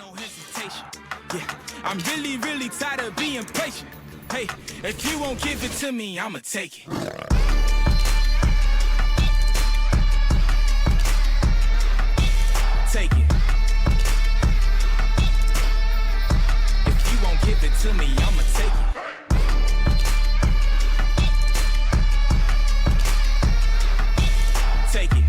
no hesitation. Yeah, I'm really, really tired of being patient. Hey, if you won't give it to me, I'ma take it. Take it. If you won't give it to me, I'ma take it. Take it.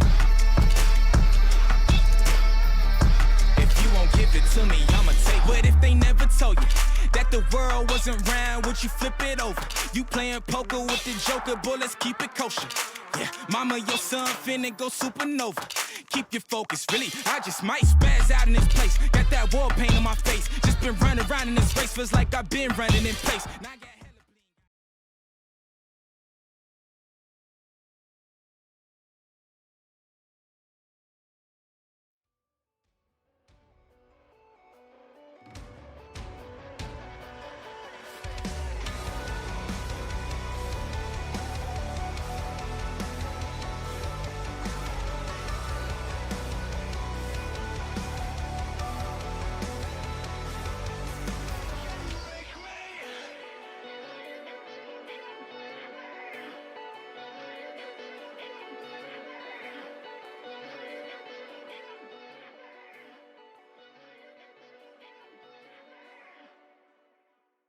If you won't give it to me, I'ma take it. What if they never told you that the world wasn't round? Would you flip it over? You playing poker with the Joker, boy, let's keep it kosher. Yeah, mama, your son finna go supernova. Keep your focus, really, I just might spaz out in this place. Got that war paint on my face. Just been running around in this race, feels like I've been running in place. Now I got hella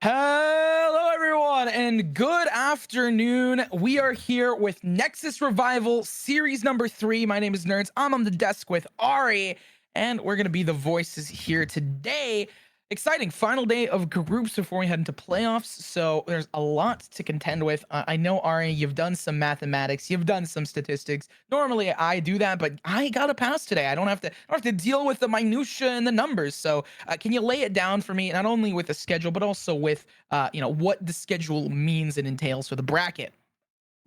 Hello, everyone, and good afternoon. We are here with Nexus Revival Series number 3. My name is Nerds. I'm on the desk with Ari, and we're going to be the voices here today. Exciting final day of groups before we head into playoffs. So there's a lot to contend with. I know, Ari, you've done some mathematics, you've done some statistics. Normally I do that, but I got a pass today. I don't have to deal with the minutia and the numbers. So can you lay it down for me, not only with the schedule, but also with what the schedule means and entails for the bracket?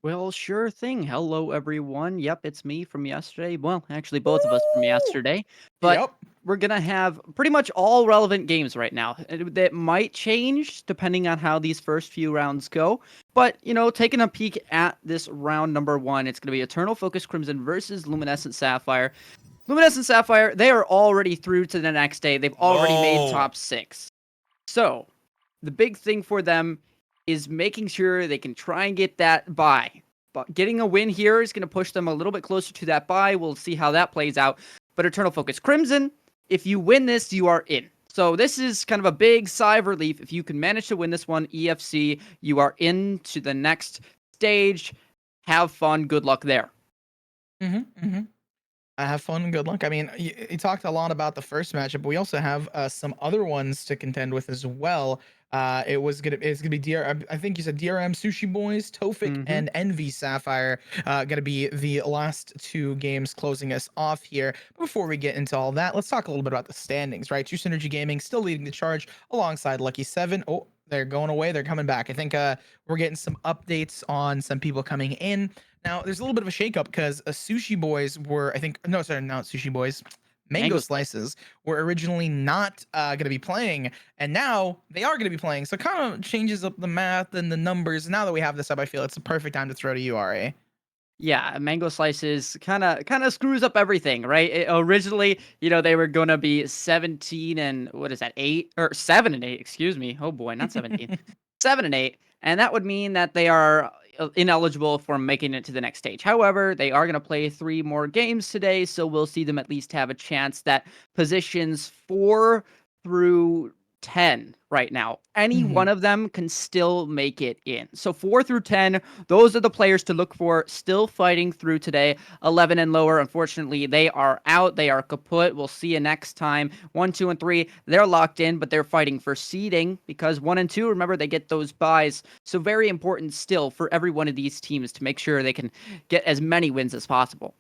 Well, sure thing. Hello, everyone. Yep, it's me from yesterday. Well, actually, both of us from yesterday. But Yep. we're going to have pretty much all relevant games right now. That might change depending on how these first few rounds go. But, taking a peek at this round number 1, it's going to be Eternal Focus Crimson versus Luminescent Sapphire. Luminescent Sapphire, they are already through to the next day. They've already made top 6. So, the big thing for them is making sure they can try and get that bye. But getting a win here is going to push them a little bit closer to that bye. We'll see how that plays out. But Eternal Focus Crimson, if you win this, you are in. So this is kind of a big sigh of relief. If you can manage to win this one, EFC, you are into the next stage. Have fun. Good luck there. Have fun and good luck. I mean, you talked a lot about the first matchup, but we also have some other ones to contend with as well. It's gonna be I think you said DRM Sushi Boys, Tofik, and Envy Sapphire. Gonna be the last 2 games closing us off here. Before we get into all that, let's talk a little bit about the standings. Right, True Synergy Gaming still leading the charge alongside Lucky 7. Oh, they're going away. They're coming back. I think we're getting some updates on some people coming in. Now, there's a little bit of a shakeup because Sushi Boys were, I think, no, sorry, not Sushi Boys. Mango Slices were originally not going to be playing, and now they are going to be playing. So it kind of changes up the math and the numbers. Now that we have this up, I feel it's the perfect time to throw to you, RA. Yeah, Mango Slices kind of screws up everything, right? Originally, they were gonna be 17 and what is that, 8 or 7 and 8? Excuse me. Oh boy, not 17, 7 and 8, and that would mean that they are ineligible for making it to the next stage. However, they are gonna play 3 more games today, so we'll see them at least have a chance that positions 4 through 10 right now. Any one of them can still make it in. So 4 through 10, those are the players to look for, still fighting through today. 11 and lower, unfortunately, they are out. They are kaput. We'll see you next time. 1, 2, and 3, they're locked in, but they're fighting for seeding because 1 and 2, remember, they get those buys. So very important still for every one of these teams to make sure they can get as many wins as possible.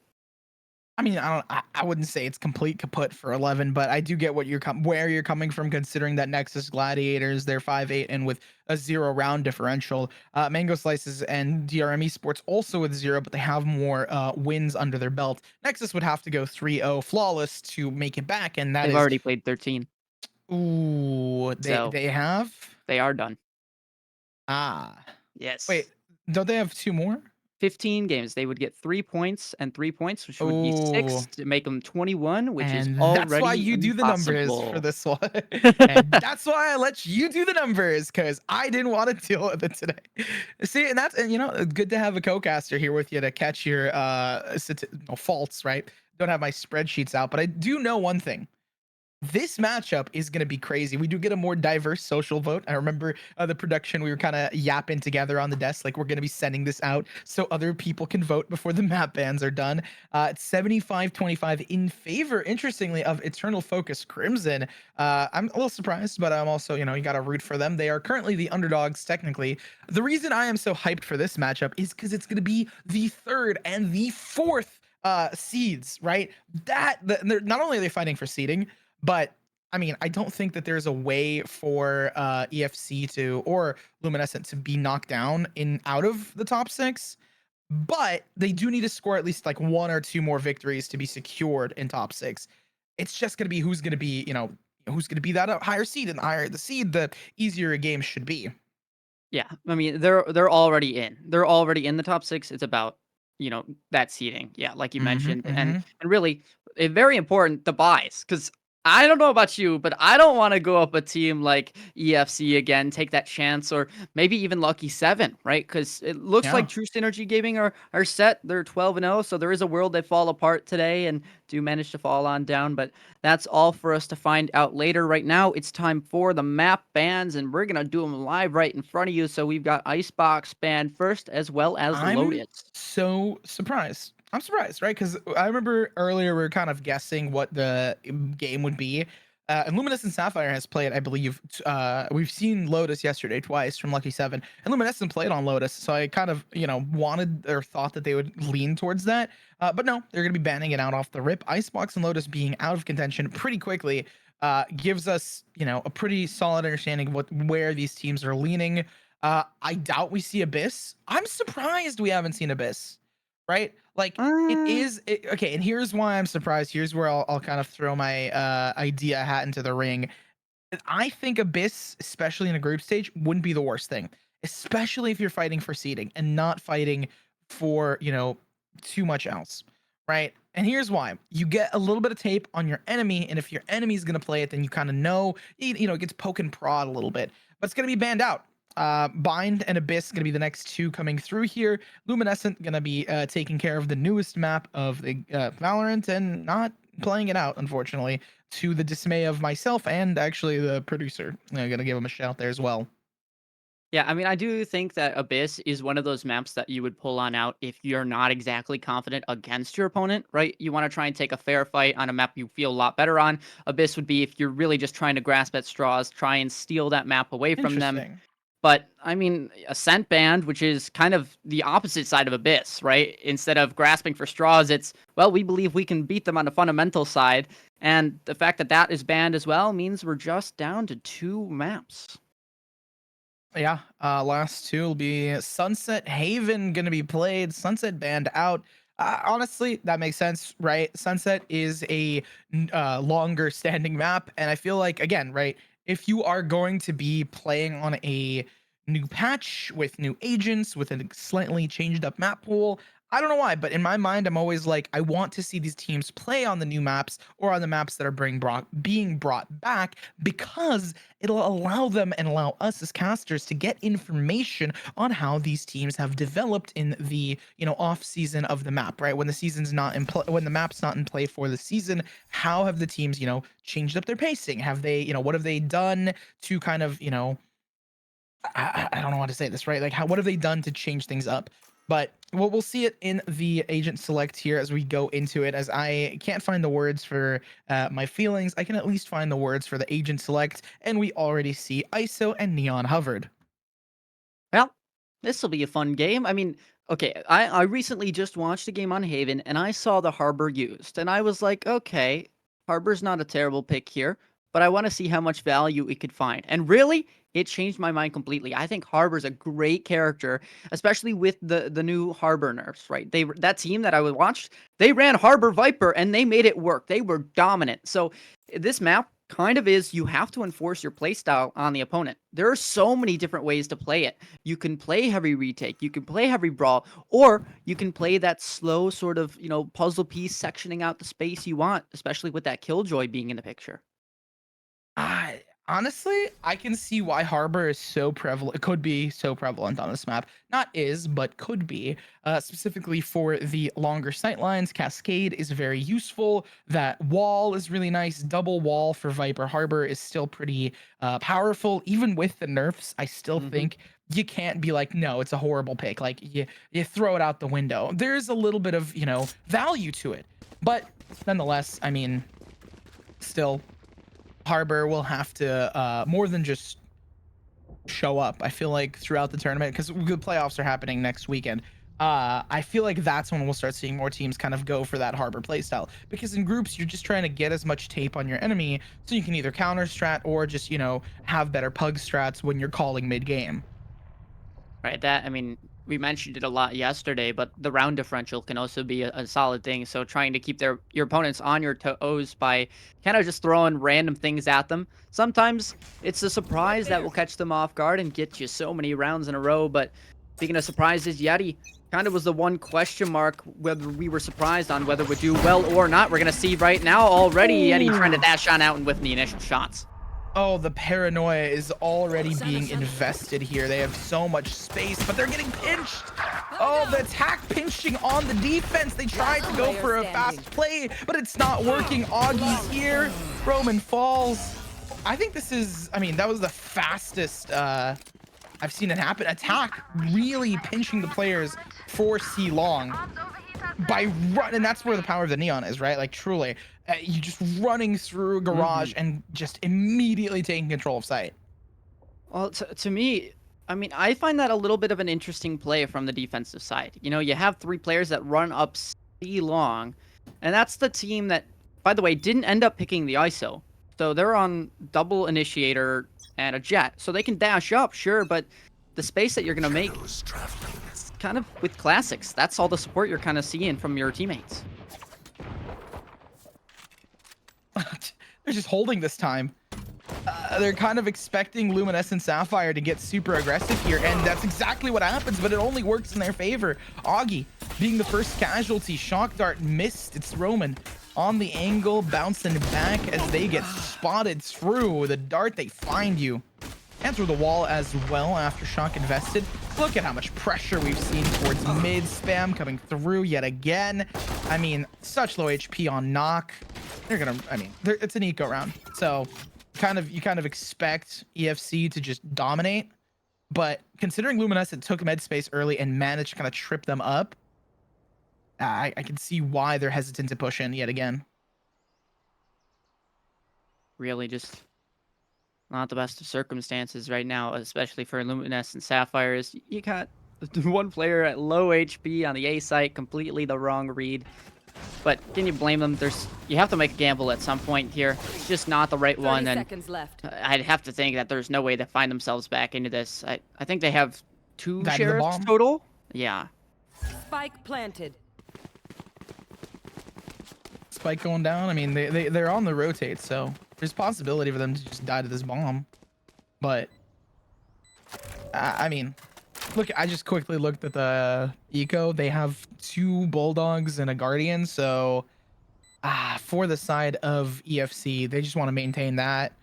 I mean, I wouldn't say it's complete kaput for 11, but I do get what where you're coming from, considering that Nexus Gladiators, they're 5-8 and with a 0 round differential. Mango Slices and DRM Esports also with 0, but they have more wins under their belt. Nexus would have to go 3-0 flawless to make it back, and They've already played 13. Ooh, So they have? they are done. Ah. Yes. Wait, don't they have 2 more? 15 games. They would get 3 points and 3 points, which would be 6 Oh, to make them 21, which is and that's why already you do the numbers for impossible. this one. And that's why I let you do the numbers, because I didn't want to deal with it today. See, and that's, and good to have a co-caster here with you to catch your faults, right? Don't have my spreadsheets out, but I do know one thing. This matchup is going to be crazy. We do get a more diverse social vote. I remember the production, we were kind of yapping together on the desk, like we're going to be sending this out so other people can vote before the map bans are done. It's 75-25 in favor, interestingly, of Eternal Focus Crimson. I'm a little surprised, but I'm also, you got to root for them. They are currently the underdogs, technically. The reason I am so hyped for this matchup is because it's going to be the third and the fourth seeds, right? Not only are they fighting for seeding, but I mean, I don't think that there's a way for EFC or Luminescent to be knocked down out of the top 6. But they do need to score at least like 1 or 2 more victories to be secured in top 6. It's just gonna be who's gonna be, who's gonna be that higher seed, and the higher the seed, the easier a game should be. Yeah, I mean, they're already in. They're already in the top 6. It's about, that seeding. Yeah, like you Mm-hmm, mentioned, and mm-hmm. really, very important, the buys, because I don't know about you, but I don't want to go up a team like EFC again, take that chance, or maybe even Lucky 7, right? Because it looks Yeah. like True Synergy Gaming are set. They're 12-0, so there is a world they fall apart today and do manage to fall on down, but that's all for us to find out later. Right now, it's time for the map bans, and we're gonna do them live right in front of you. So we've got Icebox banned first, as well as I'm Lotus. so surprised. I'm surprised, right? Because I remember earlier we were kind of guessing what the game would be. And Luminescent Sapphire has played, I believe. We've seen Lotus yesterday twice from Lucky 7, and Luminescent played on Lotus. So I kind of, wanted or thought that they would lean towards that. But no, they're going to be banning it out off the rip. Icebox and Lotus being out of contention pretty quickly gives us, a pretty solid understanding of where these teams are leaning. I doubt we see Abyss. I'm surprised we haven't seen Abyss, right? Like okay, and here's why I'm surprised. Here's where I'll kind of throw my idea hat into the ring. I think Abyss, especially in a group stage, wouldn't be the worst thing, especially if you're fighting for seeding and not fighting for, too much else, right? And here's why. You get a little bit of tape on your enemy, and if your enemy is going to play it, then you kind of know, it gets poke and prod a little bit, but it's going to be banned out. Bind and Abyss going to be the next 2 coming through here. Luminescent going to be taking care of the newest map of the Valorant and not playing it out, unfortunately, to the dismay of myself and actually the producer. I'm gonna give him a shout there as well. Yeah, I mean, I do think that Abyss is one of those maps that you would pull on out if you're not exactly confident against your opponent, right? You want to try and take a fair fight on a map you feel a lot better on. Abyss would be if you're really just trying to grasp at straws, try and steal that map away from them. Interesting. But I mean, Ascent Band, which is kind of the opposite side of Abyss, right? Instead of grasping for straws, it's, well, we believe we can beat them on the fundamental side. And the fact that that is banned as well means we're just down to 2 maps. Yeah, last 2 will be Sunset Haven gonna be played. Sunset banned out. Honestly, that makes sense, right? Sunset is a longer standing map, and I feel like, again, right, if you are going to be playing on a new patch with new agents with a slightly changed up map pool, I don't know why, but in my mind, I'm always like, I want to see these teams play on the new maps or on the maps that are being brought back, because it'll allow them and allow us as casters to get information on how these teams have developed in the off season of the map, right? When the season's not in play, when the map's not in play for the season, how have the teams changed up their pacing? Have they what have they done to kind of I don't know how to say this, right? Like, what have they done to change things up? But we'll see it in the agent select here as we go into it. As I can't find the words for my feelings, I can at least find the words for the agent select, and we already see ISO and Neon hovered. Well, this will be a fun game. I mean, okay, I recently just watched a game on Haven and I saw the Harbor used, and I was like, okay, Harbor's not a terrible pick here, but I want to see how much value it could find. And really, it changed my mind completely. I think Harbor's a great character, especially with the new Harbor nerfs, right? That team that I would watch, they ran Harbor Viper and they made it work. They were dominant. So this map kind of is you have to enforce your playstyle on the opponent. There are so many different ways to play it. You can play heavy retake, you can play heavy brawl, or you can play that slow sort of, puzzle piece sectioning out the space you want, especially with that killjoy being in the picture. I honestly, I can see why Harbor is so prevalent. It could be so prevalent on this map. Not is, but could be. Specifically for the longer sight lines. Cascade is very useful. That wall is really nice. Double wall for Viper Harbor is still pretty powerful. Even with the nerfs, I still think you can't be like, no, it's a horrible pick. Like you throw it out the window. There's a little bit of, value to it. But nonetheless, I mean, still Harbor will have to more than just show up. I feel like throughout the tournament, because the playoffs are happening next weekend. I feel like that's when we'll start seeing more teams kind of go for that Harbor playstyle. Because in groups, you're just trying to get as much tape on your enemy so you can either counter strat or just, have better pug strats when you're calling mid game. Right. We mentioned it a lot yesterday, but the round differential can also be a solid thing. So trying to keep your opponents on your toes by kind of just throwing random things at them. Sometimes it's a surprise that will catch them off guard and get you so many rounds in a row. But speaking of surprises, Yeti kind of was the one question mark whether we were surprised on whether we'd do well or not. We're going to see right now already Yeti trying to dash on out and with the initial shots. Oh, the paranoia is already being invested here. They have so much space, but they're getting pinched. Oh, the attack pinching on the defense. They tried to go for a fast play, but it's not working. Augie's here. Roman falls. I think this is, that was the fastest I've seen it happen. Attack really pinching the players for C long by run, and that's where the power of the neon is, right? Like truly, you just running through garage and just immediately taking control of site. Well, to me, I find that a little bit of an interesting play from the defensive side. You have 3 players that run up C long, and that's the team that, by the way, didn't end up picking the ISO. So they're on double initiator and a jet, so they can dash up, sure, but the space that you're gonna make, kind of with classics. That's all the support you're kind of seeing from your teammates. They're just holding this time. They're kind of expecting Luminescent Sapphire to get super aggressive here, and that's exactly what happens, but it only works in their favor. Augie being the first casualty. Shock Dart missed. It's Roman on the angle, bouncing back as they get spotted through the dart. They find you. And through the wall as well after Shock invested. Look at how much pressure we've seen towards mid. Spam coming through yet again. Such low HP on knock. They're gonna, it's an eco round. So you kind of expect EFC to just dominate. But considering Luminescent took med space early and managed to kind of trip them up, I can see why they're hesitant to push in yet again. Really just not the best of circumstances right now, especially for Luminescent Sapphires. You got one player at low HP on the A site, completely the wrong read. But can you blame them? You have to make a gamble at some point here. It's just not the right one. And left. I'd have to think that there's no way to find themselves back into this. I think they have 2 Back to the sheriffs bomb? total. Yeah. Spike planted. Spike going down. They're on the rotate, so there's possibility for them to just die to this bomb. But look, I just quickly looked at the eco. They have 2 bulldogs and a guardian, so for the side of EFC, they just want to maintain that.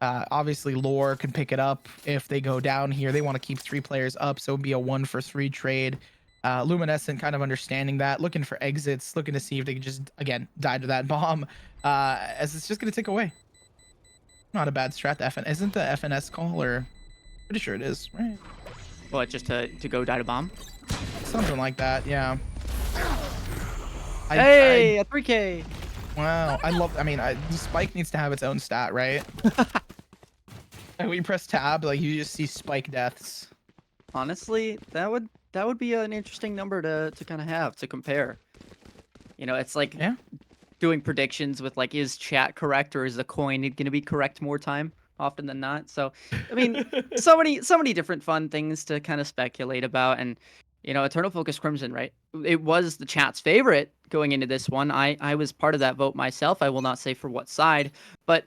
Obviously Lore can pick it up if they go down here. They want to keep 3 players up, so it'd be a 1-for-3 trade. Luminescent kind of understanding that, looking for exits, looking to see if they can just, again, die to that bomb, as it's just going to tick away. Not a bad strat. Isn't the FNS call, or pretty sure it is, right? What, just to go die to bomb? Something like that, yeah. Hey, a 3K. Wow, the Spike needs to have its own stat, right? And when you press tab, like, you just see Spike deaths. Honestly, that would be an interesting number to kind of have to compare. It's like doing predictions with like, is chat correct or is the coin going to be correct more time often than not? So, so many different fun things to kind of speculate about. And Eternal Focus Crimson, right? It was the chat's favorite going into this one. I was part of that vote myself. I will not say for what side, but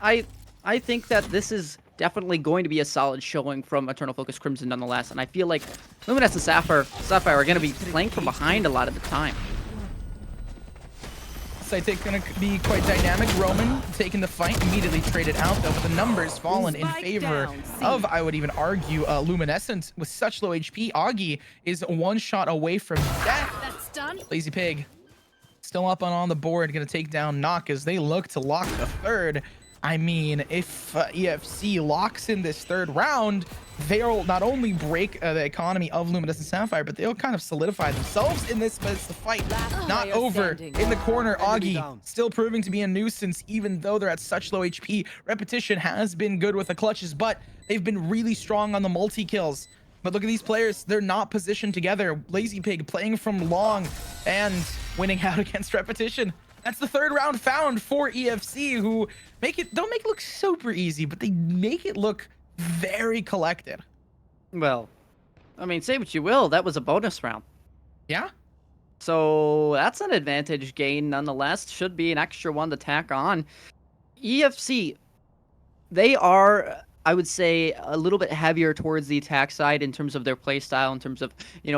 I think that this is definitely going to be a solid showing from Eternal Focus Crimson nonetheless, and I feel like Luminous and Sapphire are going to be playing from behind a lot of the time. Saitek's going to be quite dynamic. Roman taking the fight, immediately traded out though, with the numbers fallen in favor of, I would even argue, Luminescent with such low HP. Augie is one shot away from death. That's done. Lazy Pig still up on the board, going to take down Knock as they look to lock the third. I mean, if EFC locks in this third round, they'll not only break the economy of Luminous and Sapphire, but they'll kind of solidify themselves in this. But it's the fight not over. In the corner, Augie still proving to be a nuisance, even though they're at such low HP. Repetition has been good with the clutches, but they've been really strong on the multi-kills. But look at these players. They're not positioned together. Lazy Pig playing from long and winning out against Repetition. That's the third round found for EFC, who don't make it look super easy, but they make it look very collected. Well, I mean, say what you will, that was a bonus round. Yeah? So that's an advantage gain nonetheless. Should be an extra one to tack on. EFC, they are, I would say, a little bit heavier towards the attack side in terms of their play style, in terms of,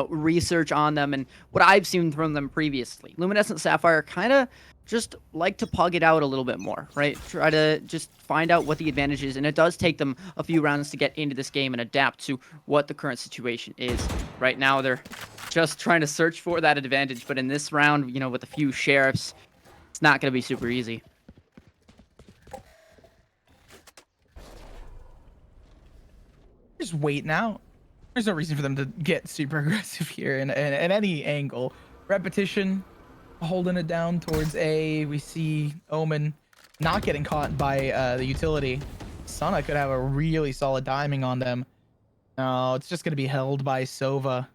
research on them and what I've seen from them previously. Luminescent Sapphire kind of just like to pug it out a little bit more, right? Try to just find out what the advantage is, and it does take them a few rounds to get into this game and adapt to what the current situation is. Right now, they're just trying to search for that advantage, but in this round, with a few sheriffs, it's not going to be super easy. Just wait now. There's no reason for them to get super aggressive here in any angle. Repetition holding it down towards A. We see Omen not getting caught by the utility. Sana could have a really solid timing on them. No, it's just going to be held by Sova.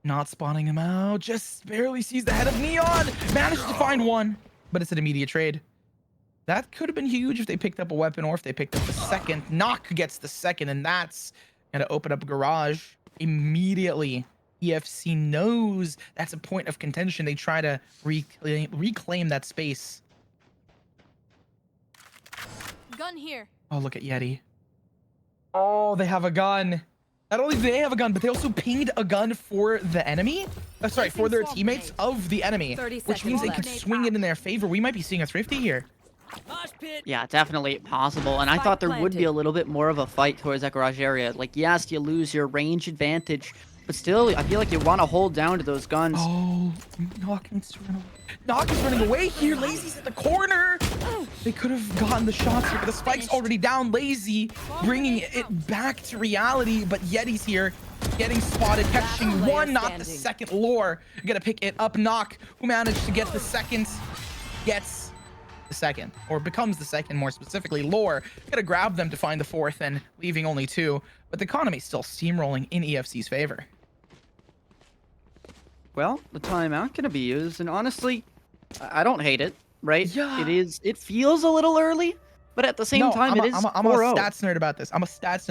Not spawning him out. Just barely sees the head of Neon. Managed to find one, but it's an immediate trade. That could have been huge if they picked up a weapon or if they picked up the second. Knock gets the second, and that's going to open up Garage immediately. EFC knows that's a point of contention. They try to reclaim that space. Gun here. Oh, look at Yeti. Oh, they have a gun. Not only do they have a gun, but they also pinged a gun for the enemy. Sorry, for their teammates of the enemy, which means they could swing it in their favor. We might be seeing a thrifty here. Yeah, definitely possible. And I thought there would be a little bit more of a fight towards that garage area. Like, yes, you lose your range advantage, but still, I feel like you want to hold down to those guns. Oh, Knock is running away here. Lazy's at the corner. They could have gotten the shots here, but the spike's already down. Lazy bringing it back to reality, but Yeti's here. Getting spotted, catching one, not the second. Lore gonna pick it up. Knock, who managed to get the second, gets the second, or becomes the second more specifically. Lore gonna grab them to find the fourth and leaving only two, but the economy's still steamrolling in EFC's favor. Well, the timeout gonna be used, and honestly, I don't hate it, right? Yeah. It feels a little early, but at the same time, I'm it is 4-0. I'm a stats nerd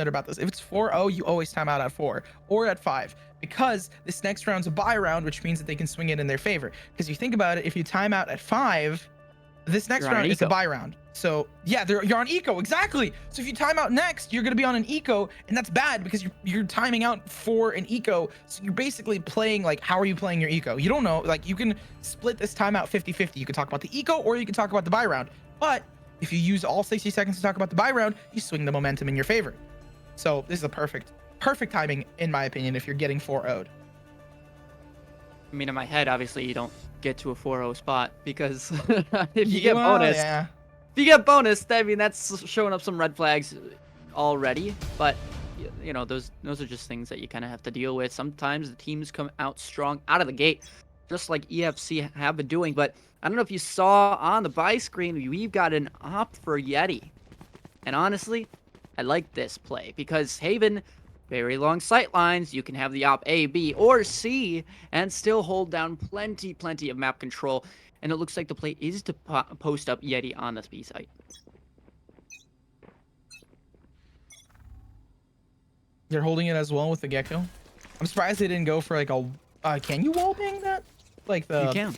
about this. If it's 4-0, you always time out at 4 or at 5, because this next round's a bye round, which means that they can swing it in their favor. Because you think about it, if you time out at 5, this next round is a bye round. So yeah, you're on eco, exactly. So if you time out next, you're gonna be on an eco, and that's bad because you're timing out for an eco. So you're basically playing, like, how are you playing your eco? You don't know. Like, you can split this timeout 50-50. You can talk about the eco, or you can talk about the bye round. But if you use all 60 seconds to talk about the bye round, you swing the momentum in your favor. So this is a perfect timing, in my opinion, if you're getting 4-0'd. I mean, in my head, obviously, you don't get to a 4-0 spot because if you get bonus, if you get bonus, I mean, that's showing up some red flags already. But those are just things that you kind of have to deal with. Sometimes the teams come out strong out of the gate, just like EFC have been doing. But I don't know if you saw on the buy screen, we've got an op for Yeti, and honestly, I like this play because Haven, very long sight lines. You can have the op A, B, or C and still hold down plenty of map control. And it looks like the play is to post up Yeti on this B site. They're holding it as well with the Gecko. I'm surprised they didn't go for like a... can you wall bang that? Like the... You can.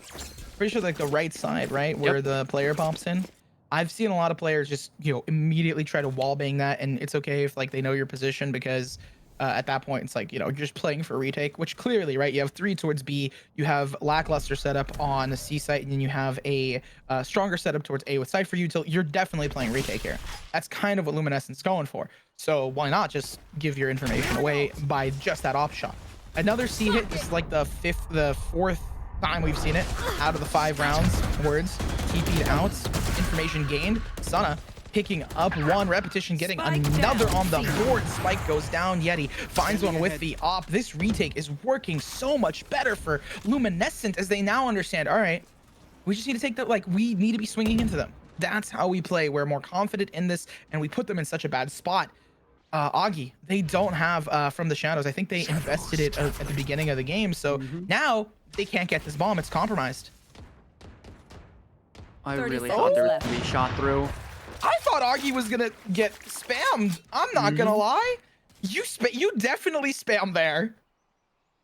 Pretty sure like the right side, right? Where the player pops in. I've seen a lot of players just, immediately try to wallbang that, and it's okay if like they know your position because at that point it's like, you're just playing for retake, which clearly, right? You have 3 towards B, you have lackluster setup on the C site, and then you have a stronger setup towards A with Cypher Util. You're definitely playing retake here. That's kind of what Luminescent's going for. So why not just give your information away by just that op shot? Another C hit. This is like the 4th time we've seen it out of the 5 rounds. Words TP'd out, information gained. Sana picking up 1 repetition, getting Spike another down. on the board. Spike goes down. Yeti finds one with the op. This retake is working so much better for Luminescent as they now understand, all right, we just need to take the, we need to be swinging into them. That's how we play. We're more confident in this, and we put them in such a bad spot. Augie, they don't have from the shadows. I think they invested it at the beginning of the game, so now they can't get this bomb. It's compromised. I 30 really seconds thought there was left. gonna be shot through. I thought Augie was gonna get spammed. I'm not gonna lie. You definitely spammed there.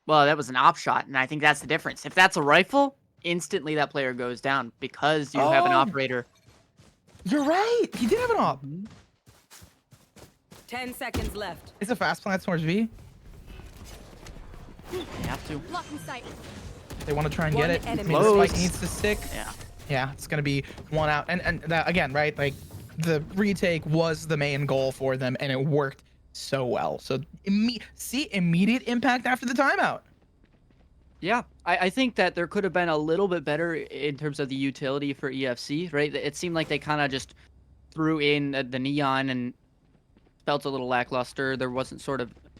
Well, that was an op shot, and I think that's the difference. If that's a rifle, instantly that player goes down because you have an Oh. operator. You're right. He did have an op. 10 seconds left. It's a fast plant towards V. You have to. Blocking sight. They want to try and One get it. enemy. Maybe the spike Close. needs to stick. Yeah. Yeah, it's gonna be 1 out. And that, again, right? Like the retake was the main goal for them, and it worked so well. So immediate impact after the timeout. Yeah, I think that there could have been a little bit better in terms of the utility for EFC, right? It seemed like they kind of just threw in the neon and felt a little lackluster. There wasn't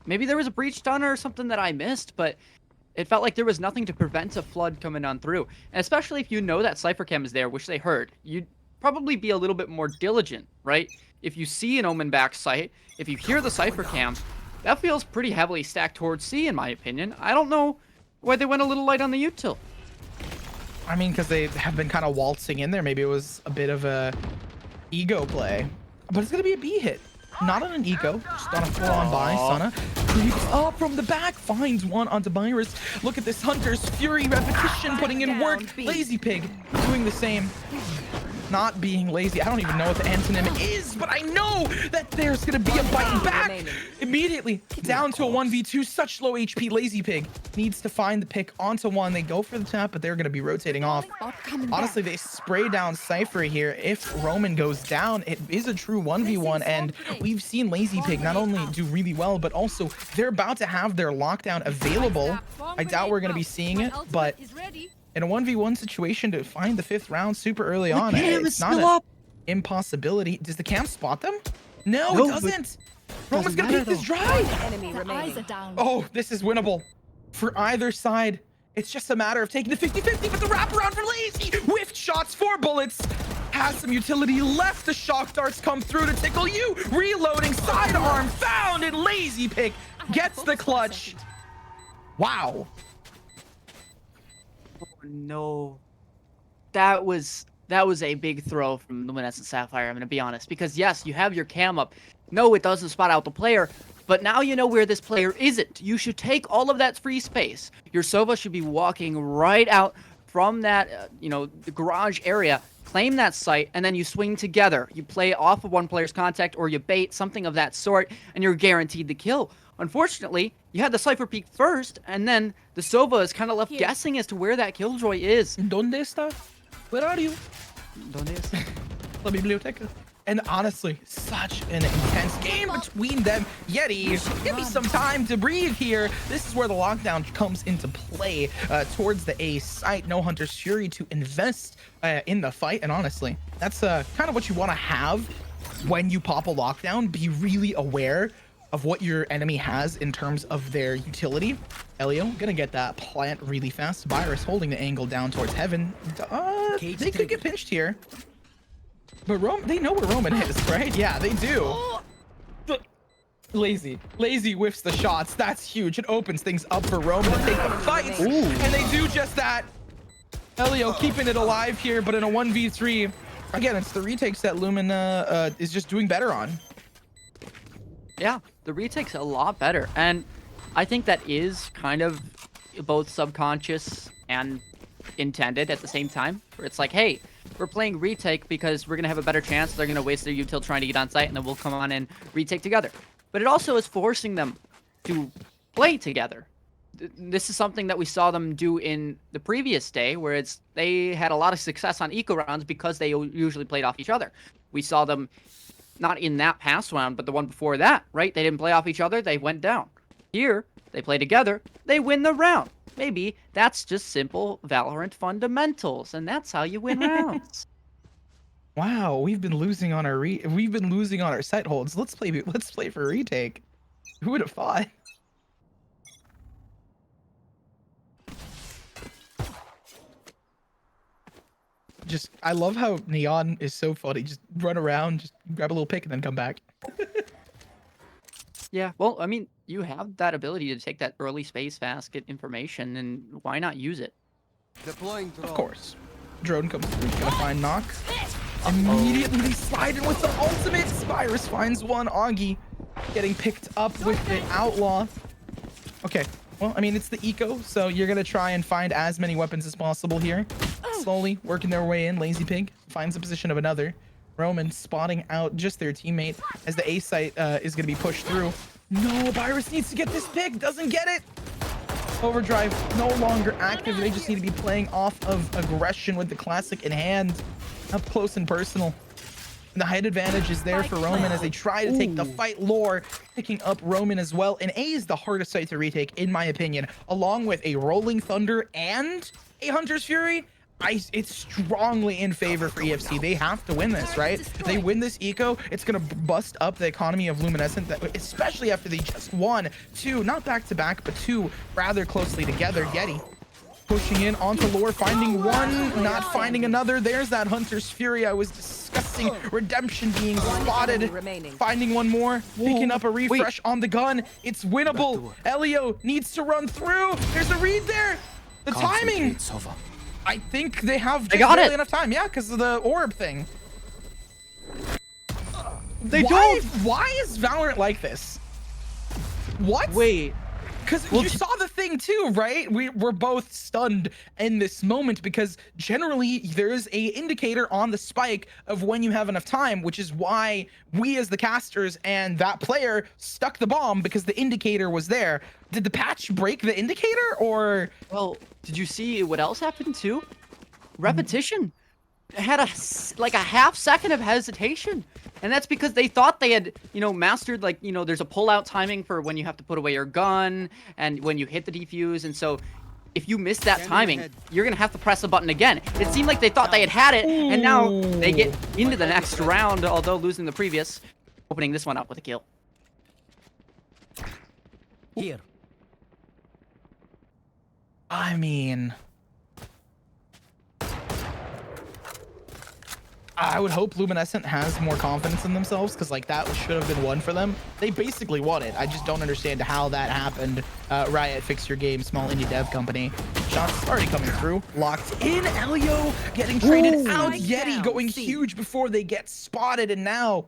maybe there was a breach done or something that I missed, but it felt like there was nothing to prevent a flood coming on through. And especially if you know that Cypher Cam is there, which they heard, you'd probably be a little bit more diligent, right? If you see an Omen back site, if you hear the Cypher Cam, that feels pretty heavily stacked towards C, in my opinion. I don't know why they went a little light on the util. I mean, because they have been kind of waltzing in there. Maybe it was a bit of a ego play, but it's gonna be a B hit. Not on an eco, just on a full-on buy. Sana creeps up from the back, finds one onto Virus. Look at this Hunter's Fury repetition, putting in work. Down, B. Lazy Pig doing the same. Not being lazy. I don't even know what the antonym is, but I know that there's gonna be a bite back remaining. immediately. Down to a 1v2, such low HP. Lazy Pig needs to find the pick onto one. They go for the tap, but they're gonna be rotating off. Honestly, they spray down Cypher here. If Roman goes down, it is a true 1v1, and we've seen Lazy Pig not only do really well, but also they're about to have their lockdown available. I doubt we're gonna be seeing it, but in a 1v1 situation to find the 5th round super early on, it's not an impossibility. Does the cam spot them? No, No, it but doesn't. Roman's gonna matter, beat this though. drive. Enemy The eyes remaining. are down. Oh, this is winnable for either side. It's just a matter of taking the 50-50, but the wraparound for Lazy. Whiffed shots, 4 bullets. Has some utility left. The shock darts come through to tickle you. Reloading, sidearm found, and Lazy Pick gets the clutch. Wow. Oh, no. That was a big throw from Luminescent Sapphire, I'm going to be honest. Because yes, you have your cam up. No, it doesn't spot out the player. But now you know where this player isn't. You should take all of that free space. Your Sova should be walking right out from that, the garage area. Claim that site, and then you swing together. You play off of one player's contact, or you bait, something of that sort, and you're guaranteed the kill. Unfortunately, you had the Cypher peek first, and then the Sova is kind of left guessing as to where that Killjoy is. Donde está? Where are you? ¿Dónde es? La biblioteca. And honestly, such an intense game between them. Yeti, give me some time to breathe here. This is where the lockdown comes into play towards the A site. No Hunter's Fury to invest in the fight. And honestly, that's kind of what you want to have when you pop a lockdown. Be really aware of what your enemy has in terms of their utility. Elio gonna get that plant really fast. Virus holding the angle down towards heaven. They could get pinched here. But they know where Roman is, right? Yeah, they do. Lazy whiffs the shots. That's huge. It opens things up for Roman to take the fight. And they do just that. Elio keeping it alive here, but in a 1v3. Again, it's the retakes that Lumen is just doing better on. Yeah, the retake's a lot better. And I think that is kind of both subconscious and intended at the same time. Where it's like, hey, we're playing retake because we're gonna have a better chance. They're gonna waste their util trying to get on site, and then we'll come on and retake together. But it also is forcing them to play together. This is something that we saw them do in the previous day, where they had a lot of success on eco rounds because they usually played off each other. We saw them not in that past round, but the one before that, right? They didn't play off each other, they went down. Here, they play together, they win the round. Maybe that's just simple Valorant fundamentals, and that's how you win rounds. Wow, we've been losing on our site holds. Let's play for retake. Who would have thought? I love how Neon is so funny. Just run around, just grab a little pick, and then come back. Yeah, well, I mean, you have that ability to take that early space fast, get information, and why not use it? Deploying drone. Of course. Drone comes through, gonna find Knock. Immediately slide in with the ultimate. Spyrus finds one. Augie getting picked up with the Outlaw. Okay, well, I mean, it's the eco, so you're gonna try and find as many weapons as possible here. Slowly working their way in. Lazy Pig finds the position of another. Roman spotting out just their teammate as the A site is gonna be pushed through. No, Virus needs to get this pick, doesn't get it. Overdrive no longer active. They just need to be playing off of aggression with the classic in hand, up close and personal. And the height advantage is there for Roman as they try to take the fight. Lore picking up Roman as well. And A is the hardest site to retake, in my opinion, along with a Rolling Thunder and a Hunter's Fury. It's strongly in favor for EFC. They have to win this, right? If they win this eco, it's gonna bust up the economy of Luminescent, especially after they just won two, not back to back, but two rather closely together. Yeti pushing in onto Lore, finding one, not finding another. There's that Hunter's Fury I was discussing. Redemption being spotted, finding one more, picking up a refresh on the gun. It's winnable. Elio needs to run through. There's a read there. The timing. I think they have just barely enough time. Yeah, because of the orb thing. Why is Valorant like this? What? Wait. Because you saw the thing too, right? We're both stunned in this moment because generally there's a indicator on the spike of when you have enough time, which is why we as the casters and that player stuck the bomb because the indicator was there. Did the patch break the indicator or? Well, did you see what else happened too? Repetition. It had like a half second of hesitation. And that's because they thought they had, mastered, there's a pull-out timing for when you have to put away your gun and when you hit the defuse. And so if you miss that timing, you're going to have to press a button again. It seemed like they thought they had it, and now they get into the next round, although losing the previous, opening this one up with a kill. Here. I mean, I would hope Luminescent has more confidence in themselves because that should have been one for them. They basically won it. I just don't understand how that happened. Riot, fix your game, small indie dev company. Shots already coming through. Locked in. Elio getting traded out. Yeti going huge before they get spotted. And now,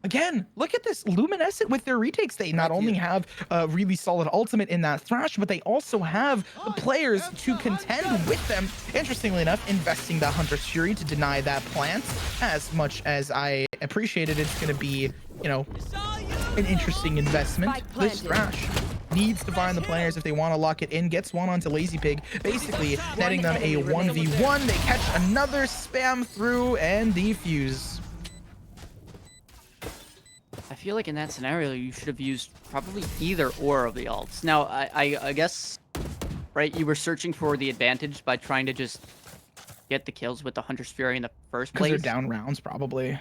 again, look at this. Luminescent with their retakes. They not only have a really solid ultimate in that Thrash, but they also have the players to contend with them. Interestingly enough, investing that Hunter's Fury to deny that plant. As much as I appreciated, it's going to be, an interesting investment. This Thrash needs to find the players if they want to lock it in. Gets one onto Lazy Pig, basically netting them a 1v1. They catch another spam through and defuse. I feel like in that scenario, you should have used probably either or of the ults. Now, I guess, right, you were searching for the advantage by trying to just get the kills with the Hunter's Fury in the first place. Because they're down rounds, probably.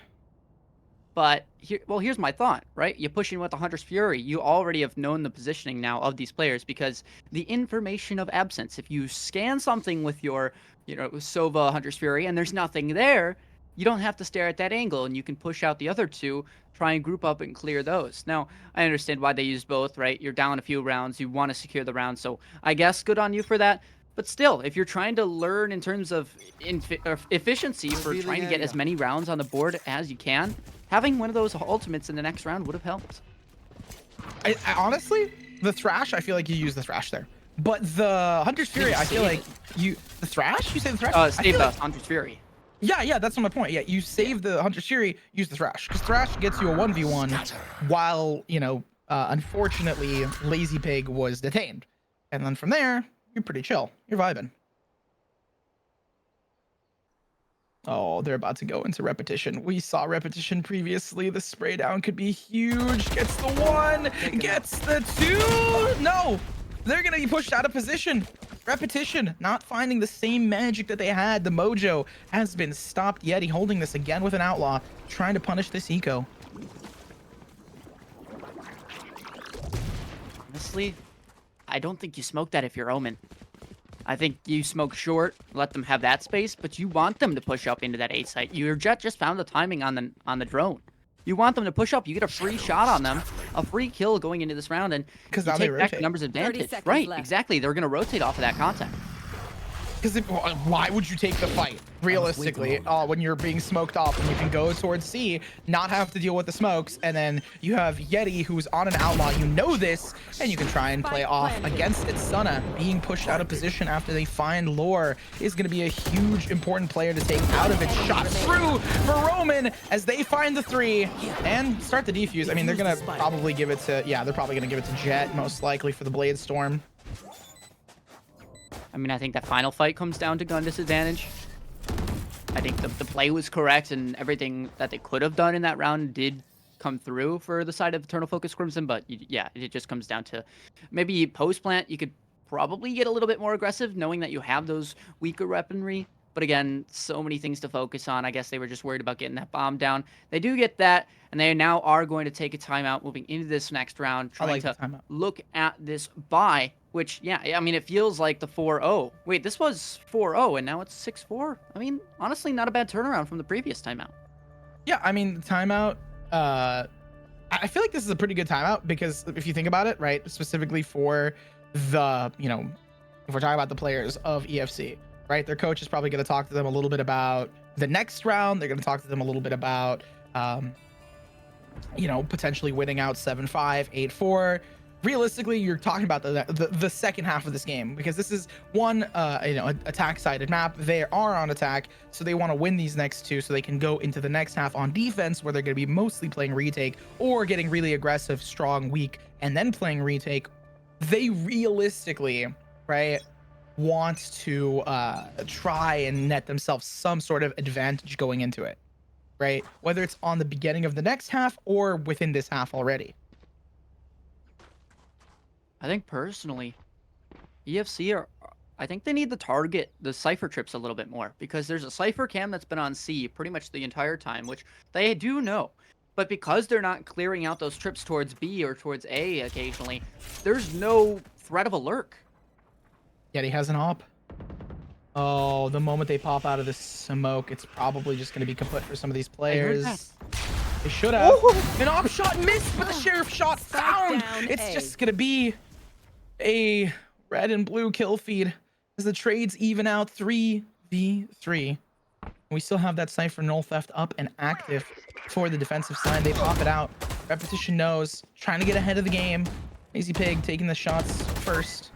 But, here's my thought, right? You push in with the Hunter's Fury. You already have known the positioning now of these players because the information of absence. If you scan something with your, Sova Hunter's Fury and there's nothing there, you don't have to stare at that angle, and you can push out the other two, try and group up and clear those. Now, I understand why they use both, right? You're down a few rounds, you want to secure the round, so I guess good on you for that. But still, if you're trying to learn in terms of efficiency for trying to get as many rounds on the board as you can, having one of those ultimates in the next round would have helped. I honestly, the Thrash, I feel like you use the Thrash there. But the Hunter's Fury, I feel like the Thrash? You say the Thrash? Save the Hunter's Fury. Yeah, that's my point. Yeah, you save the Hunter Shiri, use the Thrash, because Thrash gets you a 1v1 while, unfortunately, Lazy Pig was detained. And then from there, you're pretty chill. You're vibing. Oh, they're about to go into repetition. We saw repetition previously. The spray down could be huge. Gets the 1, gets the 2. No, they're going to be pushed out of position. Repetition, not finding the same magic that they had. The mojo has been stopped. Yeti holding this again with an outlaw, trying to punish this eco. Honestly, I don't think you smoke that if you're Omen. I think you smoke short, let them have that space, but you want them to push up into that A site. Your Jet just found the timing on the drone. You want them to push up. You get a free shot on them, a free kill going into this round, and you now they take back the rotate. numbers advantage. seconds Right, left. exactly. They're going to rotate off of that contact. Because why would you take the fight realistically when you're being smoked off and you can go towards C, not have to deal with the smokes, and then you have Yeti who's on an outlaw, you know this, and you can try and play off against it. Sunna being pushed out of position after they find Lore is going to be a huge important player to take out of it. Shot through for Roman as they find the 3 and start the defuse. I mean, they're going to probably give it to, they're probably going to give it to Jet most likely for the Blade Storm. I mean, I think that final fight comes down to gun disadvantage. I think the play was correct, and everything that they could have done in that round did come through for the side of Eternal Focus Crimson, but yeah, it just comes down to maybe post-plant, you could probably get a little bit more aggressive, knowing that you have those weaker weaponry. But again, so many things to focus on. I guess they were just worried about getting that bomb down. They do get that, and they now are going to take a timeout moving into this next round, trying to look at this buy, which, yeah, I mean, it feels like the 4-0. Wait, this was 4-0, and now it's 6-4? I mean, honestly, not a bad turnaround from the previous timeout. Yeah, I mean, the timeout, I feel like this is a pretty good timeout because if you think about it, right, specifically for the, if we're talking about the players of EFC, right, their coach is probably going to talk to them a little bit about the next round. They're going to talk to them a little bit about, potentially winning out 7-5, 8-4. Realistically, you're talking about the second half of this game because this is one, attack-sided map. They are on attack, so they want to win these next 2 so they can go into the next half on defense where they're going to be mostly playing retake or getting really aggressive, strong, weak, and then playing retake. They realistically, right, want to try and net themselves some sort of advantage going into it, right? Whether it's on the beginning of the next half or within this half already. I think personally, EFC I think they need to target the Cypher trips a little bit more because there's a Cypher cam that's been on C pretty much the entire time, which they do know. But because they're not clearing out those trips towards B or towards A occasionally, there's no threat of a lurk. Yet he has an op. Oh, the moment they pop out of the smoke, it's probably just going to be kaput for some of these players. They should have. An op shot missed, but the sheriff shot found. It's just going to be a red and blue kill feed as the trades even out 3v3. We still have that Cypher null theft up and active for the defensive side. They pop it out. Repetition knows, trying to get ahead of the game. Lazy Pig taking the shots first.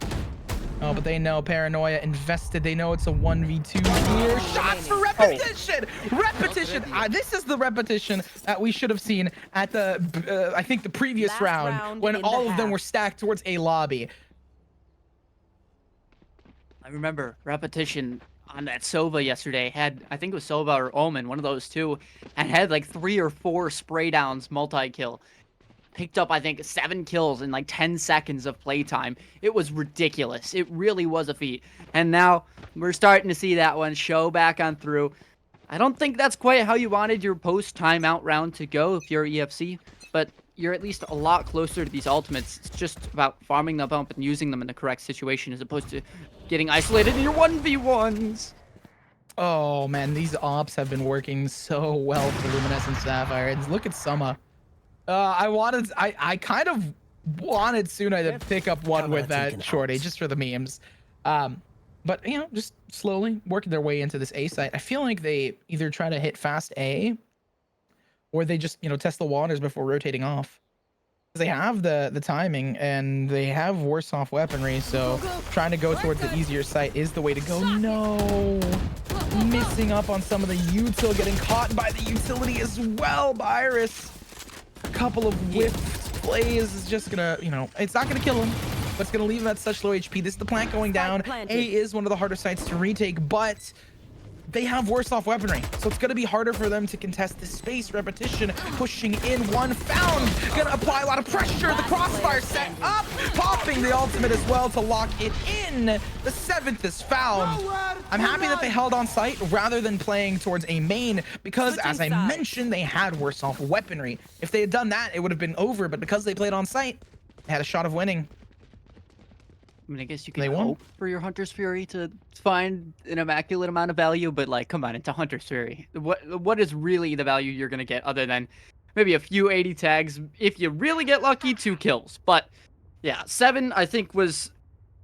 Oh, but they know paranoia invested. They know it's a 1v2 here. Shots for repetition. Repetition. This is the repetition that we should have seen at the, I think the previous round when all of them were stacked towards a lobby. I remember repetition on that Sova yesterday had, I think it was Sova or Omen, one of those two, and had like 3 or 4 spray downs multi-kill. Picked up, I think, 7 kills in like 10 seconds of playtime. It was ridiculous. It really was a feat. And now we're starting to see that one show back on through. I don't think that's quite how you wanted your post-timeout round to go if you're EFC, but you're at least a lot closer to these ultimates. It's just about farming the bump and using them in the correct situation as opposed to getting isolated in your 1v1s. Oh, man, these ops have been working so well for Luminescent Sapphire. And look at Summa. I kind of wanted Suna to pick up one with that shorty just for the memes. But, just slowly working their way into this A site. I feel like they either try to hit fast A or they just, test the waters before rotating off. They have the timing and they have worse off weaponry, so trying to go towards the easier site is the way to go. No, missing up on some of the util, getting caught by the utility as well by Iris. A couple of whiffed plays is just gonna, you know, it's not gonna kill him, but it's gonna leave him at such low HP. This is the plant going down. A is one of the harder sites to retake, but they have worse off weaponry, so it's going to be harder for them to contest this space. Repetition, pushing in, one found, gonna apply a lot of pressure. The crossfire set up, popping the ultimate as well to lock it in. The 7th is found. I'm happy that they held on site rather than playing towards a main, because as I mentioned, they had worse off weaponry. If they had done that, it would have been over, but because they played on site, they had a shot of winning. I mean, I guess you can hope for your Hunter's Fury to find an immaculate amount of value, but like, come on, it's a Hunter's Fury. What is really the value you're gonna get other than maybe a few 80 tags? If you really get lucky, 2 kills. But yeah, 7 I think was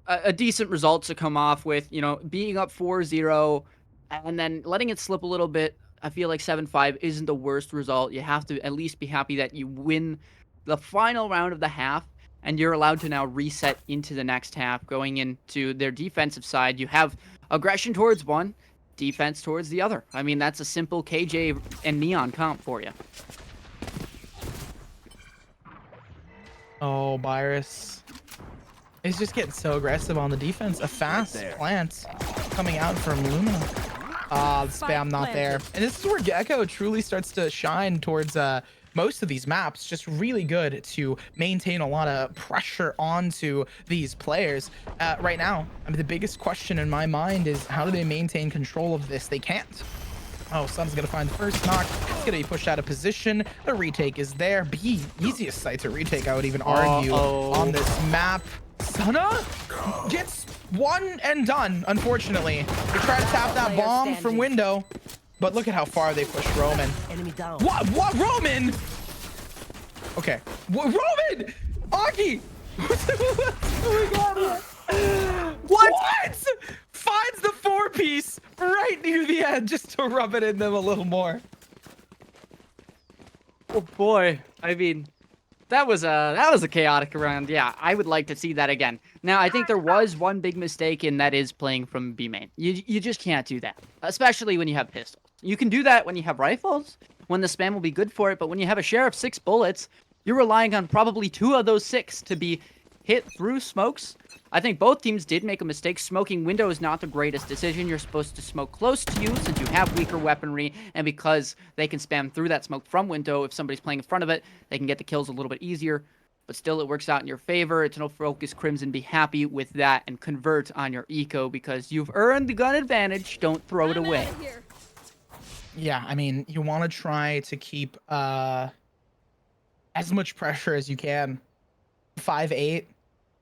a decent result to come off with. You know, being up 4-0 and then letting it slip a little bit. I feel like 7-5 isn't the worst result. You have to at least be happy that you win the final round of the half. And you're allowed to now reset into the next half. Going into their defensive side, you have aggression towards one, defense towards the other. I mean, that's a simple KJ and Neon comp for you. Oh, Virus is just getting so aggressive on the defense. A fast plant coming out from Lumina. The spam not there. And this is where Gecko truly starts to shine towards most of these maps. Just really good to maintain a lot of pressure onto these players. Right now, I mean, the biggest question in my mind is how do they maintain control of this? They can't. Oh, Sun's gonna find the first knock. It's gonna be pushed out of position. The retake is there. B, easiest site to retake, I would even argue, on this map. Sunna gets one and done, unfortunately. They try to tap that bomb from window, but look at how far they pushed Roman. Enemy down. What, Roman? Okay, Roman! Augie! What? Finds the 4-piece right near the end just to rub it in them a little more. Oh boy, I mean, that was a chaotic round. Yeah, I would like to see that again. Now, I think there was one big mistake, and that is playing from B main. You just can't do that, especially when you have pistols. You can do that when you have rifles, when the spam will be good for it, but when you have a share of 6 bullets, you're relying on probably 2 of those 6 to be hit through smokes. I think both teams did make a mistake. Smoking window is not the greatest decision. You're supposed to smoke close to you since you have weaker weaponry, and because they can spam through that smoke from window, if somebody's playing in front of it, they can get the kills a little bit easier. But still, it works out in your favor. It's no focus, Crimson. Be happy with that and convert on your eco because you've earned the gun advantage. Don't throw it away. Yeah, I mean, you want to try to keep as much pressure as you can. 5-8.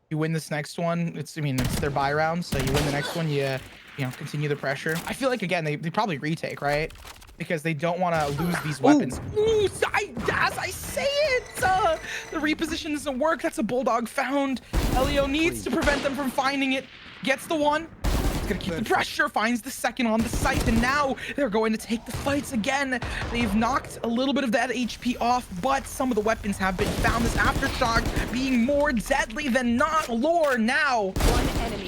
You win this next one. It's their buy round, so you win the next one. You continue the pressure. I feel like again they probably retake, right? Because they don't want to lose these weapons. Ooh, as I say it, the reposition doesn't work. That's a bulldog found. Elio needs to prevent them from finding it. Gets the one. He's gonna keep the pressure. Finds the second on the site, and now they're going to take the fights again. They've knocked a little bit of that HP off, but some of the weapons have been found. This aftershock being more deadly than not. Lore now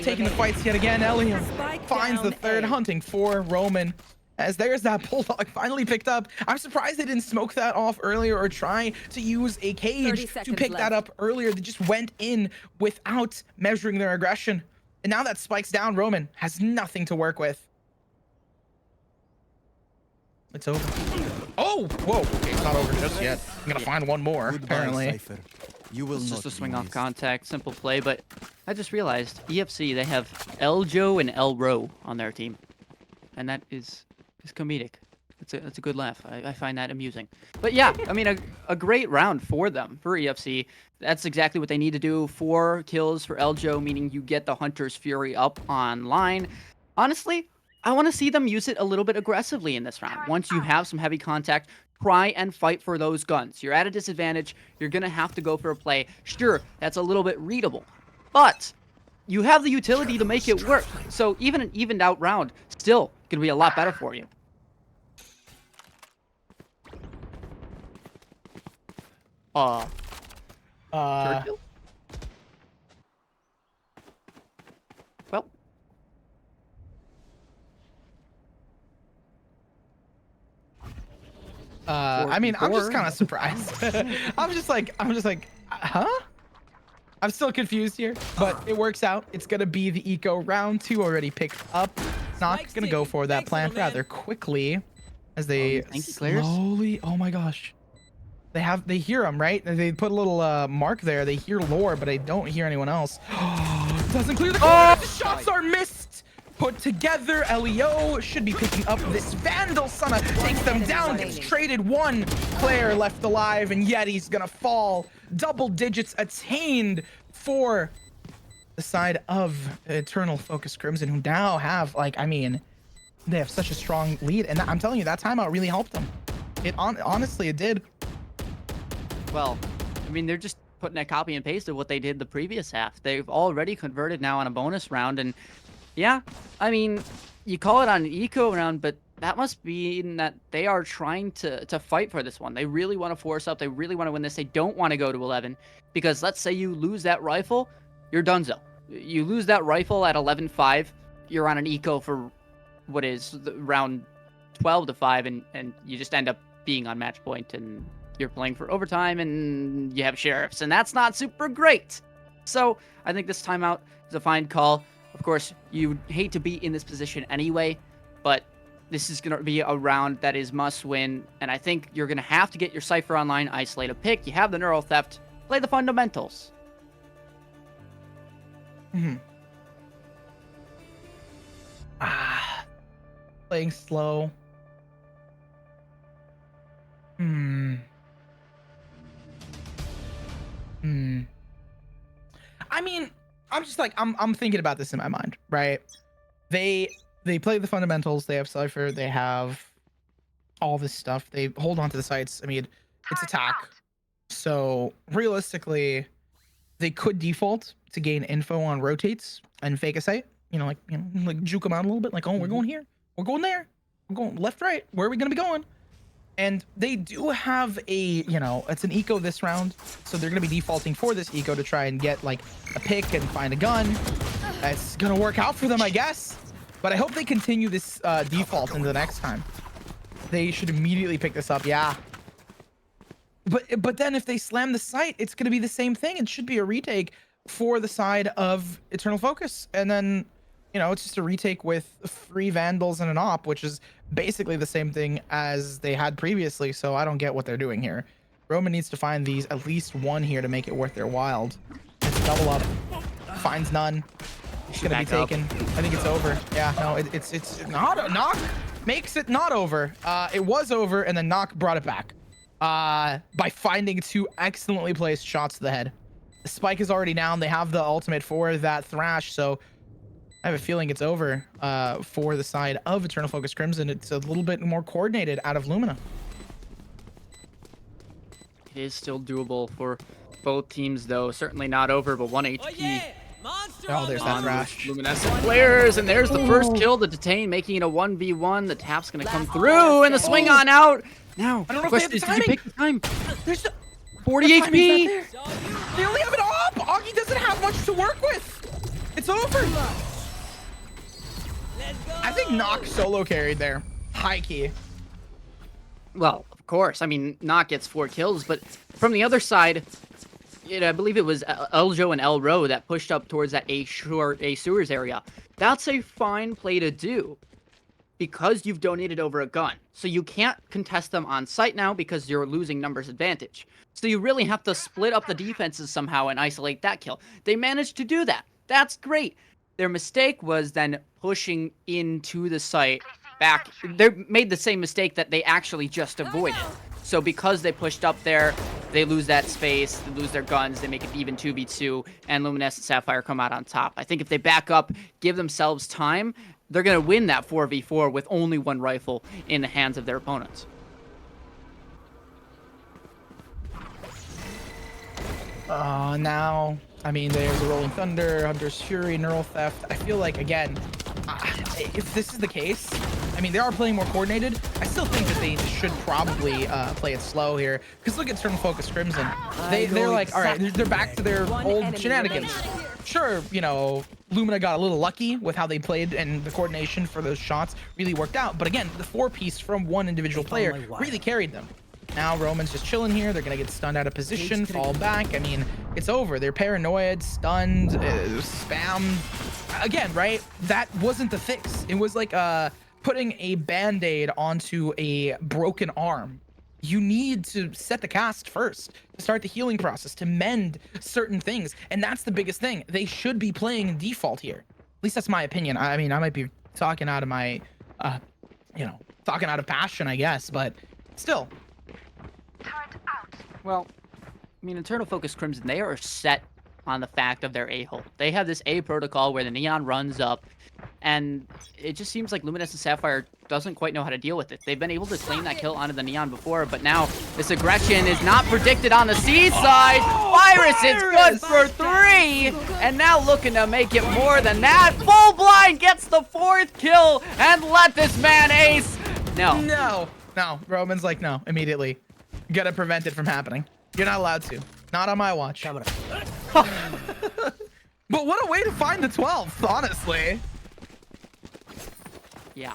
taking the fights yet again. Elio finds the third, hunting for Roman. As there's that bulldog finally picked up. I'm surprised they didn't smoke that off earlier or try to use a cage to pick that up earlier. They just went in without measuring their aggression. And now that spikes down, Roman has nothing to work with. It's over. Oh, whoa. Okay, it's not over just yet. I'm gonna find one more, apparently. You will It's not just a be swing off missed. contact, simple play, but I just realized EFC, they have Eljo and Elro on their team. And that is comedic. It's a good laugh. I find that amusing. But yeah, I mean, a great round for them, for EFC. That's exactly what they need to do. 4 kills for Eljo, meaning you get the Hunter's Fury up online. Honestly, I want to see them use it a little bit aggressively in this round. Once you have some heavy contact, try and fight for those guns. You're at a disadvantage. You're going to have to go for a play. Sure, that's a little bit readable, but you have the utility to make it work. So even an evened out round still going to be a lot better for you. Uh, kill? Well, I mean, I'm just 4v4. kind of surprised. I'm just like, huh? I'm still confused here, but it works out. It's gonna be the eco round 2 already picked up. Not gonna go for that plant rather quickly as they Thank you, Claire's. slowly. Oh my gosh, they hear him, right? They put a little mark there. They hear Lore, but they don't hear anyone else. Doesn't clear the corner. The shots are missed. Put together, Leo should be picking up this Vandal. Sana takes them down, gets traded. One player left alive, and Yeti's gonna fall. Double digits attained for the side of Eternal Focus Crimson, who now have, like, I mean, they have such a strong lead, and I'm telling you, that timeout really helped them. Honestly, it did. Well, I mean, they're just putting a copy and paste of what they did the previous half. They've already converted now on a bonus round, and yeah, I mean, you call it on an eco round, but that must mean that they are trying to fight for this one. They really want to force up. They really want to win this. They don't want to go to 11, because let's say you lose that rifle, you're donezo. You lose that rifle at 11-5, you're on an eco for what is round 12-5, and you just end up being on match point, and you're playing for overtime, and you have sheriffs, and that's not super great. So I think this timeout is a fine call. Of course, you hate to be in this position anyway, but this is going to be a round that is must win, and I think you're going to have to get your Cypher online, isolate a pick. You have the neural theft. Play the fundamentals. Playing slow. I mean, I'm just like, I'm thinking about this in my mind, right? They play the fundamentals. They have Cypher. They have all this stuff. They hold on to the sites. I mean, it's attack. So realistically, they could default to gain info on rotates and fake a site. Like juke them out a little bit. Like, oh, we're going here. We're going there. We're going left, right. Where are we gonna be going? And they do have it's an eco this round, so they're gonna be defaulting for this eco to try and get like a pick and find a gun. That's gonna work out for them, I guess. But I hope they continue this default into the next time. They should immediately pick this up. Yeah. But then if they slam the site, it's gonna be the same thing. It should be a retake for the side of Eternal Focus, and then it's just a retake with 3 Vandals and an op, which is basically the same thing as they had previously. So I don't get what they're doing here. Roman needs to find these at least one here to make it worth their while. It's double up. Finds none. It's gonna be taken. I think it's over. Yeah, no, it's not a knock. Makes it not over. It was over, and then Knock brought it back by finding 2 excellently placed shots to the head. The spike is already down. They have the ultimate for that Thrash, so I have a feeling it's over for the side of Eternal Focus Crimson. It's a little bit more coordinated out of Lumina. It is still doable for both teams, though. Certainly not over, but 1 HP. Oh, yeah. Monster Oh, there's that on Thrash. Luminescent players, and there's the first kill to detain, making it a 1v1. The tap's gonna come through, and the swing on out. Now, I don't know the if they question have is, the did you pick the time? There's 40 the timing's HP. not there. They only have an op. Augie doesn't have much to work with. It's over. I think Knock solo carried there. High key. Well, of course. I mean, Knock gets 4 kills, but from the other side, I believe it was Eljo and Elro that pushed up towards that A sewers area. That's a fine play to do because you've donated over a gun. So you can't contest them on site now because you're losing numbers advantage. So you really have to split up the defenses somehow and isolate that kill. They managed to do that. That's great. Their mistake was then pushing into the site back. They made the same mistake that they actually just avoided. So because they pushed up there, they lose that space, they lose their guns, they make it even 2v2, and Luminescent Sapphire come out on top. I think if they back up, give themselves time, they're going to win that 4v4 with only 1 rifle in the hands of their opponents. Now, I mean, there's a Rolling Thunder, Hunter's Fury, Neural Theft. I feel like, again, if this is the case, I mean, they are playing more coordinated. I still think that they should probably play it slow here. Because look at Turn Focus Crimson. They're like, all right, they're back to their old shenanigans. Sure, you know, Lumina got a little lucky with how they played, and the coordination for those shots really worked out. But again, the 4-piece from one individual player really carried them. Now Roman's just chilling here. They're gonna get stunned out of position, fall back. I mean, it's over. They're paranoid, stunned, spammed. Again, right? That wasn't the fix. It was like putting a band-aid onto a broken arm. You need to set the cast first to start the healing process, to mend certain things. And that's the biggest thing. They should be playing default here. At least that's my opinion. I mean, I might be talking out of my, you know, talking out of passion, I guess, but still. Well, I mean, Eternal Focus Crimson, they are set on the fact of their A-hole. They have this A protocol where the Neon runs up, and it just seems like Luminescent Sapphire doesn't quite know how to deal with it. They've been able to claim that kill onto the Neon before, but now this aggression is not predicted on the C side. Virus is good for 3, and now looking to make it more than that. Full Blind gets the 4th kill, and let this man ace. No. No. Roman's like, no, immediately. You gotta prevent it from happening. You're not allowed to. Not on my watch. But what a way to find the 12th, honestly. Yeah.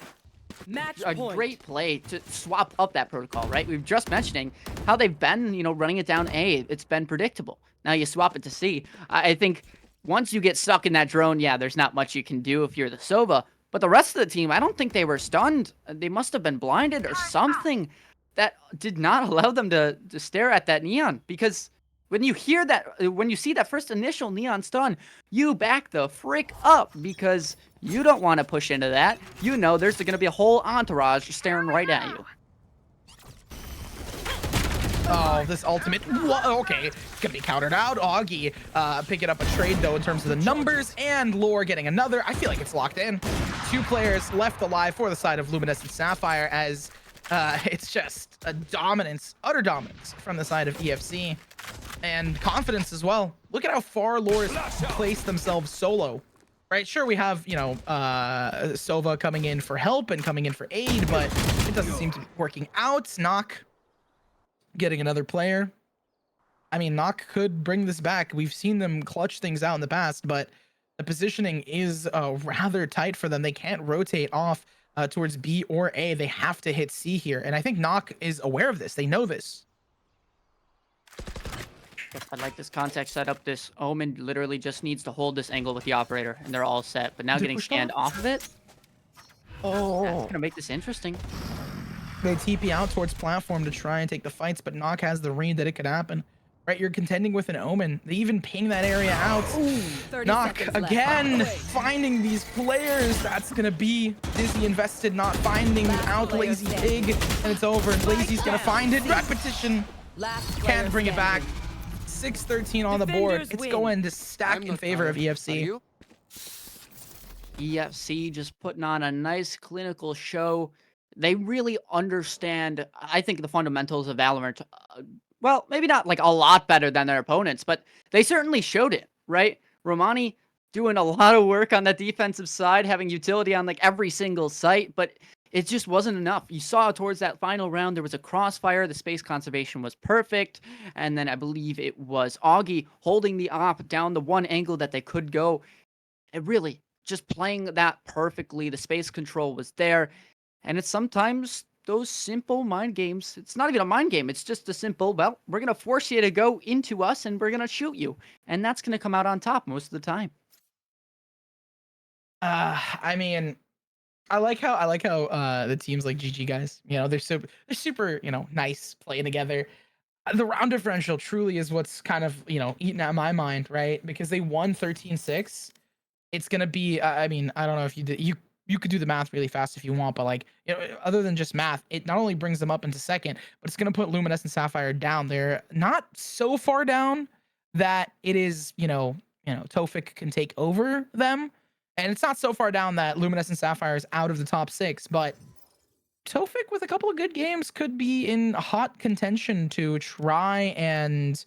Match A point. great play to swap up that protocol, right? We were just mentioning how they've been, you know, running it down A. It's been predictable. Now you swap it to C. I think once you get stuck in that drone, yeah, there's not much you can do if you're the Sova. But the rest of the team, I don't think they were stunned. They must have been blinded or something that did not allow them to stare at that Neon. Because when you hear that, when you see that first initial Neon stun, you back the frick up because you don't want to push into that. You know there's going to be a whole entourage staring right at you. Oh, this ultimate. Okay, gonna be countered out. Augie picking up a trade, though, in terms of the numbers, and Lore getting another. I feel like it's locked in. 2 players left alive for the side of Luminescent Sapphire, as it's just a dominance, utter dominance from the side of EFC. And confidence as well. Look at how far Lore has placed themselves solo. Right, sure, we have, you know, Sova coming in for help and coming in for aid, but it doesn't seem to be working out. Knock getting another player. I mean, Knock could bring this back. We've seen them clutch things out in the past, but the positioning is rather tight for them. They can't rotate off towards B or A. They have to hit C here, and I think Knock is aware of this. They know this. I like this context setup. This Omen literally just needs to hold this angle with the operator, and they're all set. But now getting scanned off of it, that's gonna make this interesting. They TP out towards platform to try and take the fights, but Knock has the read that it could happen. Right, you're contending with an Omen. They even ping that area out. Ooh, 30 Knock seconds left. again finding these players. That's gonna be Dizzy invested, not finding out Lazy Pig, and it's over. And Lazy's gonna find it. Repetition. Last Can't bring it back. standing. 6-13 on the board. Defenders It's win. going to stack in favor of EFC. EFC just putting on a nice clinical show. They really understand, I think, the fundamentals of Valorant. Well, maybe not like a lot better than their opponents, but they certainly showed it, right? Romani doing a lot of work on that defensive side, having utility on like every single site, but it just wasn't enough. You saw towards that final round, there was a crossfire. The space conservation was perfect. And then I believe it was Augie holding the op down the one angle that they could go. It really just playing that perfectly. The space control was there. And it's sometimes those simple mind games. It's not even a mind game. It's just a simple, well, we're going to force you to go into us and we're going to shoot you. And that's going to come out on top most of the time. I mean, I like how the teams like GG guys, you know, they're super, you know, nice playing together. The round differential truly is what's kind of, you know, eating at my mind, right? Because they won 13-6. It's gonna be, I mean, I don't know if you could do the math really fast if you want, but like, you know, other than just math, it not only brings them up into second, but it's gonna put Luminescent Sapphire down. They're not so far down that it is, you know, Tofik can take over them. And it's not so far down that Luminescent Sapphire is out of the top 6, but Tofik with a couple of good games could be in hot contention to try and,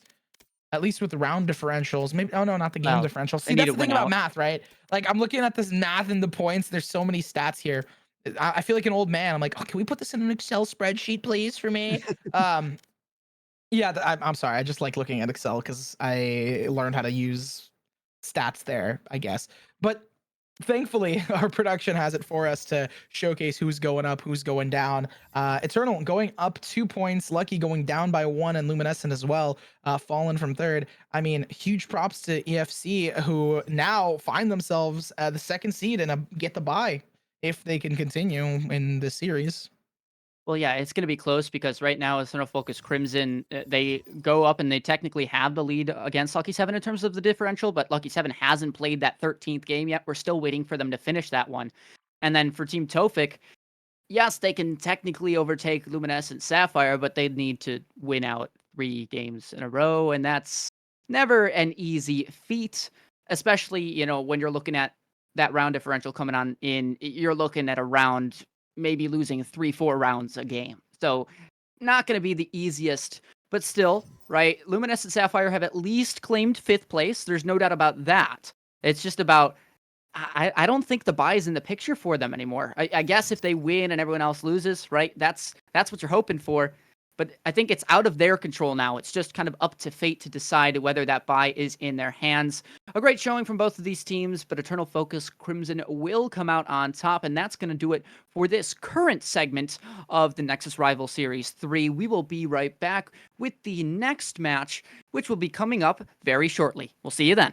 at least with the round differentials, maybe, oh no, not the game differential. See, that's the thing about math, right? Like, I'm looking at this math and the points. There's so many stats here. I feel like an old man. I'm like, oh, can we put this in an Excel spreadsheet, please, for me? Um, yeah, I'm sorry. I just like looking at Excel because I learned how to use stats there, I guess. But thankfully, our production has it for us to showcase who's going up, who's going down. Eternal going up 2 points, Lucky going down by 1, and Luminescent as well, fallen from third. I mean, huge props to EFC, who now find themselves the second seed and get the bye if they can continue in this series. Well, yeah, it's going to be close because right now, Eternal Focus Crimson, they go up and they technically have the lead against Lucky 7 in terms of the differential, but Lucky 7 hasn't played that 13th game yet. We're still waiting for them to finish that one. And then for Team Tofik, yes, they can technically overtake Luminescent Sapphire, but they need to win out 3 games in a row, and that's never an easy feat, especially, when you're looking at that round differential coming on in, you're looking at a round maybe losing 3-4 rounds a game. So not going to be the easiest, but still, right? Luminescent Sapphire have at least claimed 5th place. There's no doubt about that. It's just about I don't think the bye is in the picture for them anymore. I guess if they win and everyone else loses, right? That's what you're hoping for. But I think it's out of their control now. It's just kind of up to fate to decide whether that bye is in their hands. A great showing from both of these teams, but Eternal Focus Crimson will come out on top, and that's going to do it for this current segment of the Nexus Rival Series 3. We will be right back with the next match, which will be coming up very shortly. We'll see you then.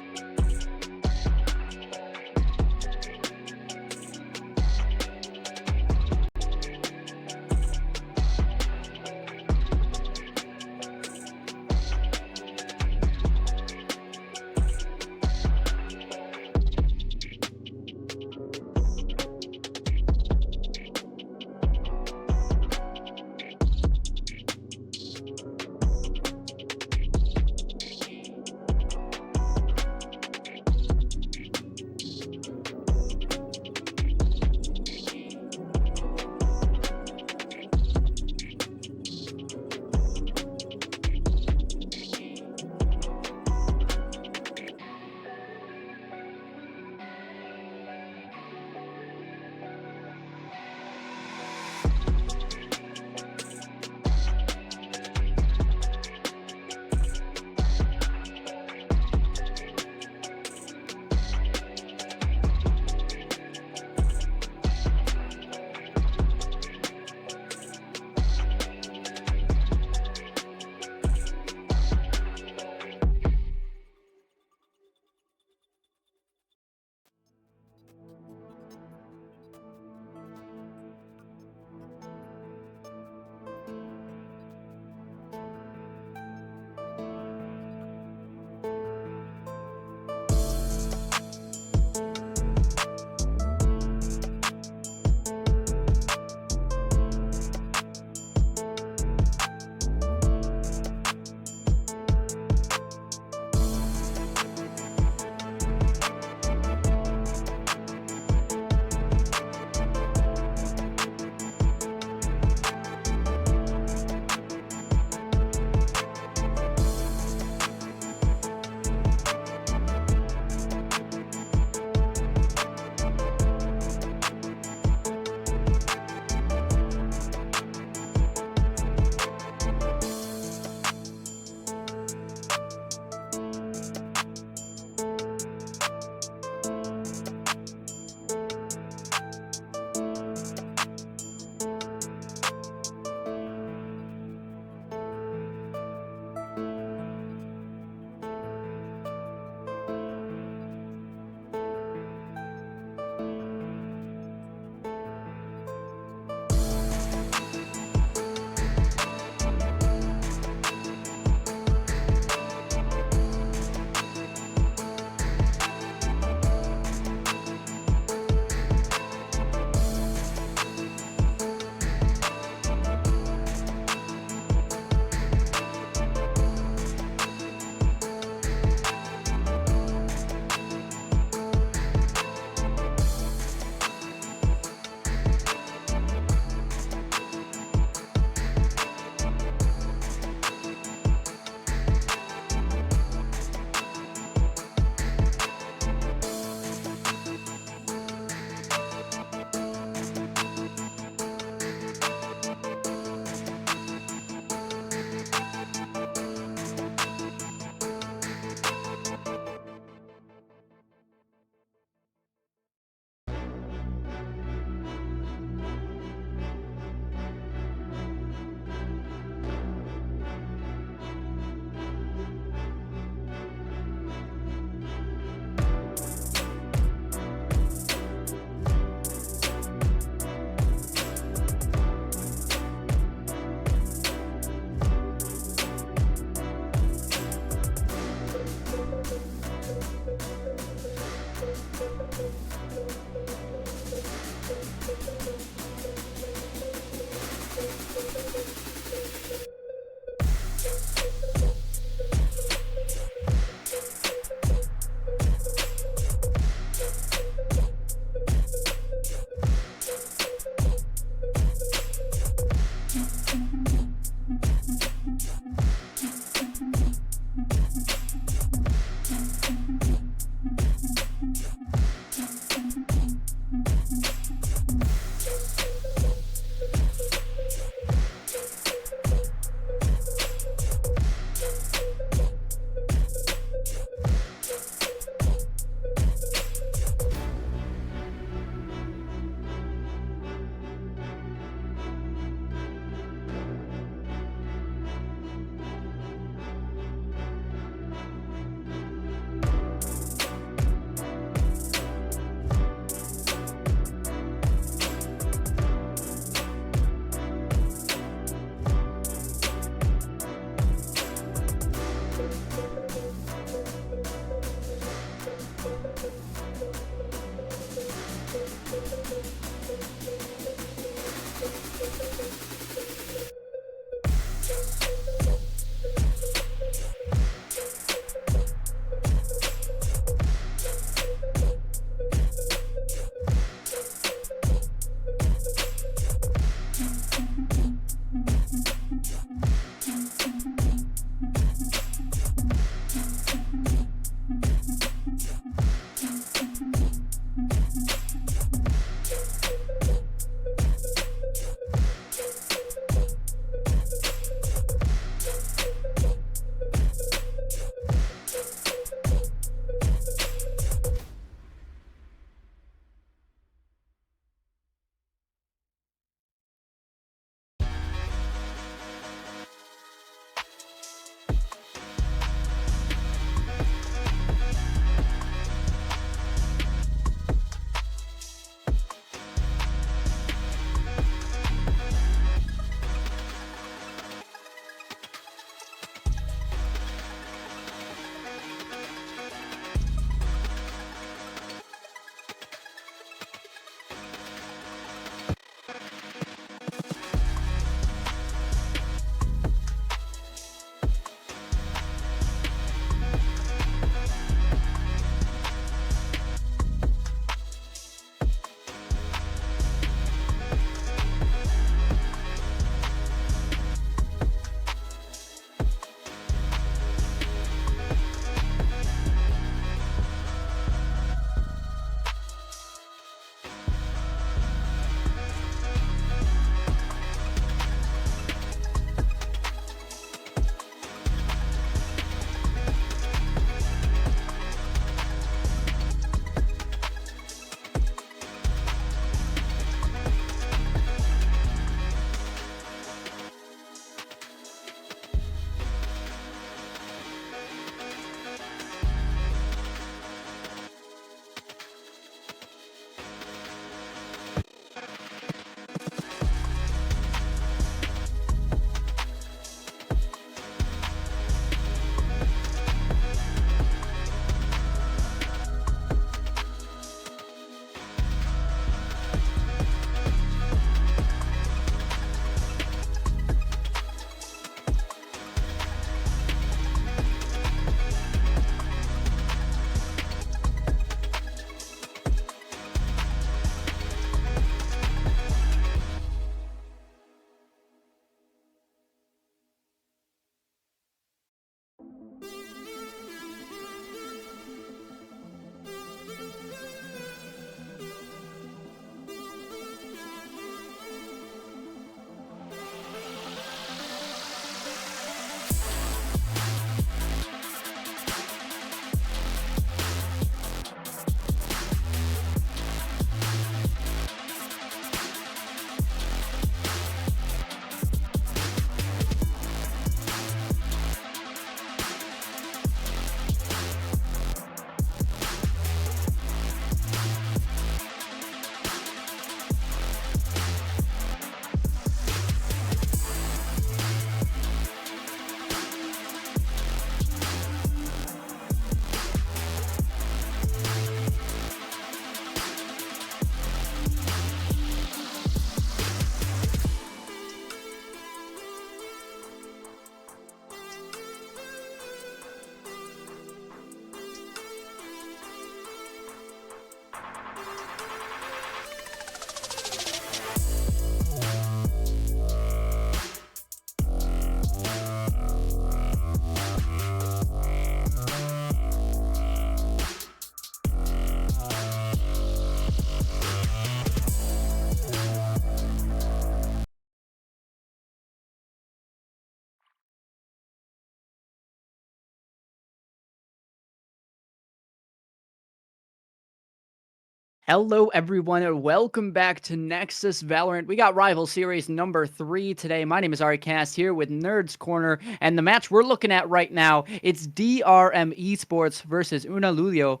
Hello, everyone, and welcome back to Nexus Valorant. We got Rival Series number 3 today. My name is AriCast here with Nerds Corner, and the match we're looking at right now, it's DRM Esports versus Unalulio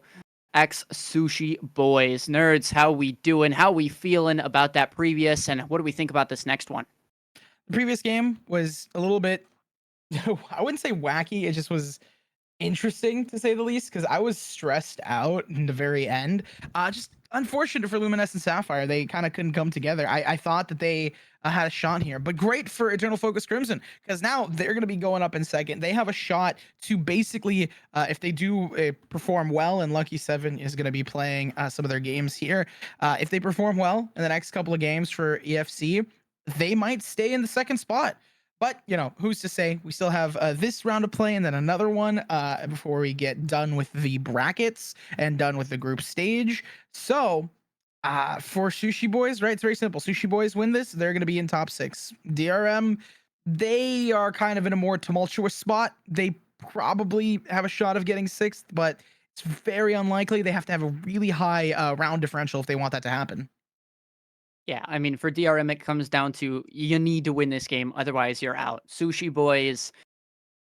x Sushi Boys. Nerds, how we doing? How we feeling about that previous, and what do we think about this next one? The previous game was a little bit, I wouldn't say wacky. It just was interesting to say the least because I was stressed out in the very end. Just unfortunate for Luminous and Sapphire. They kind of couldn't come together. I thought that they had a shot here, but great for Eternal Focus Crimson because now they're going to be going up in second. They have a shot to basically, if they do perform well, and Lucky 7 is going to be playing some of their games here. If they perform well in the next couple of games for EFC, they might stay in the second spot. But, who's to say? We still have this round of play and then another one before we get done with the brackets and done with the group stage. So, for Sushi Boys, right? It's very simple. Sushi Boys win this, they're going to be in top 6. DRM, they are kind of in a more tumultuous spot. They probably have a shot of getting 6th, but it's very unlikely. They have to have a really high round differential if they want that to happen. Yeah, I mean, for DRM, it comes down to you need to win this game, otherwise you're out. Sushi Boys,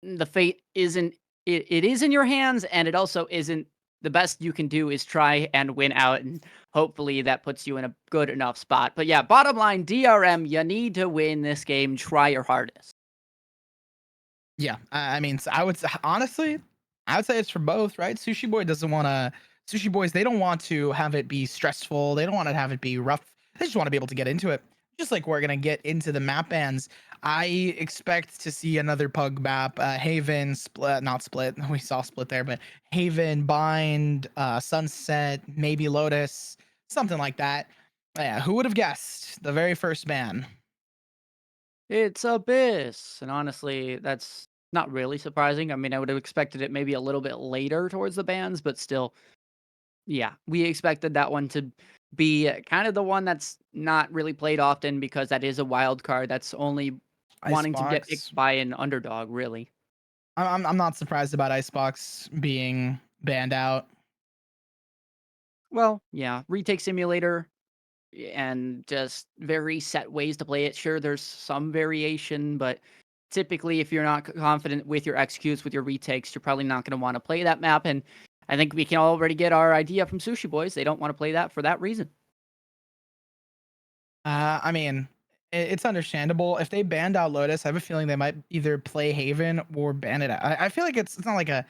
the fate isn't, it is in your hands, and it also isn't. The best you can do is try and win out, and hopefully that puts you in a good enough spot. But yeah, bottom line, DRM, you need to win this game. Try your hardest. Yeah, I mean, honestly, I would say it's for both, right? Sushi Boys, they don't want to have it be stressful. They don't want to have it be rough. They just want to be able to get into it. Just like we're gonna get into the map bans. I expect to see another pug map, Haven, Split, not Split. We saw Split there, but Haven, Bind, Sunset, maybe Lotus, something like that. Yeah, who would have guessed the very first ban? It's Abyss, and honestly, that's not really surprising. I mean, I would have expected it maybe a little bit later towards the bans, but still, yeah, we expected that one to be kind of the one that's not really played often because that is a wild card that's only wanting to get Icebox. picked by an underdog, really. I'm not surprised about Icebox being banned out. Well, yeah, retake simulator and just very set ways to play it. Sure, there's some variation, but typically, if you're not confident with your executes, with your retakes, you're probably not going to want to play that map. And I think we can already get our idea from Sushi Boys. They don't want to play that for that reason. I mean, it's understandable. If they banned out Lotus, I have a feeling they might either play Haven or ban it out. I feel like it's not like I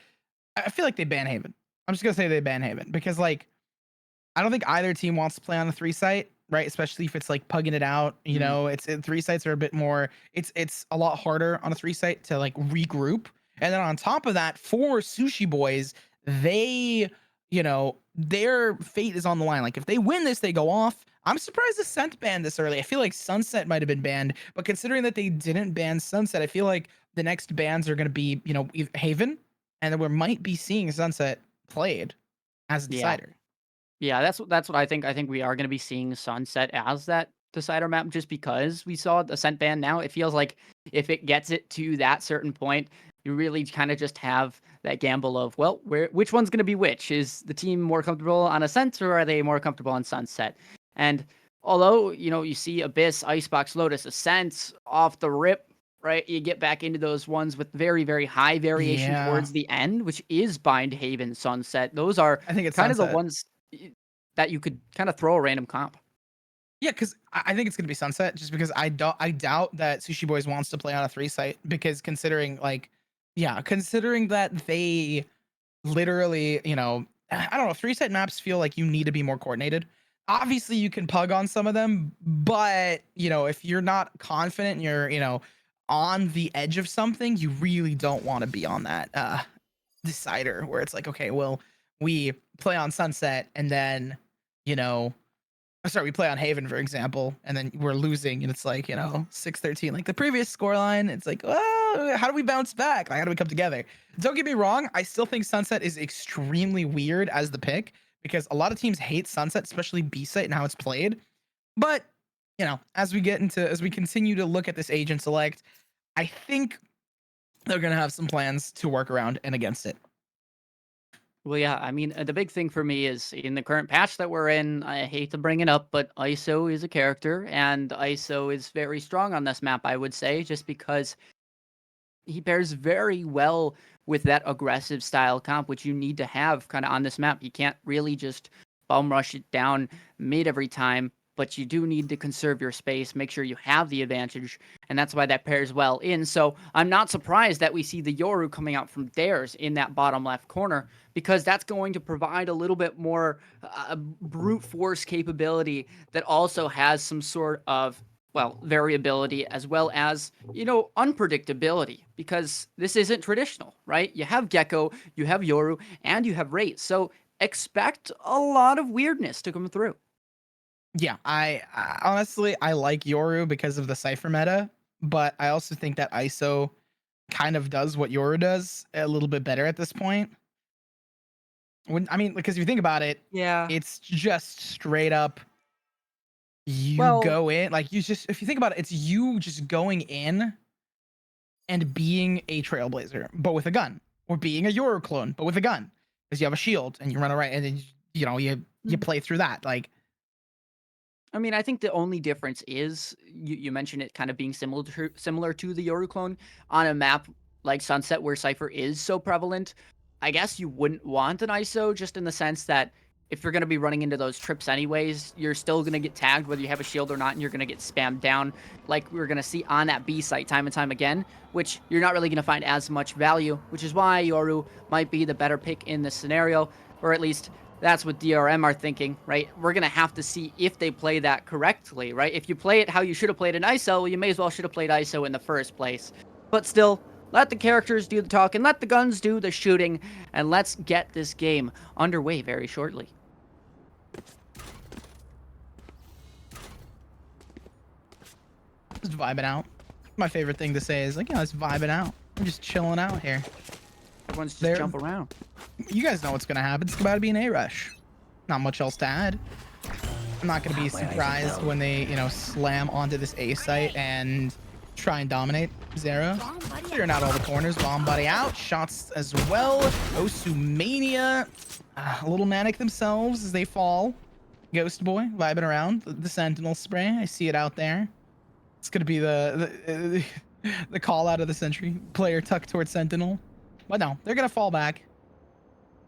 feel like they ban Haven. I'm just gonna say they ban Haven because like I don't think either team wants to play on the 3 site, right? Especially if it's like pugging it out. It's 3 sites are a bit more. It's a lot harder on a 3 site to like regroup. And then on top of that, for Sushi Boys, they, their fate is on the line. Like if they win this, they go off. I'm surprised the Scent banned this early. I feel like Sunset might have been banned, but considering that they didn't ban Sunset, I feel like the next bans are going to be, Haven, and then we might be seeing Sunset played as a Yeah. decider. Yeah, that's what I think. I think we are going to be seeing Sunset as that decider map just because we saw the Scent ban now. It feels like if it gets it to that certain point, you really kind of just have that gamble of, well, which one's going to be which? Is the team more comfortable on Ascent or are they more comfortable on Sunset? And although, you see Abyss, Icebox, Lotus, Ascent off the rip, right? You get back into those ones with very, very high variation Yeah. towards the end, which is Bind, Haven, Sunset. Those are I think it's kind of the Sunset. ones that you could kind of throw a random comp. Yeah, because I think it's gonna be Sunset, just because I doubt that Sushi Boys wants to play on a 3 site because considering that they literally, I don't know, 3 site maps feel like you need to be more coordinated. Obviously, you can pug on some of them, but if you're not confident and you're on the edge of something, you really don't want to be on that decider where it's like, okay, well, we play on Sunset and then we play on Haven, for example, and then we're losing, and it's like, 6-13, like the previous scoreline. It's like, oh, how do we bounce back? Like, how do we come together? Don't get me wrong. I still think Sunset is extremely weird as the pick because a lot of teams hate Sunset, especially B site and how it's played. But, as we continue to look at this agent select, I think they're going to have some plans to work around and against it. Well, yeah, I mean, the big thing for me is in the current patch that we're in, I hate to bring it up, but ISO is a character, and ISO is very strong on this map, I would say, just because he pairs very well with that aggressive style comp, which you need to have kind of on this map. You can't really just bum rush it down mid every time, but you do need to conserve your space, make sure you have the advantage, and that's why that pairs well in. So I'm not surprised that we see the Yoru coming out from theirs in that bottom left corner, because that's going to provide a little bit more brute force capability that also has some sort of variability as well as, unpredictability, because this isn't traditional, right? You have Gecko, you have Yoru, and you have Wraith. So expect a lot of weirdness to come through. Yeah, I honestly I like Yoru because of the Cypher meta, but I also think that ISO kind of does what Yoru does a little bit better at this point. Because if you think about it, Yeah. it's just straight up you Well, go in, like you just if you think about it, it's you just going in and being a trailblazer, but with a gun, or being a Yoru clone, but with a gun, because you have a shield and you run around and then you play through that. Like, I mean, I think the only difference is you mentioned it kind of being similar to the Yoru clone on a map like Sunset where Cypher is so prevalent. I guess you wouldn't want an ISO, just in the sense that if you're going to be running into those trips anyways, you're still going to get tagged whether you have a shield or not, and you're going to get spammed down like we're going to see on that B site time and time again, which you're not really going to find as much value, which is why Yoru might be the better pick in this scenario, or at least that's what DRM are thinking, right? We're going to have to see if they play that correctly, right? If you play it how you should have played an ISO, well, you may as well should have played ISO in the first place. But still, let the characters do the talking, let the guns do the shooting, and let's get this game underway very shortly. just vibing out. My favorite thing to say is like, it's vibing out. I'm just chilling out here. Everyone's just There- jump around. You guys know what's gonna happen. It's about to be an A rush. Not much else to add. I'm not gonna be surprised when they, slam onto this A site and try and dominate Zera. Clearing out all the corners. Bomb buddy out. Shots as well. Osumania. A little manic themselves as they fall. Ghost Boy vibing around. The Sentinel spray. I see it out there. It's gonna be the call out of the century. Player tucked towards Sentinel. But no, they're gonna fall back.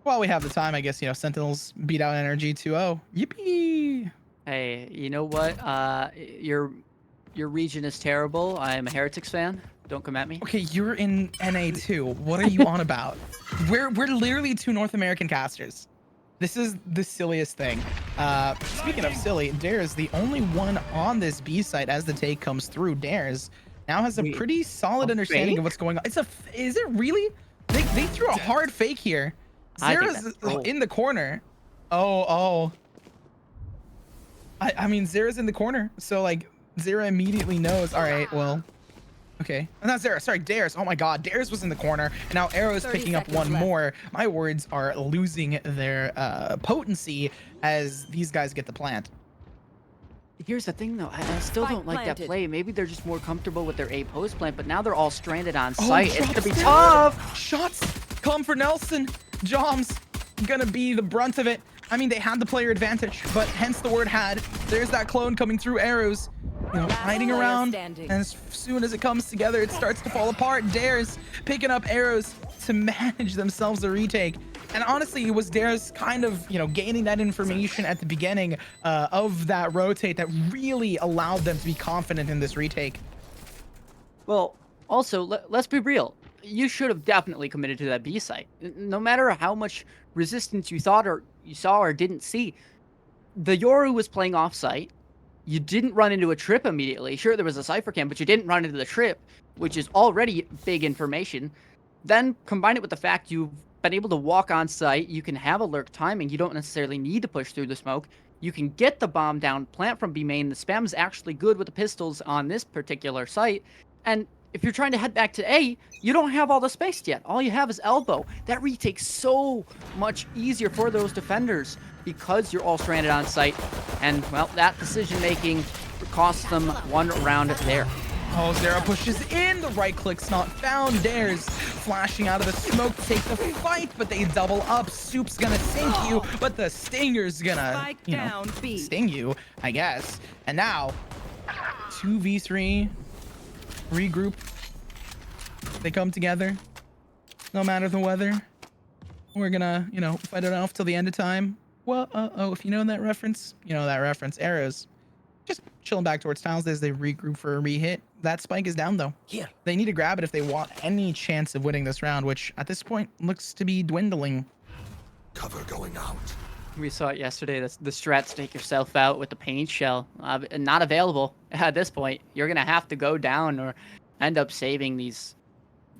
While we have the time, I guess, Sentinels beat out Energy 2-0. Yippee! Hey, you know what? Your region is terrible. I'm a Heretics fan. Don't come at me. Okay, you're in NA2. What are you on about? We're literally two North American casters. This is the silliest thing. Speaking of silly, Dares, the only one on this B site as the take comes through. Dares now has a Wait, pretty solid a understanding fake? of what's going on. Is it really? They threw a hard fake here. I think Zera's that's troll. in the corner. Oh. I mean, Zera's in the corner, so like Zera immediately knows. All right, well, okay. Not Zera, sorry, Dares. Oh my God, Dares was in the corner, and now Arrow's 30 picking up seconds one left. more. My words are losing their potency as these guys get the plant. Here's the thing, though. I still Spike don't like that planted. play. Maybe they're just more comfortable with their A post plant, but now they're all stranded on Oh, site. It's gonna drops be down. tough. Shots come for Nelson. Joms gonna be the brunt of it. I mean, they had the player advantage, but hence the word had. There's that clone coming through arrows, Last hiding player around. standing. And as soon as it comes together, it starts to fall apart. Dares picking up arrows to manage themselves a retake. And honestly, it was Dares kind of, gaining that information at the beginning of that rotate that really allowed them to be confident in this retake. Well, also, let's be real. You should have definitely committed to that B site. No matter how much resistance you thought or you saw or didn't see, the Yoru was playing off site. You didn't run into a trip immediately. Sure, there was a Cypher cam, but you didn't run into the trip, which is already big information. Then combine it with the fact you've been able to walk on site. You can have a lurk timing. You don't necessarily need to push through the smoke. You can get the bomb down, plant from B main. The spam's actually good with the pistols on this particular site. And if you're trying to head back to A, you don't have all the space yet. All you have is elbow. That retake's so much easier for those defenders because you're all stranded on site. And, well, that decision making costs them one round there. Oh, Zera pushes in. The right click's not found. Dares flashing out of the smoke to take the fight, but they double up. Soup's gonna sink you, but the Stinger's gonna, Spike you know, down B. sting you, I guess. And now, 2v3, regroup. They come together, no matter the weather. We're gonna, you know, fight it off till the end of time. Well, oh, if you know that reference, you know that reference. Arrows. Just chilling back towards tiles as they regroup for a re-hit. That spike is down though. Here. They need to grab it if they want any chance of winning this round, which at this point looks to be dwindling. Cover going out. We saw it yesterday. The strats take yourself out with the paint shell. Not available at this point. You're gonna have to go down or end up saving these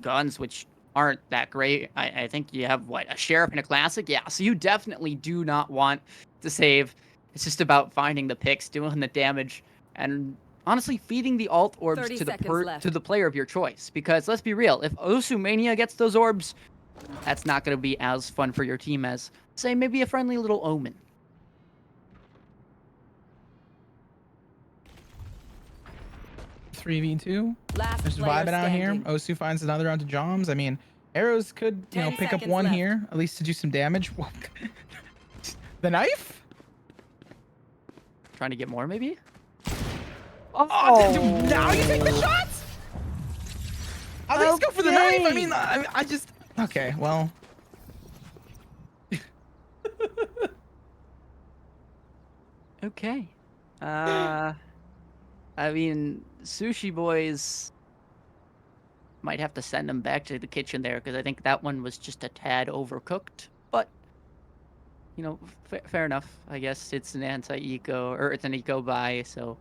guns, which aren't that great. I think you have what, a sheriff and a classic. Yeah, so you definitely do not want to save. It's just about finding the picks, doing the damage, and honestly feeding the alt orbs 30 to seconds left. the player of your choice. Because let's be real, if Osumania gets those orbs, that's not going to be as fun for your team as, say, maybe a friendly little Omen. Three v two. Last Just player vibing out here. standing. Osu finds another round to Joms. I mean, arrows could, you know, 10 pick up seconds one left. here, at least to do some damage. The knife? Trying to get more, maybe? Oh, now you take the shots? At least go for the knife. I mean, I just... Okay, well... Okay. I mean, Sushi Boys might have to send them back to the kitchen there because I think that one was just a tad overcooked. But, you know, fair enough. I guess it's an anti-eco, or it's an eco buy, so...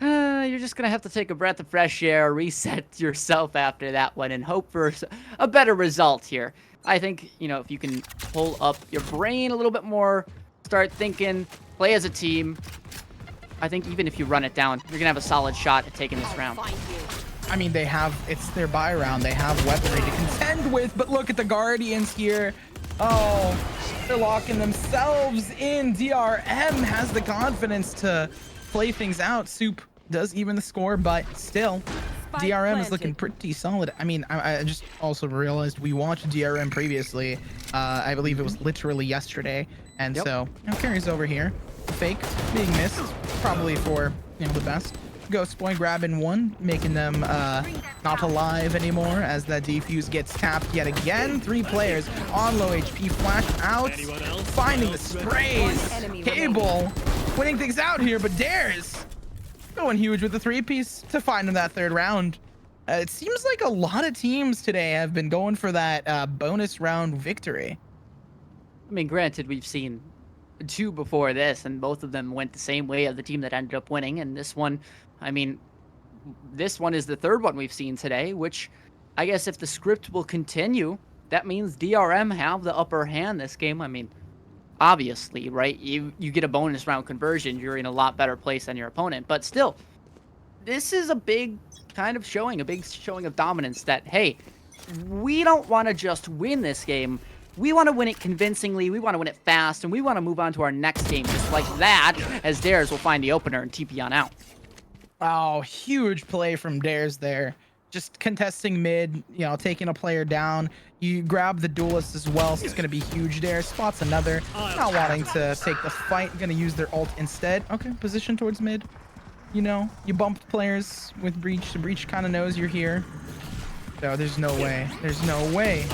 you're just going to have to take a breath of fresh air, reset yourself after that one, and hope for a better result here. I think, you know, if you can pull up your brain a little bit more, start thinking, play as a team, I think even if you run it down, you're going to have a solid shot at taking this round. I mean, they have... It's their buy round. They have weaponry to contend with, but look at the Guardians here. Oh, they're locking themselves in. DRM has the confidence to play things out. Soup does even the score, but still, Spike DRM is planted. looking pretty solid. I mean, I just also realized we watched DRM previously. I believe it was literally yesterday, and Yep. so you know, carries over here. Fake being missed, probably for, you know, the best. Ghost Boy grabbing one, making them not alive anymore as that defuse gets tapped yet again. 3 players on low HP, flash out, finding the sprays. enemy Cable winning things out here, but Dares going huge with the 3-piece to find him that 3rd round. It seems like a lot of teams today have been going for that bonus round victory. I mean, granted, we've seen 2 before this, and both of them went the same way of the team that ended up winning. And this one, I mean, this one is the 3rd one we've seen today, which I guess if the script will continue, that means DRM have the upper hand this game. I mean, obviously, right? You get a bonus round conversion, you're in a lot better place than your opponent. But still, this is a big kind of showing, a big showing of dominance that, hey, we don't want to just win this game. We want to win it convincingly, we want to win it fast, and we want to move on to our next game just like that, as Dares will find the opener and TP on out. Oh, huge play from Dares there. Just contesting mid, you know, taking a player down. You grab the duelist as well, so it's going to be huge. Dares spots another. Not wanting to take the fight. Going to use their ult instead. Okay, position towards mid. You know, you bumped players with Breach. The Breach kind of knows you're here. No, there's no way. There's no way.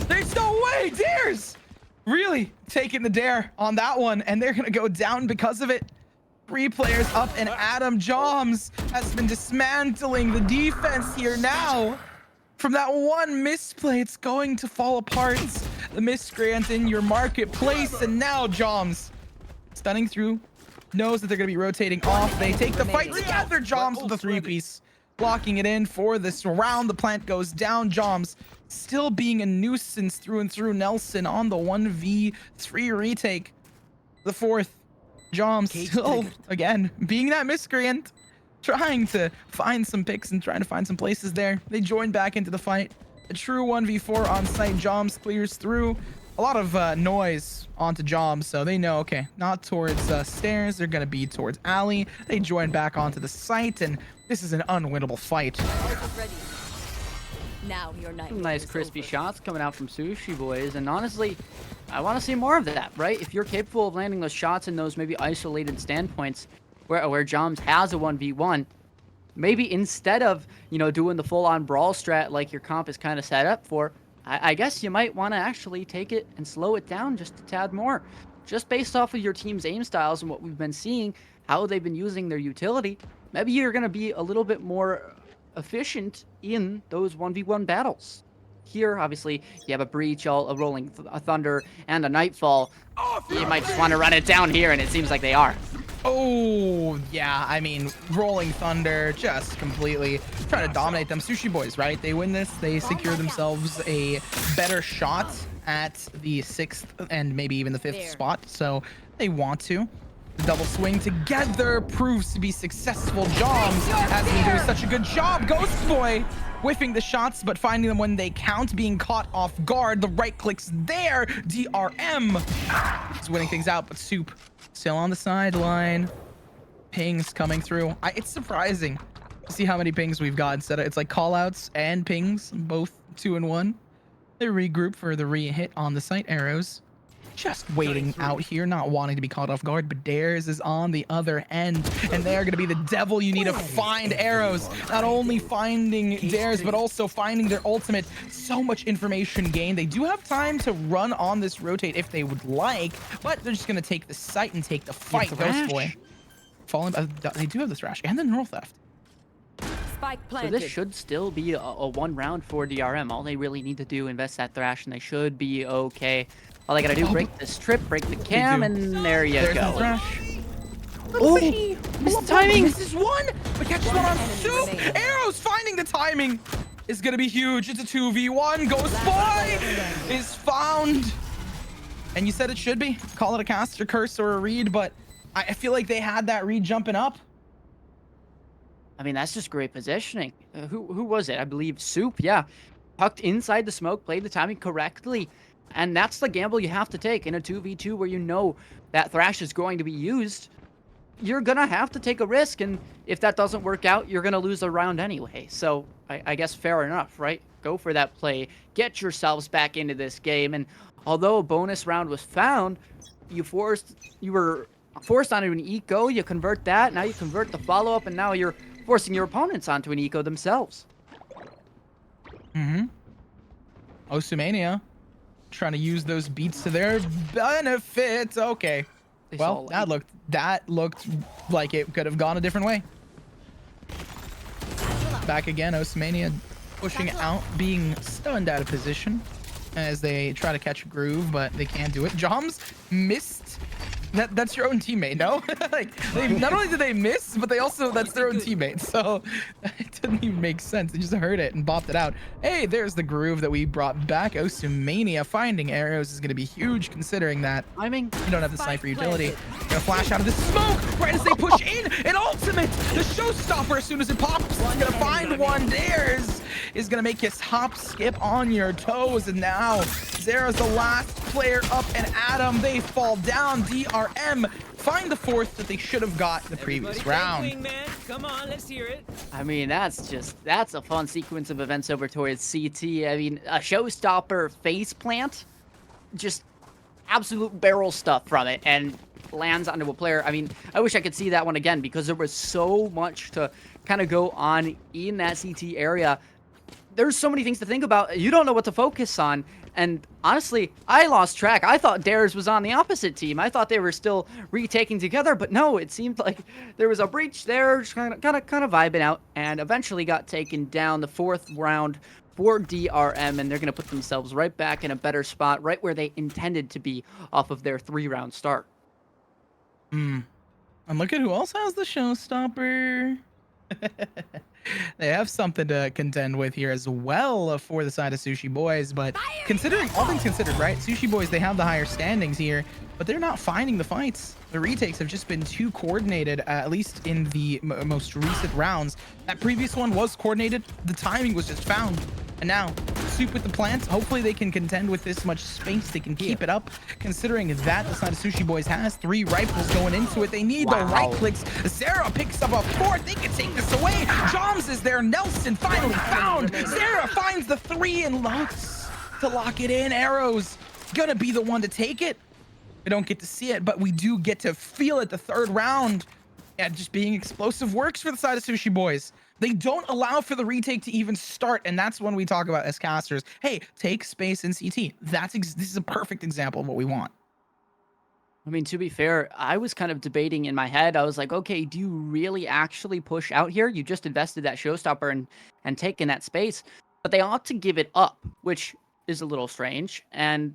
There's no way! Dares! Really taking the dare on that one, and they're going to go down because of it. 3 players up, and Adam Joms has been dismantling the defense here now. From that one misplay, it's going to fall apart. The miscreant in your marketplace, and now Joms stunning through, knows that they're going to be rotating off. They take the fight together. Joms with a 3-piece, blocking it in for this round. The plant goes down. Joms still being a nuisance through and through. Nelson on the 1v3 retake. The 4th. Joms still, again, being that miscreant, trying to find some picks and trying to find some places there. They join back into the fight. A true 1v4 on site. Joms clears through. lot of noise onto Joms, so they know, okay, not towards stairs, they're gonna be towards alley. They join back onto the site, and this is an unwinnable fight. Now your night. Nice crispy shots coming out from Sushi Boys, and honestly, I want to see more of that, right? If you're capable of landing those shots in those maybe isolated standpoints where Joms has a 1v1, maybe instead of, you know, doing the full-on brawl strat like your comp is kind of set up for, I guess you might want to actually take it and slow it down just a tad more. Just based off of your team's aim styles and what we've been seeing, how they've been using their utility, maybe you're going to be a little bit more efficient in those 1v1 battles. Here, obviously, you have a Breach, a Rolling Thunder, and a Nightfall. You might just want to run it down here, and it seems like they are. Oh, yeah, I mean, Rolling Thunder just completely trying to dominate them. Sushi Boys, right? They win this. They secure themselves a better shot at the 6th and maybe even the 5th spot, so they want to. The double swing together proves to be successful. Joms has been doing such a good job. Ghost Boy whiffing the shots, but finding them when they count, being caught off guard. The right clicks there. DRM is winning things out, but Soup still on the sideline. Pings coming through. It's surprising to see how many pings we've got instead of, it's like callouts and pings, both 2 and 1. They regroup for the re-hit on the site. Arrows just waiting out here, not wanting to be caught off guard, but Dares is on the other end, and they're going to be the devil you need to find. Arrows not only finding Dares, but also finding their ultimate. So much information gained. They do have time to run on this rotate if they would like, but they're just going to take the site and take the fight. Ghost Boy falling. They do have this Thrash and the Neural Theft. Spike So planted. this should still be a 1 round for DRM. All they really need to do, invest that Thrash, and they should be okay. All they gotta do, break this trip, break the cam, and there you There's go. the Thrash. Oh, missed the timing. This is one, but catches one on Soup. Arrows finding the timing is gonna be huge. It's a 2v1. Ghost Boy is found. And you said it should be. Call it a caster curse or a read, but I feel like they had that read jumping up. I mean, that's just great positioning. Who was it? I believe Soup, yeah. Tucked inside the smoke, played the timing correctly. And that's the gamble you have to take in a 2v2 where you know that Thrash is going to be used. You're going to have to take a risk, and if that doesn't work out, you're going to lose the round anyway. So I guess fair enough, right? Go for that play. Get yourselves back into this game. And although a bonus round was found, you were forced onto an eco. You convert that. Now you convert the follow-up, and now you're forcing your opponents onto an eco themselves. Osumania trying to use those beats to their benefit. Okay. Well, that looked like it could have gone a different way. Back again, Osumania pushing out, being stunned out of position as they try to catch a groove, but they can't do it. Joms missed. That's your own teammate, no? Like, not only did they miss, but that's their own teammate. So it didn't even make sense. They just heard it and bopped it out. Hey, there's the groove that we brought back. Osumania finding arrows is going to be huge, considering that I mean, you don't have the sniper utility. Gonna flash out of the smoke right as they push in. An ultimate, the showstopper as soon as it pops. Gonna find one. Dares is gonna make you hop, skip on your toes, and now Zera's the last player up, and Adam, they fall down. DRM find the 4th that they should have got the previous round. Come on, let's hear it. I mean, that's a fun sequence of events over towards CT. I mean, a showstopper face plant, just absolute barrel stuff from it, and lands onto a player. I mean, I wish I could see that one again, because there was so much to kind of go on in that CT area. There's so many things to think about. You don't know what to focus on. And honestly, I lost track. I thought Dares was on the opposite team. I thought they were still retaking together, but no, it seemed like there was a breach there, just kind of vibing out, and eventually got taken down. The 4th round for DRM, and they're going to put themselves right back in a better spot, right where they intended to be off of their 3-round start. And look at who else has the showstopper. They have something to contend with here as well for the side of Sushi Boys, but considering all things considered, right? Sushi Boys, they have the higher standings here, but they're not finding the fights. The retakes have just been too coordinated, at least in the most recent rounds. That previous one was coordinated. The timing was just found. And now, Soup with the plants. Hopefully they can contend with this much space. They can keep it up, considering that the side of Sushi Boys has 3 rifles going into it. They need the right clicks. Sarah picks up a 4th. They can take this away. Joms is there. Nelson finally found. Sarah finds the 3 and looks to lock it in. Arrows gonna be the one to take it. We don't get to see it, but we do get to feel it the 3rd round. And just being explosive works for the side of Sushi Boys. They don't allow for the retake to even start, and that's when we talk about as casters, hey, take space in CT. This is a perfect example of what we want. I mean, to be fair, I was kind of debating in my head. I was like, okay, do you really actually push out here? You just invested that showstopper and taken that space, but they ought to give it up, which is a little strange. And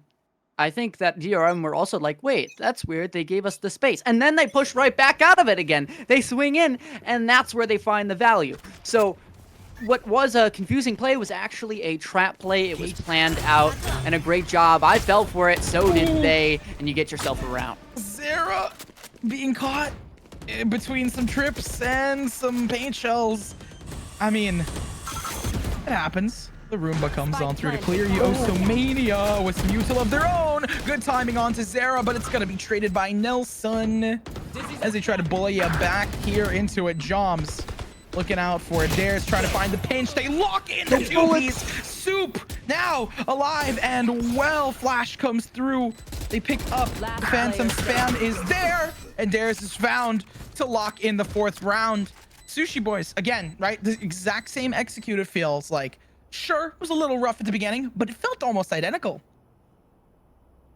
I think that DRM were also like, wait, that's weird. They gave us the space. And then they push right back out of it again. They swing in, and that's where they find the value. So what was a confusing play was actually a trap play. It was planned out, and a great job. I fell for it, so did they, and you get yourself around. Zara being caught in between some trips and some paint shells. I mean, it happens. The Roomba comes on through to clear you. Osomania with some util of their own. Good timing onto Zara, but it's going to be traded by Nelson as they try to bully you back here into it. Joms looking out for it. Dares trying to find the pinch. They lock in the 2-piece. Soup now alive and well. Flash comes through. They pick up the Phantom. Spam is there, and Dares is found to lock in the 4th round. Sushi Boys, again, right? The exact same execute, it feels like. Sure, it was a little rough at the beginning, but it felt almost identical.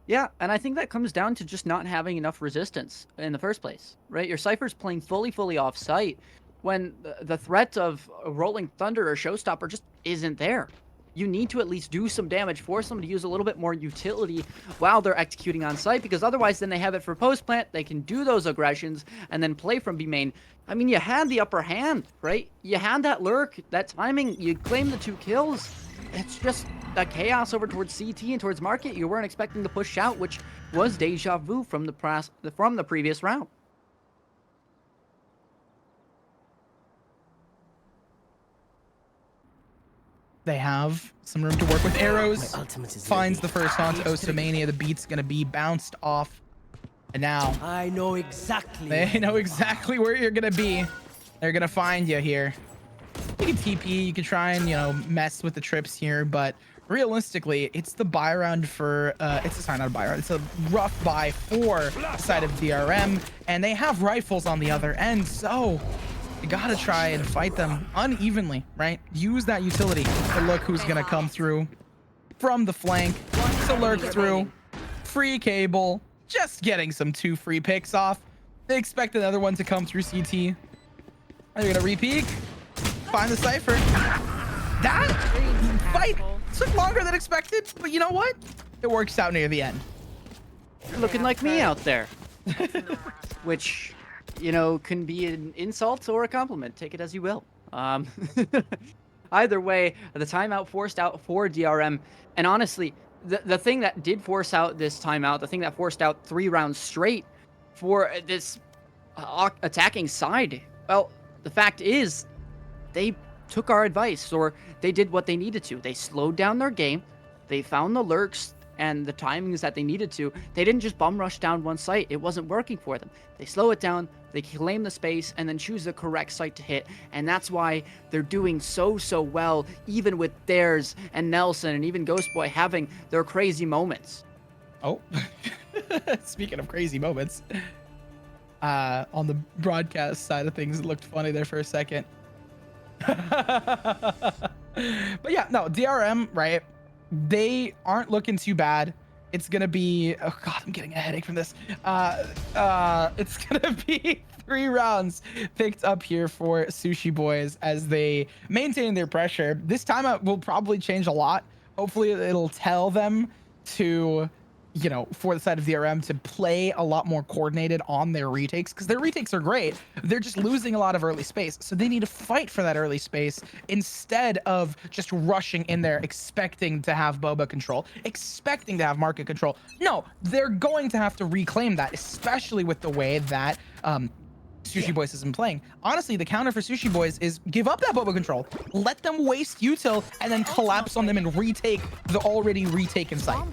Yeah, and I think that comes down to just not having enough resistance in the first place, right? Your Cypher's playing fully off site when the threat of a Rolling Thunder or Showstopper just isn't there. You need to at least do some damage, force them to use a little bit more utility while they're executing on site, because otherwise then they have it for post-plant, they can do those aggressions, and then play from B main. I mean, you had the upper hand, right? You had that lurk, that timing, you claimed the 2 kills. It's just a chaos over towards CT and towards market. You weren't expecting to push out, which was deja vu from the previous round. They have some room to work with. Arrows finds the first onto Osomania. The beat's gonna be bounced off, and now I know exactly. they know exactly where you're gonna be. They're gonna find you here. You can TP, you can try and, you know, mess with the trips here, but realistically, it's the buy round for sorry, not a buy round, it's a rough buy for the side of DRM, and they have rifles on the other end, so you gotta try and fight them unevenly, right? Use that utility to look who's gonna come through from the flank to lurk through. Free cable, just getting some 2 free picks off. They expect another one to come through CT. They're gonna re-peek, find the Cypher. That fight took longer than expected, but you know what? It works out near the end. You're looking like me out there. Which, you know, can be an insult or a compliment. Take it as you will. Either way, the timeout forced out for DRM. And honestly, the thing that did force out this timeout, the thing that forced out 3 rounds straight for this attacking side, well, the fact is they took our advice, or they did what they needed to. They slowed down their game. They found the lurks and the timings that they needed to. They didn't just bum rush down one site. It wasn't working for them. They slow it down, they claim the space, and then choose the correct site to hit. And that's why they're doing so well, even with Dares and Nelson and even Ghostboy having their crazy moments. Oh, speaking of crazy moments, on the broadcast side of things, it looked funny there for a second. But yeah, no, DRM, right? They aren't looking too bad. It's gonna be, oh god, I'm getting a headache from this. It's gonna be 3 rounds picked up here for Sushi Boys as they maintain their pressure. This timeout will probably change a lot. Hopefully it'll tell them to, you know, for the side of DRM to play a lot more coordinated on their retakes, because their retakes are great. They're just losing a lot of early space. So they need to fight for that early space instead of just rushing in there, expecting to have Boba control, expecting to have market control. No, they're going to have to reclaim that, especially with the way that Sushi Boys has been playing. Honestly, the counter for Sushi Boys is give up that Boba control, let them waste util, and then collapse on them and retake the already retaken site.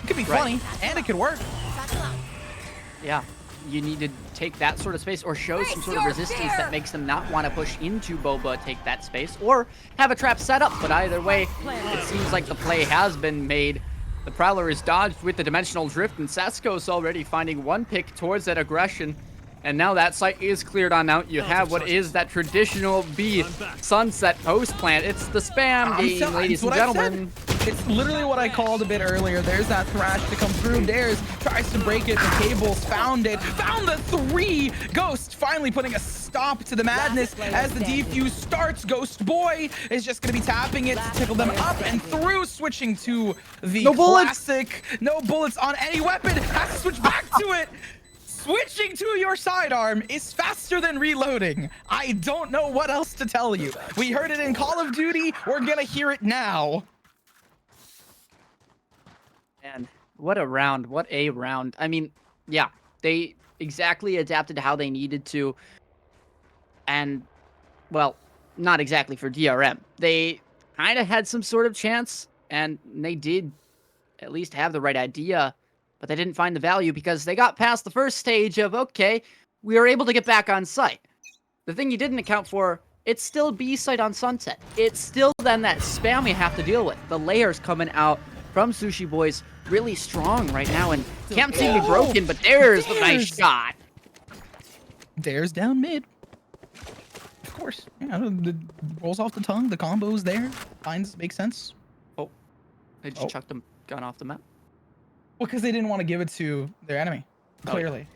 It could be funny, and it could work. Yeah, you need to take that sort of space or show some sort of resistance that makes them not want to push into Boba, take that space, or have a trap set up. But either way, it seems like the play has been made. The Prowler is dodged with the Dimensional Drift, and Sasko's already finding one pick towards that aggression. And now that site is cleared on out. You have what is that traditional B Sunset post plant. It's the spam game, ladies and gentlemen. It's literally what I called a bit earlier. There's that thrash to come through. Dares tries to break it. The cables found it. Found the 3. Ghost finally putting a stop to the madness as the defuse starts. Ghost Boy is just going to be tapping it to tickle them up and through, switching to the classic. No bullets on any weapon. Has to switch back to it. Switching to your sidearm is faster than reloading. I don't know what else to tell you. We heard it in Call of Duty. We're going to hear it now. And what a round. What a round. I mean, yeah, they exactly adapted to how they needed to. And, well, not exactly for DRM. They kind of had some sort of chance, and they did at least have the right idea. But they didn't find the value because they got past the first stage of, okay, we were able to get back on site. The thing you didn't account for, it's still B site on Sunset. It's still then that spam you have to deal with. The layers coming out from Sushi Boys really strong right now and can't seem to be broken, but there's the nice shot. Dares down mid. Of course. Yeah, the rolls off the tongue, the combo's there. Makes sense. Oh, they just chucked them gun off the map. Well, because they didn't want to give it to their enemy, clearly.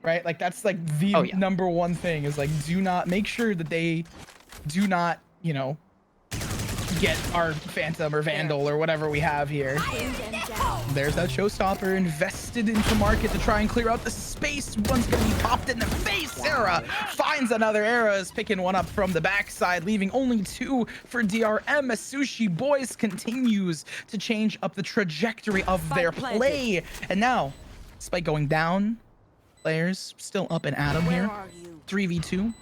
Right? Like, that's like the number one thing is like, do not make sure that they do not, you know, get our Phantom or Vandal or whatever we have here. There's that showstopper invested into market to try and clear out the space. One's going to be popped in the face. Sarah finds another arrow, is picking one up from the backside, leaving only 2 for DRM as Sushi Boys continues to change up the trajectory of their play. And now, despite going down, players still up and at 'em here. 3v2.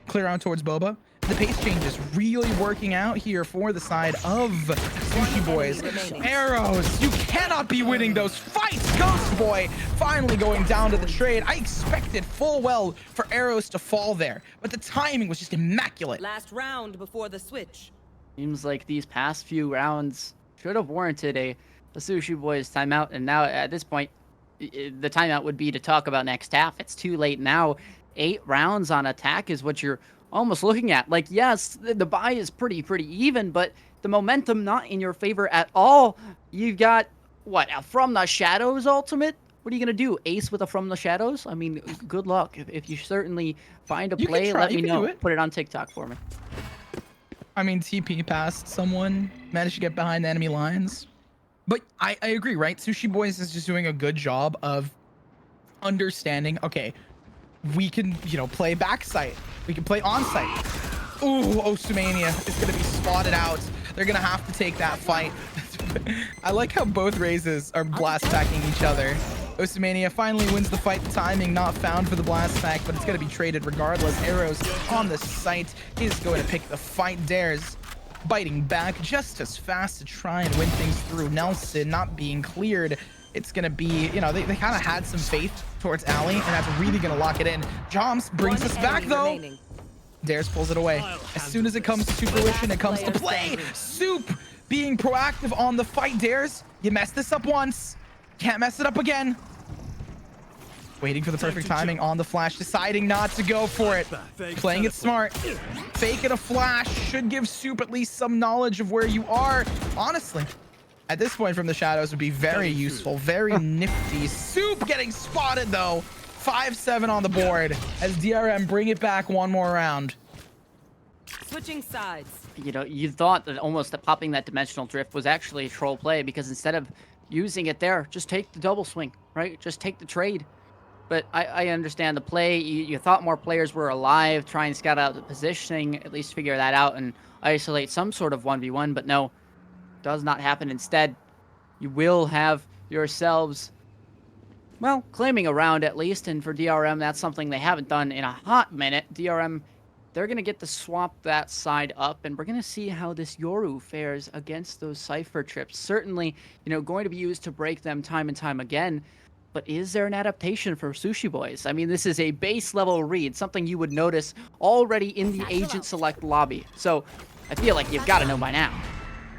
Clear out towards Boba. The pace change is really working out here for the side of Sushi Boys. Arrows, you cannot be winning those fights. Ghost Boy finally going down to the trade. I expected full well for arrows to fall there, but the timing was just immaculate. Last round before the switch. Seems like these past few rounds should have warranted a Sushi Boys timeout, and now at this point, the timeout would be to talk about next half. It's too late now. 8 rounds on attack is what you're almost looking at. Like, yes, the buy is pretty even, but the momentum not in your favor at all. You've got, what, a From the Shadows ultimate? What are you going to do? Ace with a From the Shadows? I mean, good luck. If you certainly find a play, let me know. Put it on TikTok for me. I mean, TP past someone, managed to get behind enemy lines. But I agree, right? Sushi Boys is just doing a good job of understanding, okay, we can, you know, play backside. We can play onsite. Ooh, Osumania is going to be spotted out. They're going to have to take that fight. I like how both raises are blast packing each other. Osumania finally wins the fight. The timing not found for the blast pack, but it's going to be traded regardless. Arrows on the site is going to pick the fight. Dares biting back just as fast to try and win things through. Nelson not being cleared. It's going to be, you know, they kind of had some faith towards Ali, and that's really going to lock it in. Joms brings us back, though. Dares pulls it away. As soon as it comes to fruition, it comes to play. Soup being proactive on the fight. Dares, you messed this up once. Can't mess it up again. Waiting for the perfect timing on the flash, deciding not to go for it. Playing it smart. Faking a flash should give Soup at least some knowledge of where you are. Honestly, at this point from the shadows would be very useful, very nifty. Soup getting spotted though. 5-7 on the board as DRM bring it back one more round. Switching sides. You know, you thought that almost that popping that dimensional drift was actually a troll play, because instead of using it there, just take the double swing, right? Just take the trade. But I understand the play. You thought more players were alive, try and scout out the positioning, at least figure that out and isolate some sort of 1v1, but no, does not happen. Instead, you will have yourselves Well, claiming a round at least, and for DRM, that's something they haven't done in a hot minute. DRM, they're going to get to swap that side up, and we're going to see how this Yoru fares against those Cypher trips. Certainly, going to be used to break them time and time again, but is there an adaptation for Sushi Boys? I mean, this is a base level read, something you would notice already in the Agent Select lobby. So I feel like you've got to know by now.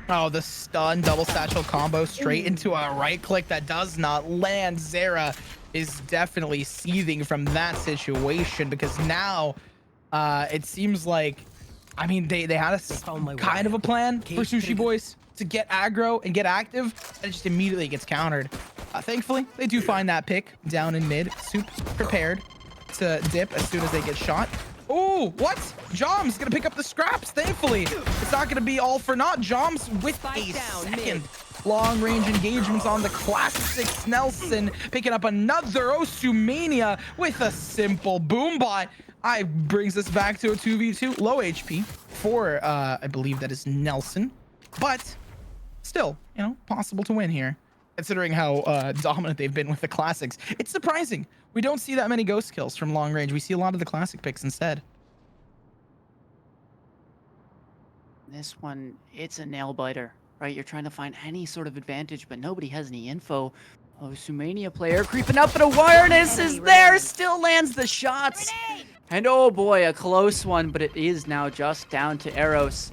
Oh, the stun double satchel combo straight into a right click that does not land. Zera is definitely seething from that situation because now it seems like, I mean, they had a kind of a plan for Sushi Boys to get aggro and get active, and it just immediately gets countered. Thankfully, they do find that pick down in mid. Soup prepared to dip as soon as they get shot. Oh, what? Jom's gonna pick up the scraps, thankfully. It's not gonna be all for naught. Jom's with a second long-range engagements on the classic Nelson, picking up another Osumania with a simple boom bot. Brings us back to a 2v2. Low HP for, I believe that is Nelson. But still, possible to win here, considering how dominant they've been with the classics. It's surprising. We don't see that many ghost kills from long range. We see a lot of the classic picks instead. This one, it's a nail biter, right? You're trying to find any sort of advantage, but nobody has any info. Oh, Sumania player creeping up, but awareness is there, still lands the shots. And oh boy, a close one, but it is now just down to Eros.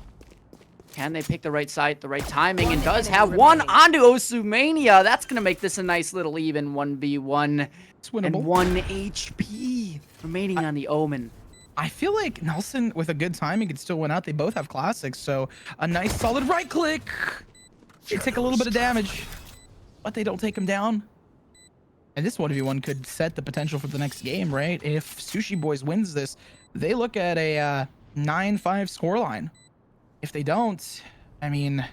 Can they pick the right side, the right timing, and does have one onto Osumania. That's going to make this a nice little even 1v1. It's winnable. And 1 HP remaining on the Omen. I feel like Nelson, with a good timing, could still win out. They both have classics, so a nice solid right click. They take a little bit of damage, but they don't take him down. And this 1v1 could set the potential for the next game, right? If Sushi Boys wins this, they look at a 9-5 scoreline. If they don't, I mean,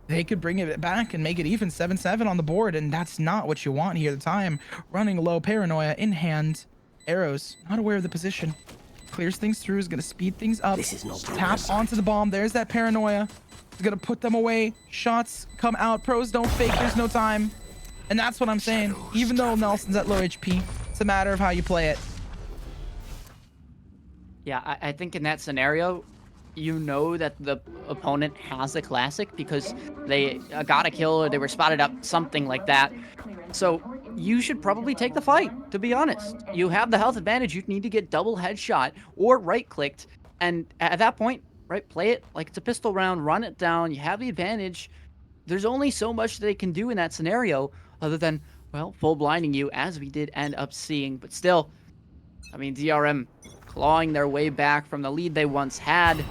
they could bring it back and make it even 7-7 on the board, and that's not what you want here at the time. Running low, Paranoia in hand. Arrows, not aware of the position. Clears things through, is going to speed things up. This is no Tap onto the bomb. There's that Paranoia. Is going to put them away. Shots come out. Pros don't fake. There's no time. And that's what I'm saying. Even though Nelson's at low HP, it's a matter of how you play it. Yeah, I think in that scenario, you know that the opponent has a classic because they got a kill or they were spotted up, something like that. So you should probably take the fight, to be honest. You have the health advantage. You need to get double headshot or right-clicked. And at that point, right, play it like it's a pistol round, run it down. You have the advantage. There's only so much they can do in that scenario other than, well, full blinding you, as we did end up seeing. But still, I mean, DRM clawing their way back from the lead they once had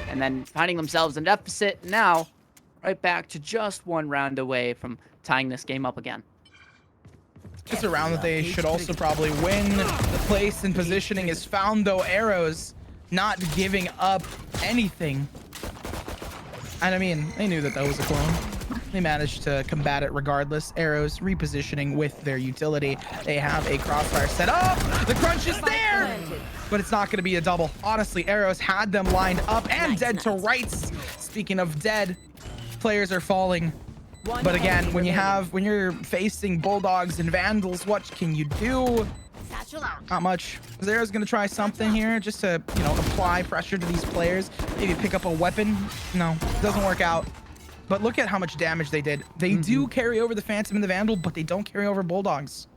and then finding themselves in deficit. Now, right back to just one round away from tying this game up again. It's a round that they should also probably win. The place and positioning is found, though. Arrows not giving up anything. And I mean, they knew that that was a clone. They managed to combat it regardless. Arrows repositioning with their utility. They have a crossfire set up. The crunch is there, but it's not going to be a double. Honestly, Arrows had them lined up and dead to rights. Speaking of dead, players are falling. But again, when you're facing Bulldogs and Vandals, what can you do? Not much. Zera's gonna try something here just to, apply pressure to these players. Maybe pick up a weapon. No, doesn't work out. But look at how much damage they did. They do carry over the Phantom and the Vandal, but they don't carry over Bulldogs.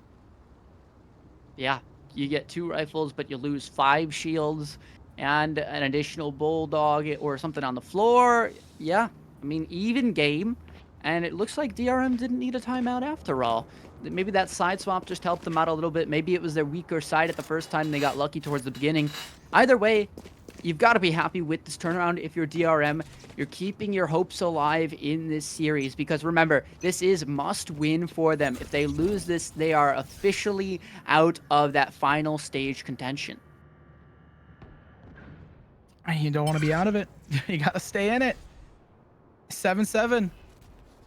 Yeah, you get 2 rifles, but you lose 5 shields and an additional Bulldog or something on the floor. Yeah, I mean, even game. And it looks like DRM didn't need a timeout after all. Maybe that side swap just helped them out a little bit. Maybe it was their weaker side at the first time. They got lucky towards the beginning. Either way, you've got to be happy with this turnaround. If you're DRM, you're keeping your hopes alive in this series. Because remember, this is must win for them. If they lose this, they are officially out of that final stage contention. You don't want to be out of it. You got to stay in it. 7-7.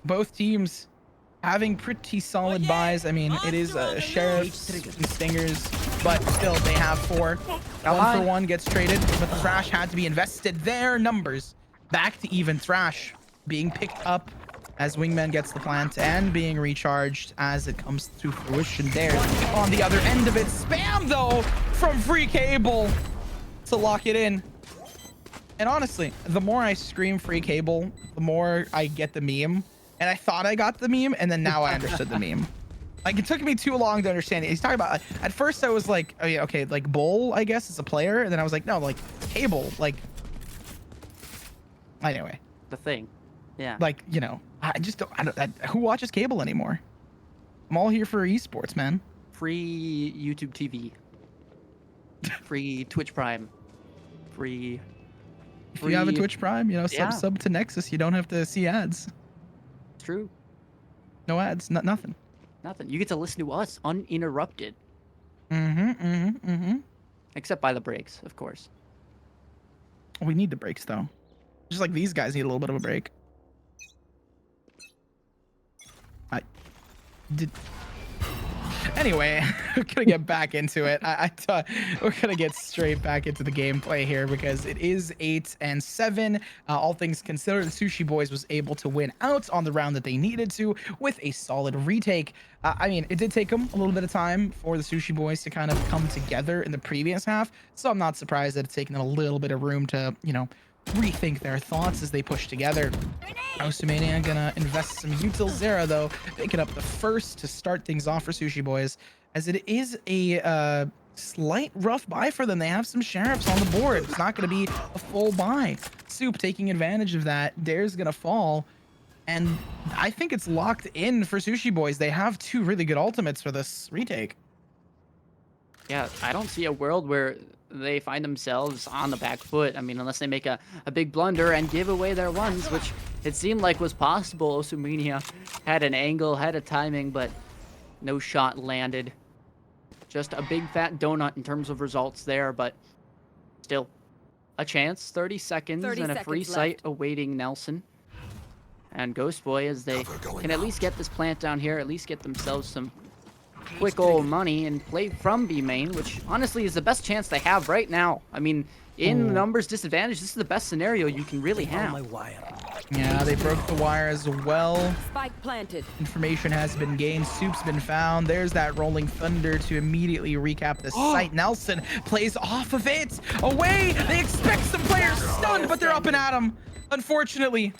Both teams having pretty solid buys. I mean, it is Sheriffs and Stingers, but still they have 4. 1 for 1 gets traded, but Thrash had to be invested there. Numbers back to even. Thrash being picked up as Wingman gets the plant and being recharged as it comes to fruition there. On the other end of it, spam though from Free Cable to lock it in. And honestly, the more I scream Free Cable, the more I get the meme. And I thought I got the meme, and then now I understood the meme. Like, it took me too long to understand it. He's talking about, at first I was like, oh yeah, okay, like Bull, I guess, is a player. And then I was like, no, like Cable, like, anyway. The thing. Yeah. Like, you know, I just don't, who watches Cable anymore? I'm all here for esports, man. Free YouTube TV. Free Twitch Prime. Free. If you have a Twitch Prime, you know, sub to Nexus, you don't have to see ads. True. No ads, nothing. Nothing. You get to listen to us uninterrupted. Mm-hmm. Except by the breaks, of course. We need the breaks, though. Just like these guys need a little bit of a break. Anyway, we're gonna get back into it. We're gonna get straight back into the gameplay here because it is 8-7. All things considered, the Sushi Boys was able to win out on the round that they needed to with a solid retake. I mean, it did take them a little bit of time for the Sushi Boys to kind of come together in the previous half, so I'm not surprised that it's taken them a little bit of room to, you know, rethink their thoughts as they push together. Osumania gonna invest some util Zera though, picking up the first to start things off for Sushi Boys, as it is a slight rough buy for them. They have some sheriffs on the board. It's not gonna be a full buy. Soup taking advantage of that. Dare's gonna fall, and I think it's locked in for Sushi Boys. They have two really good ultimates for this retake. Yeah, I don't see a world where they find themselves on the back foot. I mean, unless they make a big blunder and give away their ones, which it seemed like was possible. Osumania had an angle, had a timing, but no shot landed. Just a big fat donut in terms of results there, but still a chance. 30 seconds 30 and a free seconds sight left. awaiting Nelson and Ghost Boy, as they can at least get this plant down here, at least get themselves some quick old money and play from B main, which honestly is the best chance they have right now. I mean, in numbers disadvantage, this is the best scenario you can really have. Yeah, they broke the wire as well. Spike planted. Information has been gained. Soup's been found. There's that rolling thunder to immediately recap the site. Nelson plays off of it. Away. They expect some players stunned, but they're up and at him. Unfortunately,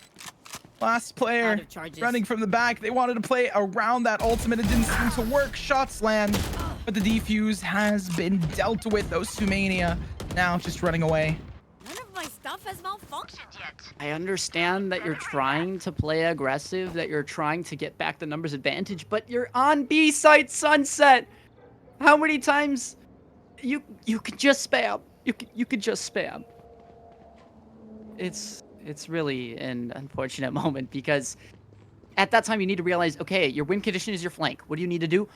last player Out of charges. running from the back. They wanted to play around that ultimate. It didn't seem to work. Shots land, but the defuse has been dealt with. Osumania now just running away. None of my stuff has malfunctioned yet. I understand that you're trying to play aggressive, that you're trying to get back the numbers advantage, but you're on B site Sunset. How many times you could just spam? You could just spam. It's really an unfortunate moment, because at that time you need to realize, okay, your win condition is your flank. What do you need to do?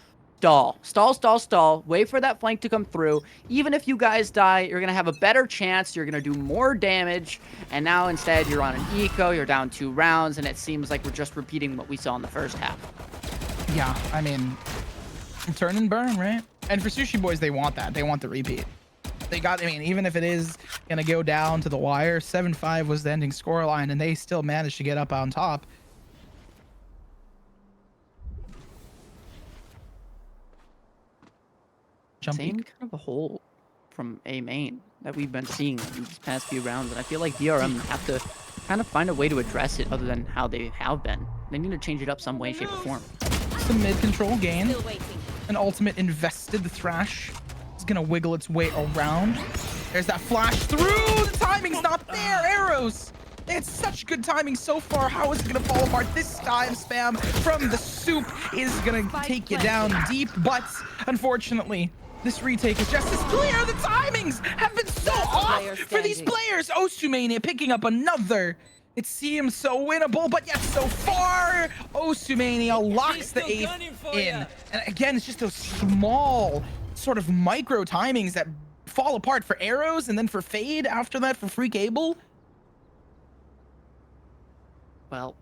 Stall. Wait for that flank to come through. Even if you guys die, you're going to have a better chance. You're going to do more damage. And now instead you're on an eco. You're down 2 rounds. And it seems like we're just repeating what we saw in the first half. Yeah, I mean, turn and burn, right? And for Sushi Boys, they want that. They want the repeat. They got, I mean, even if it is going to go down to the wire, 7-5 was the ending scoreline, and they still managed to get up on top. Same kind of a hole from A main that we've been seeing in these past few rounds, and I feel like DRM have to kind of find a way to address it other than how they have been. They need to change it up some way, shape, or form. Some mid control gain. Still waiting. An ultimate invested. The Thrash is going to wiggle its way around. There's that flash through. The timing's not there. Arrows. They had such good timing so far. How is it going to fall apart this time? Spam from the Soup is going to take you down deep, but unfortunately, this retake is just as clear. The timings have been so off for these players. Osumania picking up another. It seems so winnable, but yet so far. Osumania locks the 8th in. And again, it's just those small sort of micro timings that fall apart for Arrows, and then for Fade after that for Free Cable. Well,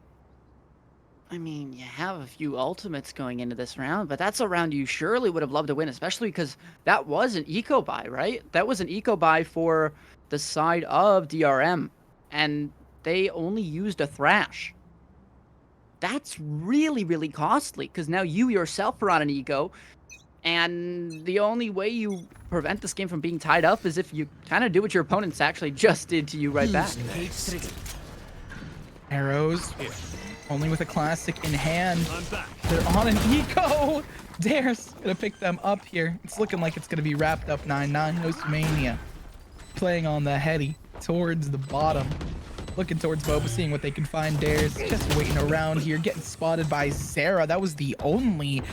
I mean, you have a few ultimates going into this round, but that's a round you surely would have loved to win, especially because that was an eco buy, right? That was an eco buy for the side of DRM, and they only used a Thrash. that's really, really costly because now you yourself are on an eco. And the only way you prevent this game from being tied up is if you kind of do what your opponents actually just did to you right back. Arrows, only with a classic in hand. They're on an eco. Dare's gonna pick them up here. It's looking like it's gonna be wrapped up 9-9. Hostmania playing on the heady towards the bottom. Looking towards Boba, seeing what they can find. Dare's just waiting around here, getting spotted by Zera. That was the only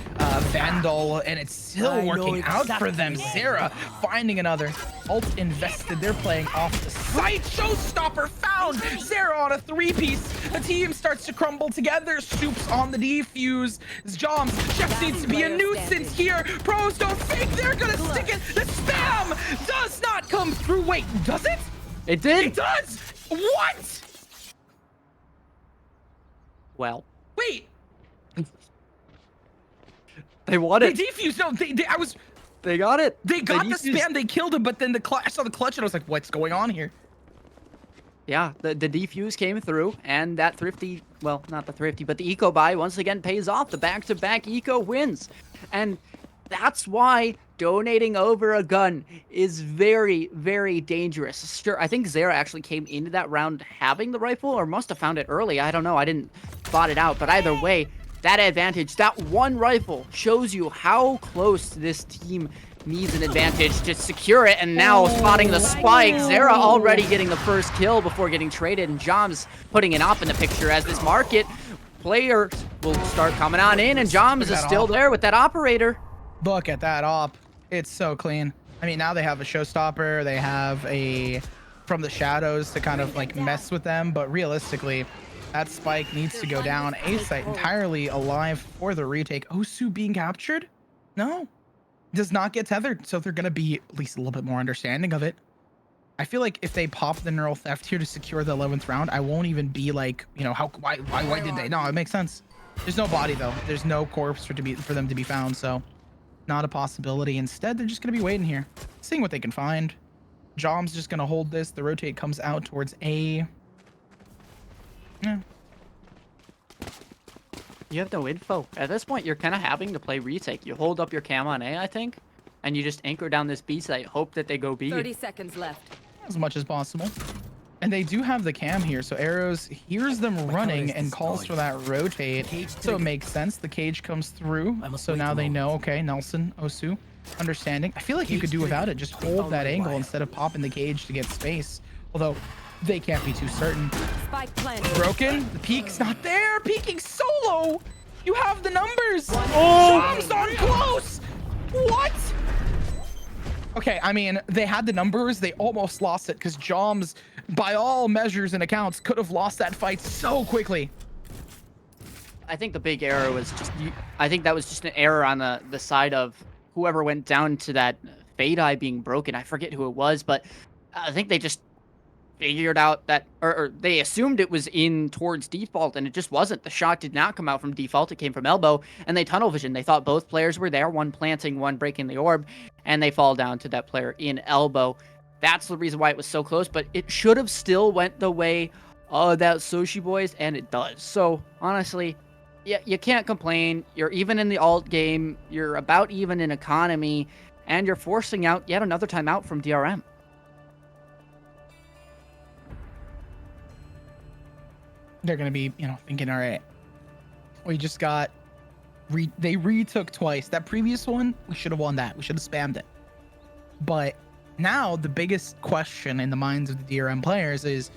Vandal, and it's still working out for them. Zera finding another. Ult invested. They're playing off the site. Showstopper found. Zera on a 3-piece. The team starts to crumble together. Soup's on the defuse. Joms, Chef needs to be a nuisance here. Pros don't think they're gonna stick it. The spam does not come through. Wait, does it? It did? It does! What? Well, Wait, they won they it. defused. No, They got it. they got the defused. spam, they killed him, but then I saw the clutch and I was like, what's going on here? Yeah, the defuse came through, and that thrifty, well, not the thrifty, but the eco buy once again pays off. The back-to-back eco wins. And that's why donating over a gun is very, very dangerous. Sure, I think Zera actually came into that round having the rifle, or must have found it early. I don't know. I didn't spot it out. But either way, that advantage, that one rifle, shows you how close this team needs an advantage to secure it. And now spotting the spike, Zera already getting the first kill before getting traded, and Joms putting an op in the picture as this market players will start coming on in, and Joms is still there with that operator. Look at that op. It's so clean. I mean, now they have a showstopper. They have a from the shadows to kind of like mess with them. But realistically, that spike needs to go down. A-site entirely alive for the retake. Osu being captured? No. Does not get tethered. So they're going to be at least a little bit more understanding of it. I feel like if they pop the neural theft here to secure the 11th round, I won't even be like, you know, why did they? No, it makes sense. There's no body though. There's no corpse for them to be found. So not a possibility. Instead, they're just going to be waiting here, seeing what they can find. Jom's just going to hold this. The rotate comes out towards A. Yeah. You have no info. At this point, you're kind of having to play retake. You hold up your cam on A, I think, and you just anchor down this B site, hope that they go B. 30 seconds left. As much as possible. And they do have the cam here, so Arrows hears them running and calls for that rotate. So it makes sense. The cage comes through. So now they know, okay, Nelson, Osu, understanding. I feel like you could do without it. Just hold that angle instead of popping the cage to get space. Although they can't be too certain. Spike planted. Broken. The peek's not there. Peeking solo. You have the numbers. Jom's on close. What? Okay, I mean, they had the numbers. They almost lost it because Joms, by all measures and accounts, could have lost that fight so quickly. I think the big error was just, I think that was just an error on the side of whoever went down to that Fade Eye being broken. I forget who it was, but I think they just figured out that, or they assumed it was in towards default, and it just wasn't. The shot did not come out from default. It came from elbow, and they tunnel vision. They thought both players were there, one planting, one breaking the orb, and they fall down to that player in elbow. That's the reason why it was so close, but it should have still went the way of that Sushi Boys, and it does. So, honestly, yeah, you can't complain. You're even in the alt game. You're about even in economy, and you're forcing out yet another timeout from DRM. They're going to be, you know, thinking, all right, we just got, they retook twice. That previous one, we should have won that. We should have spammed it. But now the biggest question in the minds of the DRM players is,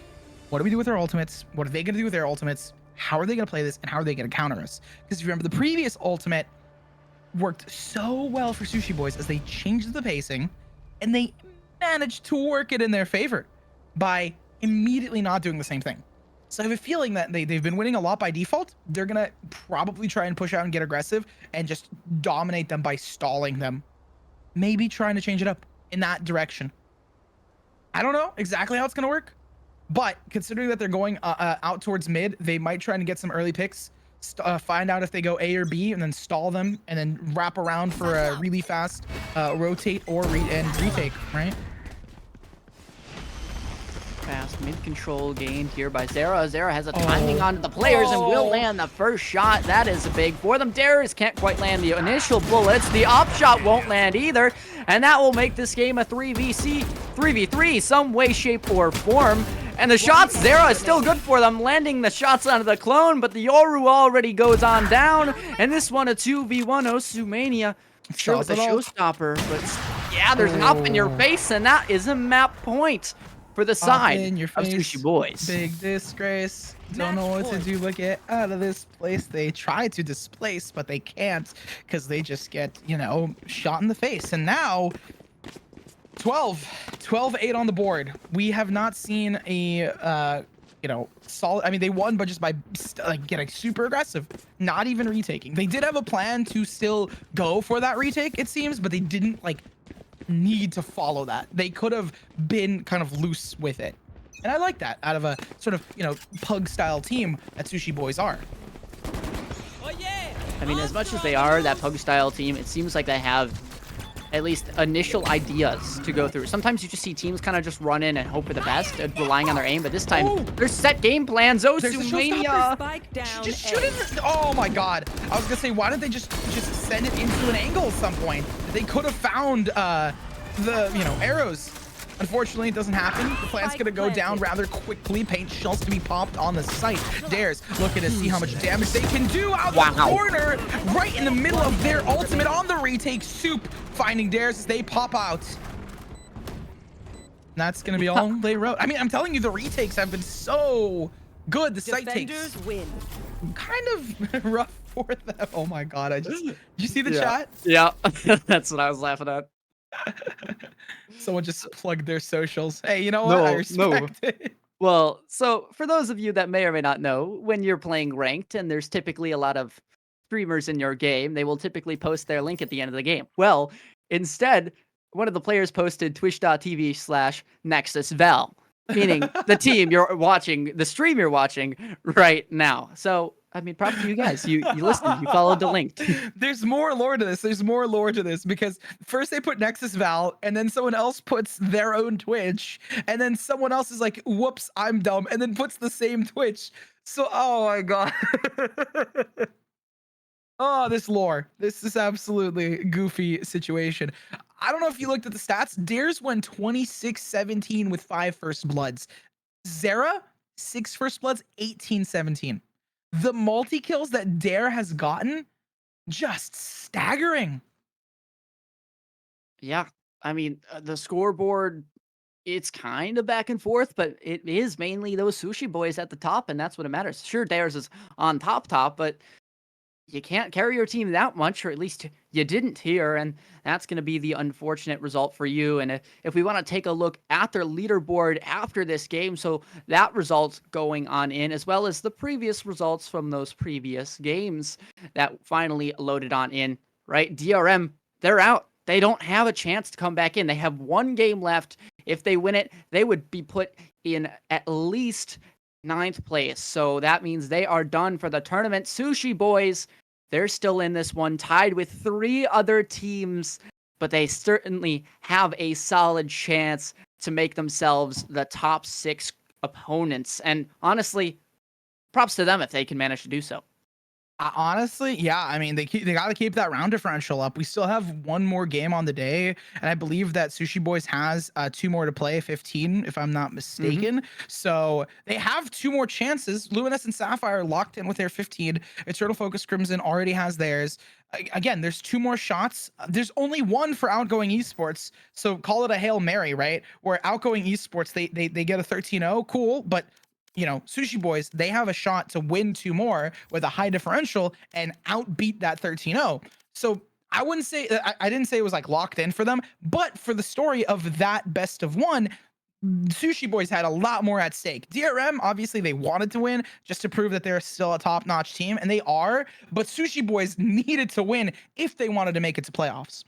what do we do with our ultimates? What are they going to do with their ultimates? How are they going to play this? And how are they going to counter us? Because if you remember, the previous ultimate worked so well for Sushi Boys as they changed the pacing and they managed to work it in their favor by immediately not doing the same thing. So I have a feeling that they've been winning a lot by default. They're going to probably try and push out and get aggressive and just dominate them by stalling them. Maybe trying to change it up in that direction. I don't know exactly how it's going to work. But considering that they're going out towards mid, they might try and get some early picks, find out if they go A or B, and then stall them, and then wrap around for a really fast rotate or retake, right? Fast fast. Mid-control gained here by Zera. Zera has a timing onto the players and will land the first shot. That is big for them. Darius can't quite land the initial bullets. The op shot won't land either. And that will make this game a 3v3, some way, shape, or form. And the shots, Zera is still good for them, landing the shots onto the clone, but the Yoru already goes on down. And this one, a 2v1 Osumania. Sure, with the showstopper, but yeah, there's an up in your face, and that is a map point for the side in your of face, Sushi Boys. Big disgrace. Don't know what to do but get out of this place. They try to displace, but they can't because they just get, you know, shot in the face. And now 12-8 on the board. We have not seen a you know, solid. I mean, they won, but just by like getting super aggressive, not even retaking. They did have a plan to still go for that retake, it seems, but they didn't like need to follow that. They could have been kind of loose with it, and I like that out of a sort of, you know, pug style team that Sushi Boys are. I mean, as much as they are that pug style team, it seems like they have at least initial ideas to go through. Sometimes you just see teams kind of just run in and hope for the best, relying on their aim, but this time there's set game plans. Osumania Spike down. Just shoot it. Oh my god. I was gonna say, why didn't they just send it into an angle at some point? They could have found the, you know, arrows. Unfortunately, it doesn't happen. The plant's gonna go down rather quickly. Paint shells to be popped on the site. Dares looking to see how much damage they can do out the corner, right in the middle of their ultimate on the retake. Soup finding Dares as they pop out. That's gonna be all they wrote. I mean, I'm telling you, the retakes have been so good. The site takes win. kind of rough for them. Oh my god! Did you see the chat? Yeah, that's what I was laughing at. Someone just plugged their socials. Hey, you know what? I respect it. Well, so for those of you that may or may not know, when you're playing ranked and there's typically a lot of streamers in your game, they will typically post their link at the end of the game. Well, instead, one of the players posted twitch.tv/NexusVal, meaning the team you're watching, the stream you're watching right now. So, I mean, props to you guys. You listened, you followed the link. There's more lore to this. There's more lore to this because first they put Nexus Val, and then someone else puts their own Twitch, and then someone else is like, whoops, I'm dumb, and then puts the same Twitch. So, oh my god. Oh, this lore. This is absolutely goofy situation. I don't know if you looked at the stats. Dares went 26-17 with 5 first bloods. Zera, 6 first bloods, 18-17. The multi-kills that Dare has gotten, just staggering. Yeah, I mean, the scoreboard, it's kind of back and forth, but it is mainly those Sushi Boys at the top, and that's what it matters. Sure, Dares is on top, but you can't carry your team that much, or at least you didn't here, and that's going to be the unfortunate result for you. And if we want to take a look at their leaderboard after this game, so that result going on in, as well as the previous results from those previous games that finally loaded on in, right? DRM, they're out. They don't have a chance to come back in. They have one game left. If they win it, they would be put in at least 9th place. So that means they are done for the tournament. Sushi Boys, they're still in this one, tied with 3 other teams, but they certainly have a solid chance to make themselves the top 6 opponents. And honestly, props to them if they can manage to do so. Honestly, yeah. I mean, they got to keep that round differential up. We still have one more game on the day, and I believe that Sushi Boys has 2 more to play, 15, if I'm not mistaken. So they have 2 more chances. Luminous Sapphire locked in with their 15. Eternal Focus Crimson already has theirs. Again, there's 2 more shots. There's only 1 for Outgoing Esports, so call it a Hail Mary, right? Where Outgoing Esports, they get a 13-0, cool, but you know, Sushi Boys, they have a shot to win 2 more with a high differential and outbeat that 13-0. So I wouldn't say, I didn't say it was like locked in for them, but for the story of that best of 1, Sushi Boys had a lot more at stake. DRM, obviously, they wanted to win just to prove that they're still a top-notch team, and they are, but Sushi Boys needed to win if they wanted to make it to playoffs.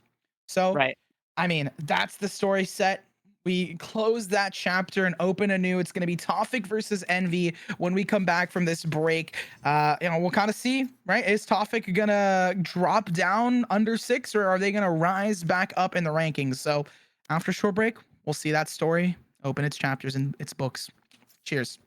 So, Right. I mean, that's the story set. We close that chapter and open anew. It's going to be Tofik versus Envy when we come back from this break. You know, we'll kind of see, right? Is Tofik going to drop down under 6, or are they going to rise back up in the rankings? So after short break, we'll see that story open its chapters and its books. Cheers.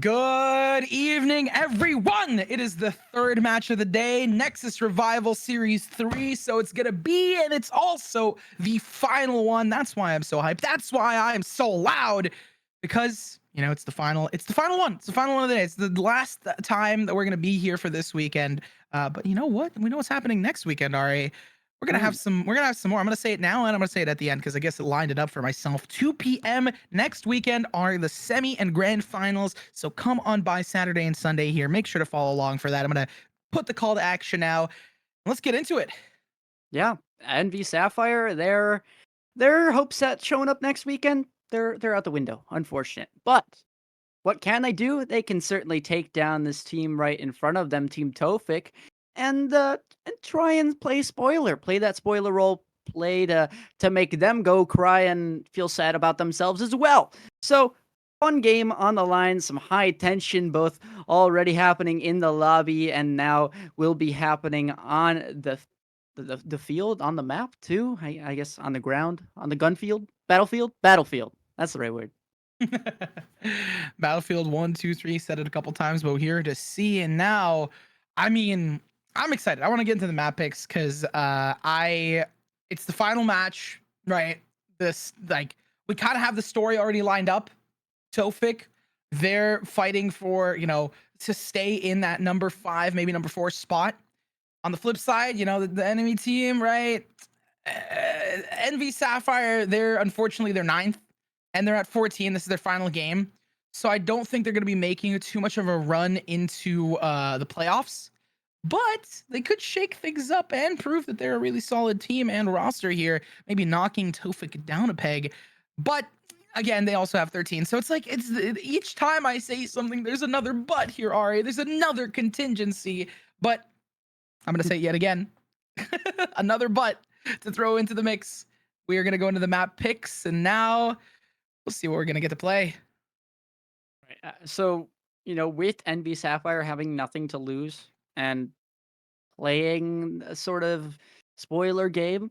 Good evening, everyone. It is the third match of the day, Nexus Revival Series 3. So it's going to be, and it's also the final one. That's why I'm so hyped. That's why I'm so loud, because, you know, it's the final one. It's the final one of the day. It's the last time that we're going to be here for this weekend. But you know what? We know what's happening next weekend, Ari. We're gonna have some more. I'm gonna say it now and I'm gonna say it at the end because I guess it lined it up for myself. 2 p.m. next weekend are the semi and grand finals. So come on by Saturday and Sunday here. Make sure to follow along for that. I'm gonna put the call to action now. Let's get into it. Yeah, Envy Sapphire, their hopes set showing up next weekend, they're out the window. Unfortunate, but what can they do? They can certainly take down this team right in front of them, Team Tofik, and try and play that spoiler role, play to make them go cry and feel sad about themselves as well. So, fun game on the line, some high tension, both already happening in the lobby and now will be happening on the field, on the map too. I guess on the ground, on the gun field, battlefield. That's the right word. Battlefield 1, 2, 3, said it a couple times, but we're here to see. And now, I mean, I'm excited. I want to get into the map picks because it's the final match, right? This, like, we kind of have the story already lined up. Tofik, they're fighting for, you know, to stay in that number 5, maybe number 4 spot. On the flip side, you know, the enemy team, right? Envy Sapphire, unfortunately they're 9th and they're at 14. This is their final game. So I don't think they're going to be making too much of a run into the playoffs. But they could shake things up and prove that they're a really solid team and roster here, maybe knocking Tofik down a peg. But again, they also have 13. So it's like each time I say something, there's another but here, Ari. There's another contingency. But I'm going to say it yet again. Another but to throw into the mix. We are going to go into the map picks, and now we'll see what we're going to get to play. Right. So, you know, with Envy Sapphire having nothing to lose and playing a sort of spoiler game,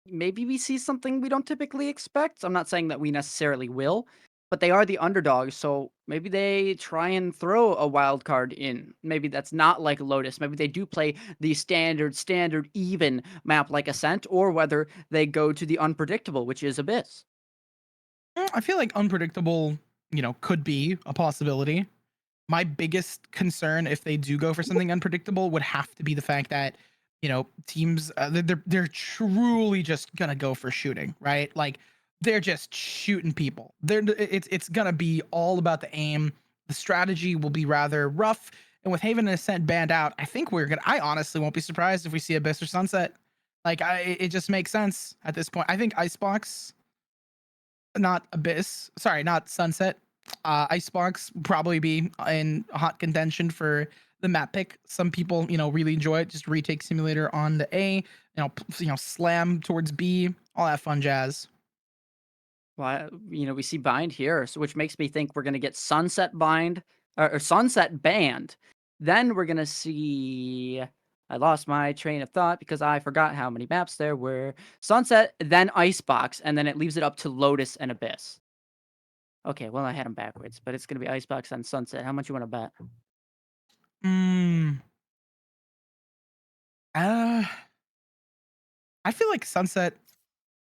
maybe we see something we don't typically expect. I'm not saying that we necessarily will, but they are the underdogs, so maybe they try and throw a wild card in. Maybe that's not like Lotus. Maybe they do play the standard even map like Ascent, or whether they go to the unpredictable, which is Abyss. I feel like unpredictable, you know, could be a possibility. My biggest concern if they do go for something unpredictable would have to be the fact that, you know, teams they're truly just gonna go for shooting, right? Like they're just shooting people. It's gonna be all about the aim. The strategy will be rather rough. And with Haven and Ascent banned out, I honestly won't be surprised if we see Abyss or Sunset. Like it just makes sense at this point. I think Icebox, not Abyss, sorry, not Sunset. Icebox probably be in hot contention for the map pick. Some people, you know, really enjoy it. Just retake simulator on the A, slam towards B, all that fun jazz. Well, you know, we see bind here, so which makes me think we're gonna get sunset bind or sunset banned. Then we're gonna see. I lost my train of thought because I forgot how many maps there were. Sunset, then Icebox, and then it leaves it up to Lotus and Abyss. Okay, well I had them backwards, but it's gonna be Icebox and Sunset. How much you want to bet? Uh, I feel like Sunset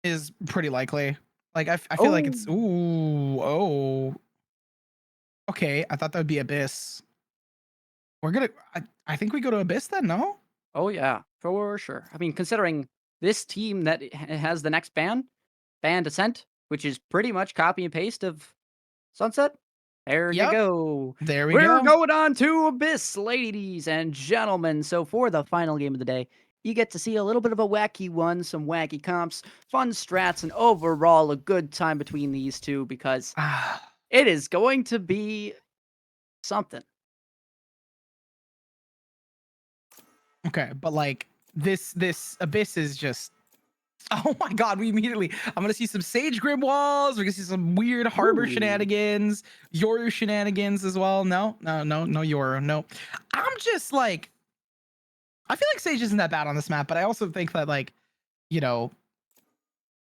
is pretty likely. Like I feel like it's okay. I thought that would be Abyss. I think we go to Abyss then, no? Oh yeah, for sure. I mean, considering this team that has the next banned Ascent, which is pretty much copy and paste of Sunset. There you Yep. go. There we We're go. going on to Abyss, ladies and gentlemen. So for the final game of the day, you get to see a little bit of a wacky one, some wacky comps, fun strats, and overall a good time between these two because it is going to be something. Okay, but like this Abyss is just, oh my god, I'm gonna see some Sage Grim walls, we're gonna see some weird Harbor shenanigans, Yoru shenanigans as well. No Yoru, no. I'm just like, I feel like Sage isn't that bad on this map, but I also think that, like, you know,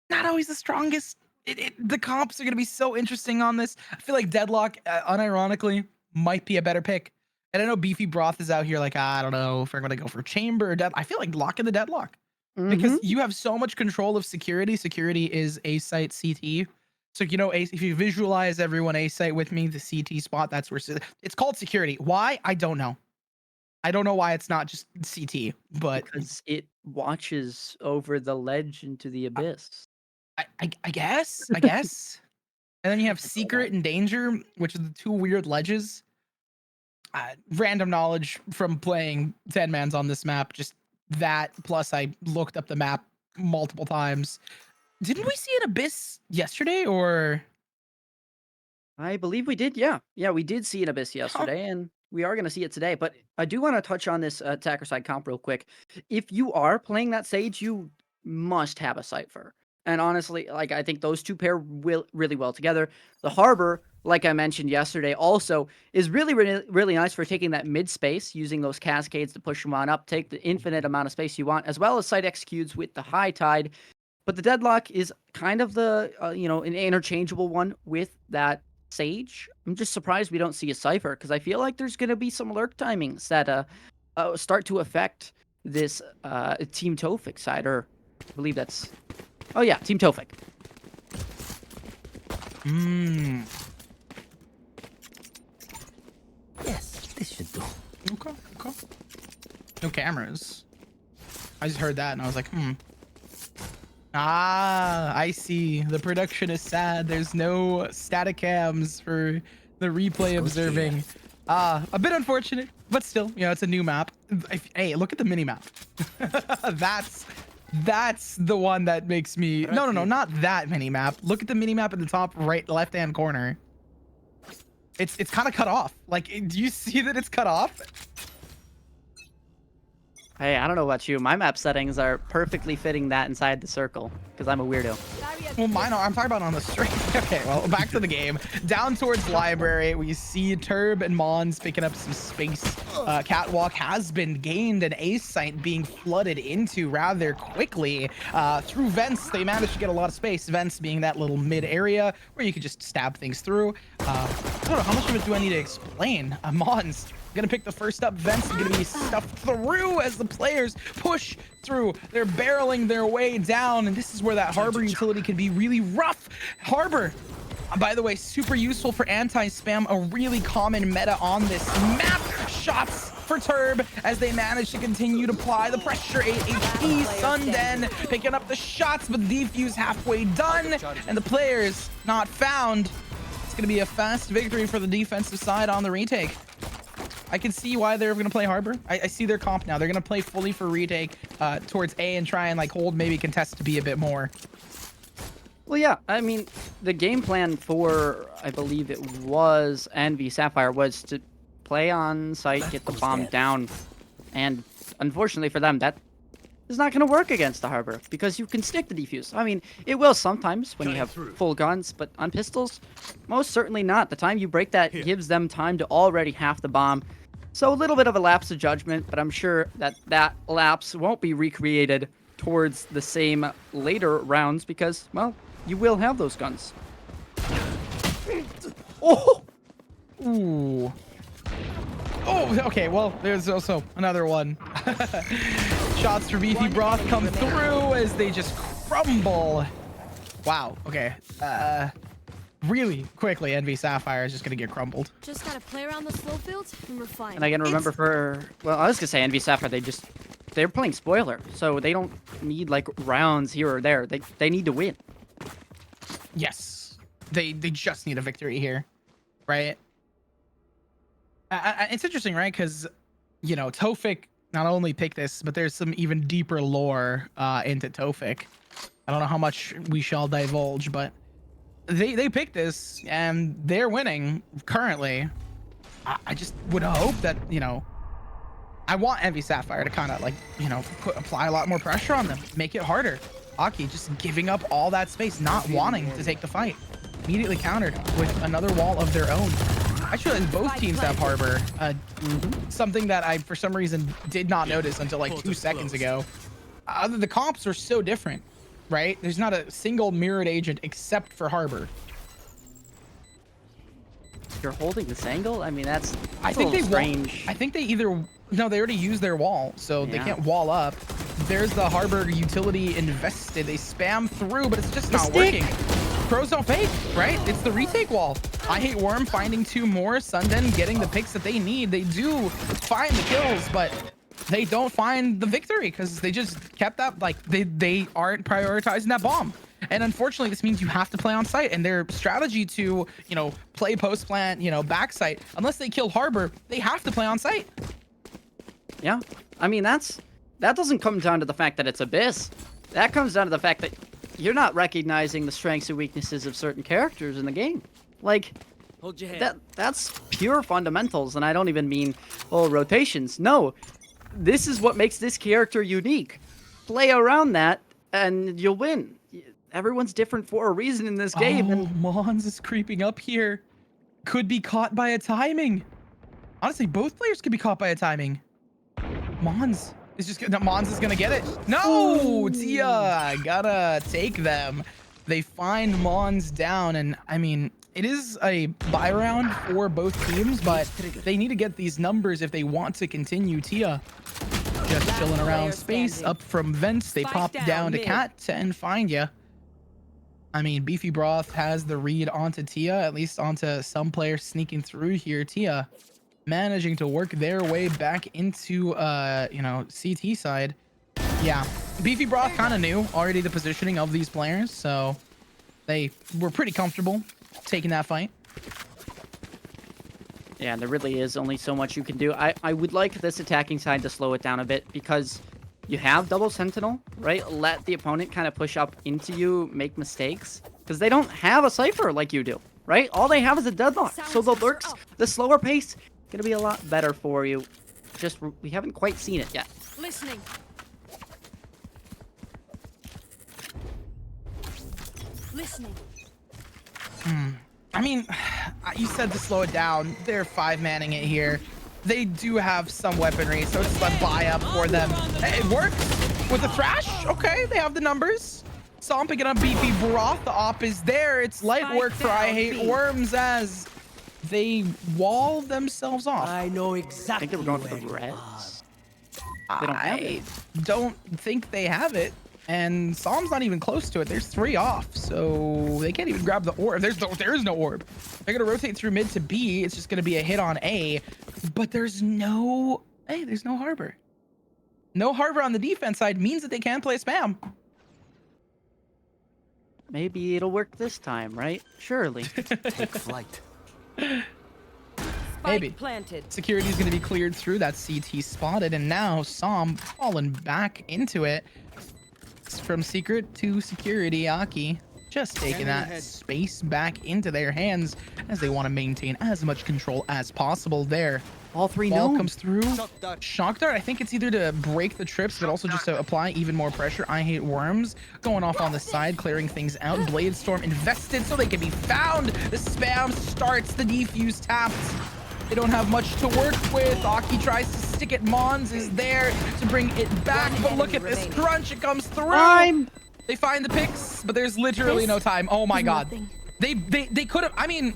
not always the strongest. The comps are gonna be so interesting on this. I feel like Deadlock, unironically, might be a better pick. And I know Beefy Broth is out here like, I don't know if we're going to go for Chamber or Dead. I feel like lock in the Deadlock because you have so much control of security. Security is A site CT. So, you know, if you visualize everyone A site with me, the CT spot, that's where it's called security. Why? I don't know. I don't know why it's not just CT, but because it watches over the ledge into the abyss. I guess. And then you have That's all Secret that. and Danger, which are the two weird ledges. Random knowledge from playing 10 mans on this map, just that. Plus, I looked up the map multiple times. Didn't we see an abyss yesterday or? I believe we did, yeah. Yeah, we did see an abyss yesterday, and we are going to see it today. But I do want to touch on this attacker side comp real quick. If you are playing that Sage, you must have a Cypher. And honestly, like I think those two pair really well together. The Harbor, like I mentioned yesterday, also is really nice for taking that mid space, using those cascades to push them on up, take the infinite amount of space you want, as well as site executes with the High Tide. But the Deadlock is kind of the an interchangeable one with that Sage. I'm just surprised we don't see a Cypher because I feel like there's going to be some lurk timings that start to affect this Team Tofik side, or I believe that's... Oh yeah, Team Tofik. Yes, this should do. Okay. No cameras. I just heard that and I was like, I see. The production is sad. There's no static cams for the replay observing. A bit unfortunate, but still, it's a new map. Hey, look at the mini map. That's the one that makes me... No, not that mini map. Look at the mini map in the top right left-hand corner. It's kind of cut off. Like, do you see that it's cut off? Hey, I don't know about you. My map settings are perfectly fitting that inside the circle because I'm a weirdo. Well, mine are. I'm talking about on the stream. Okay, well, back to the game. Down towards library, we see Turb and Mons picking up some space. Catwalk has been gained, and A site being flooded into rather quickly. Through vents, they managed to get a lot of space. Vents being that little mid area where you could just stab things through. I don't know, how much of it do I need to explain? Mons gonna pick the first up. Vents are gonna be stuffed through as the players push through. They're barreling their way down, and this is where that Harbor utility can be really rough. Harbor, by the way, super useful for anti-spam, a really common meta on this map. Shots for Turb as they manage to continue to apply the pressure. 8 HP, Sunden picking up the shots, but defuse halfway done, and the players not found. It's gonna be a fast victory for the defensive side on the retake. I can see why they're going to play Harbor. I see their comp now. They're going to play fully for retake towards A and try and like hold, maybe contest to be a bit more. Well, yeah. I mean, the game plan for, I believe it was Envy Sapphire, was to play on site, get the bomb down. And unfortunately for them, that is not going to work against the Harbor because you can stick the defuse. I mean, it will sometimes when you have full guns, but on pistols, most certainly not. The time you break that gives them time to already have the bomb. So a little bit of a lapse of judgment, but I'm sure that lapse won't be recreated towards the same later rounds because, well, you will have those guns. Oh! Ooh. Oh, okay, well, there's also another one. Shots for Beefy Broth come through as they just crumble. Wow, okay. Really quickly, Envy Sapphire is just gonna get crumbled. Just gotta play around the slow fields and we're fine. And I gotta remember well, I was gonna say Envy Sapphire, they're playing spoiler, so they don't need like rounds here or there. They need to win. Yes, they just need a victory here, right? It's interesting, right? Because Tofik not only picked this, but there's some even deeper lore into Tofik. I don't know how much we shall divulge, but they picked this and they're winning currently. I just would hope that I want Envy Sapphire to kind of like apply a lot more pressure on them, make it harder. Aki just giving up all that space, not wanting to take the fight, immediately countered with another wall of their own. Actually, both teams have Harbor. Something that I, for some reason, did not notice until like 2 seconds ago. The comps are so different, right? There's not a single mirrored agent except for Harbor. you're holding this angle. I mean, that's I a think little they strange. I think they either no, they already used their wall, so they Yeah. can't wall up. There's the harbor utility invested. They spam through, but it's just not Mistake. working. Pros don't fake, right? It's the retake wall. I hate Worm finding 2 more. Sunden getting the picks that they need. They do find the kills, but they don't find the victory because they just kept that, like, they aren't prioritizing that bomb. And unfortunately, this means you have to play on site, and their strategy to, you know, play post plant, you know, back site, unless they kill harbor, they have to play on site. Yeah, I mean, that doesn't come down to the fact that it's Abyss. That comes down to the fact that you're not recognizing the strengths and weaknesses of certain characters in the game. Like, Hold your head. that's pure fundamentals, and I don't even mean, oh, rotations. No, this is what makes this character unique. Play around that, and you'll win. Everyone's different for a reason in this game. Oh, And Mons is creeping up here. Could be caught by a timing. Honestly, both players could be caught by a timing. Mons is just gonna, Mons is gonna get it. No, Tia gotta take them. They find Mons down, and I mean, it is a buy round for both teams, but they need to get these numbers if they want to continue. Tia just Last chilling player around space, standing. up from vents. They Spike pop down down to mid. Cat and find ya. I mean, Beefy Broth has the read onto Tia, at least onto some players sneaking through here. Tia managing to work their way back into, you know, CT side. Yeah, Beefy Broth kind of knew already the positioning of these players, so they were pretty comfortable taking that fight. yeah, there really is only so much you can do. I would like this attacking side to slow it down a bit because you have double sentinel, right? Let the opponent kind of push up into you, make mistakes, because they don't have a cipher like you do, right? All they have is a deadlock. So the lurks, the slower pace, gonna be a lot better for you. Just we haven't quite seen it yet. Listening. Listening. I mean, you said to slow it down. They're 5-manning it here. They do have some weaponry, so it's a buy up for them. Hey, it works with the thrash. Okay, they have the numbers. Saw picking up Beefy Broth. The op is there. It's light work for I Hate Worms as they wall themselves off. I know I exactly think they were going for where the you reds. They don't have I it. don't think they have it. And Psalm's not even close to it. There's 3 off, so they can't even grab the orb. There is no orb. They're gonna rotate through mid to B. It's just gonna be a hit on A, but there's no harbor. No harbor on the defense side means that they can play spam. Maybe it'll work this time, right? Surely. Take flight. Spike Maybe. planted. Security is gonna be cleared through. That CT spotted, and now Psalm falling back into it. From secret to security, Aki just taking that space back into their hands as they want to maintain as much control as possible there. All 3 Ball no. comes through. Shock dart, I think it's either to break the trips, but also just to apply even more pressure. I Hate Worms going off on the side, clearing things out. Blade Storm invested so they can be found. The spam starts, the defuse tapped. They don't have much to work with. Aki tries to stick it. Mons is there to bring it back, but look at this crunch. It comes through. Time. They find the picks, but there's literally no time. Oh my god. Nothing. They could have, I mean,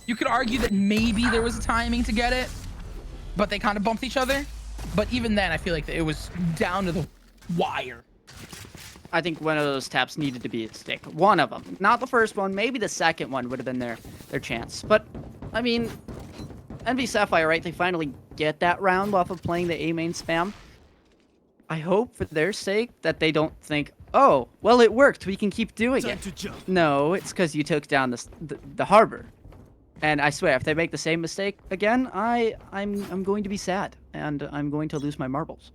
you could argue that maybe there was a timing to get it, but they kind of bumped each other. But even then, I feel like it was down to the wire. I think one of those taps needed to be a stick. One of them. Not the first one. Maybe the second one would have been their chance. But, I mean, Envy Sapphire, right? They finally get that round off of playing the A main spam. I hope for their sake that they don't think, oh, well, it worked. We can keep doing it. No, it's because you took down the harbor. And I swear, if they make the same mistake again, I'm going to be sad. And I'm going to lose my marbles.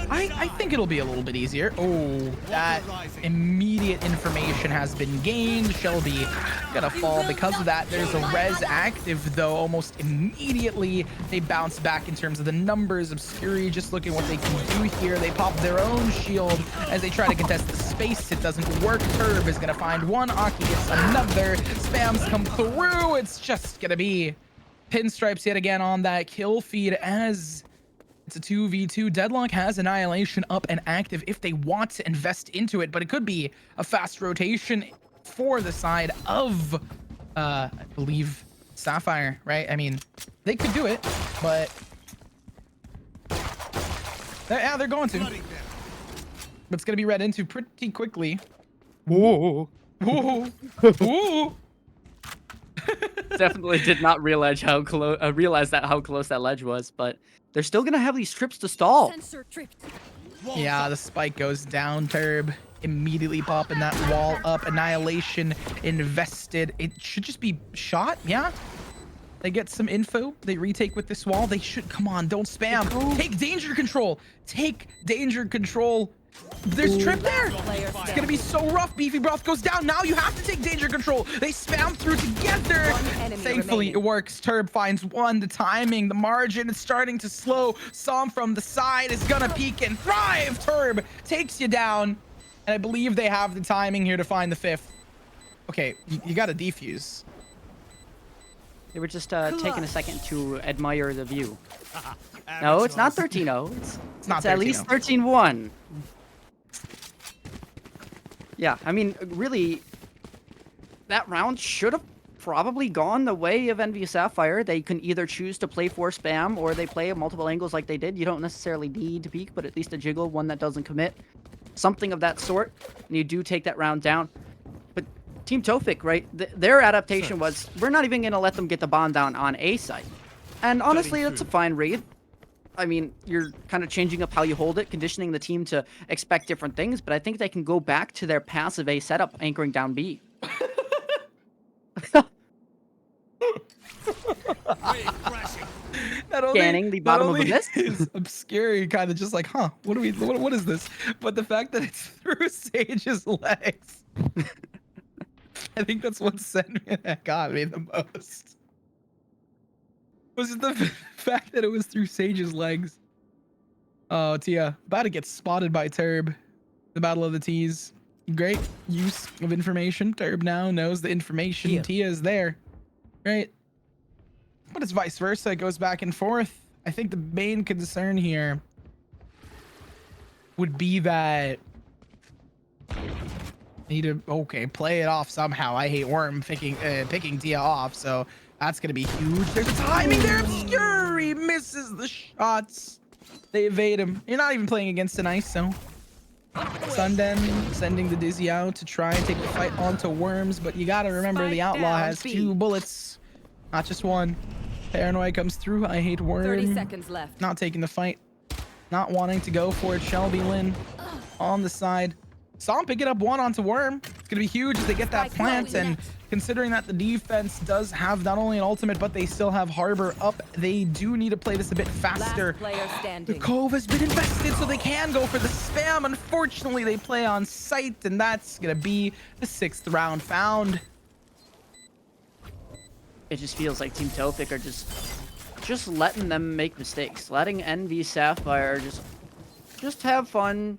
I think it'll be a little bit easier. Oh, that immediate information has been gained. Shelby gonna fall because of that. There's a res active though. Almost immediately they bounce back in terms of the numbers. Obscuri just looking what they can do here. They pop their own shield as they try to contest the space. It doesn't work. Turb is gonna find one. Aki gets another. Spams come through. It's just gonna be pinstripes yet again on that kill feed as it's a 2v2. Deadlock has Annihilation up and active if they want to invest into it, but it could be a fast rotation for the side of, I believe, Sapphire, right? I mean, they could do it, but yeah, they're going to. But it's going to be read into pretty quickly. Whoa. Whoa. Whoa. Definitely did not realize how close how close that ledge was, but they're still gonna have these trips to stall. Sensor tripped. Yeah, the spike goes down. Turb immediately popping that wall up. Annihilation invested. It should just be shot. Yeah. They get some info. They retake with this wall. They should. Come on, don't spam. Take danger control. Take danger control. There's trip there. It's gonna be so rough. Beefy Broth goes down. Now you have to take danger control. They spam through together. Thankfully, it works. Turb finds one. The timing, the margin is starting to slow. Som from the side is gonna peek and thrive. Turb takes you down. And I believe they have the timing here to find the 5th. Okay, you gotta defuse. They were just taking a second to admire the view. No, it's not 13-0. It's not at least 13-1. Yeah, I mean, really, that round should have probably gone the way of Envy Sapphire. They can either choose to play for spam or they play multiple angles like they did. You don't necessarily need to peek, but at least a jiggle, one that doesn't commit. Something of that sort, and you do take that round down. But Team Tofik, right, their adaptation was, we're not even going to let them get the bomb down on A site. And honestly, that's a fine read. I mean, you're kind of changing up how you hold it, conditioning the team to expect different things, but I think they can go back to their passive A setup, anchoring down B. Scanning the bottom of the mist. Is obscure, kind of just like, huh, what is this? But the fact that it's through Sage's legs, I think that's what sent me, that got me the most. Was it the fact that it was through Sage's legs? Oh, Tia, about to get spotted by Turb. The Battle of the T's. Great use of information. Turb now knows the information. Yeah. Tia is there. Right? But it's vice versa. It goes back and forth. I think the main concern here would be that need to, okay, play it off somehow. I hate Worm picking Tia off, so that's gonna be huge. There's a timing there. Obscure. He misses the shots. They evade him. You're not even playing against an ISO. Sunden sending the Dizzy out to try and take the fight onto Worms, but you gotta remember the Outlaw has 2 bullets, not just 1. Paranoia comes through. I hate Worm. 30 seconds left. Not taking the fight. Not wanting to go for it. Shelby Lynn on the side. Saw him picking up 1 onto Worm. It's going to be huge as they get that plant. And considering that the defense does have not only an ultimate, but they still have Harbor up, they do need to play this a bit faster. Last player The standing. Cove has been invested, so they can go for the spam. Unfortunately, they play on site, and that's going to be the 6th round found. It just feels like Team Tofik are just letting them make mistakes, letting Envy Sapphire just have fun,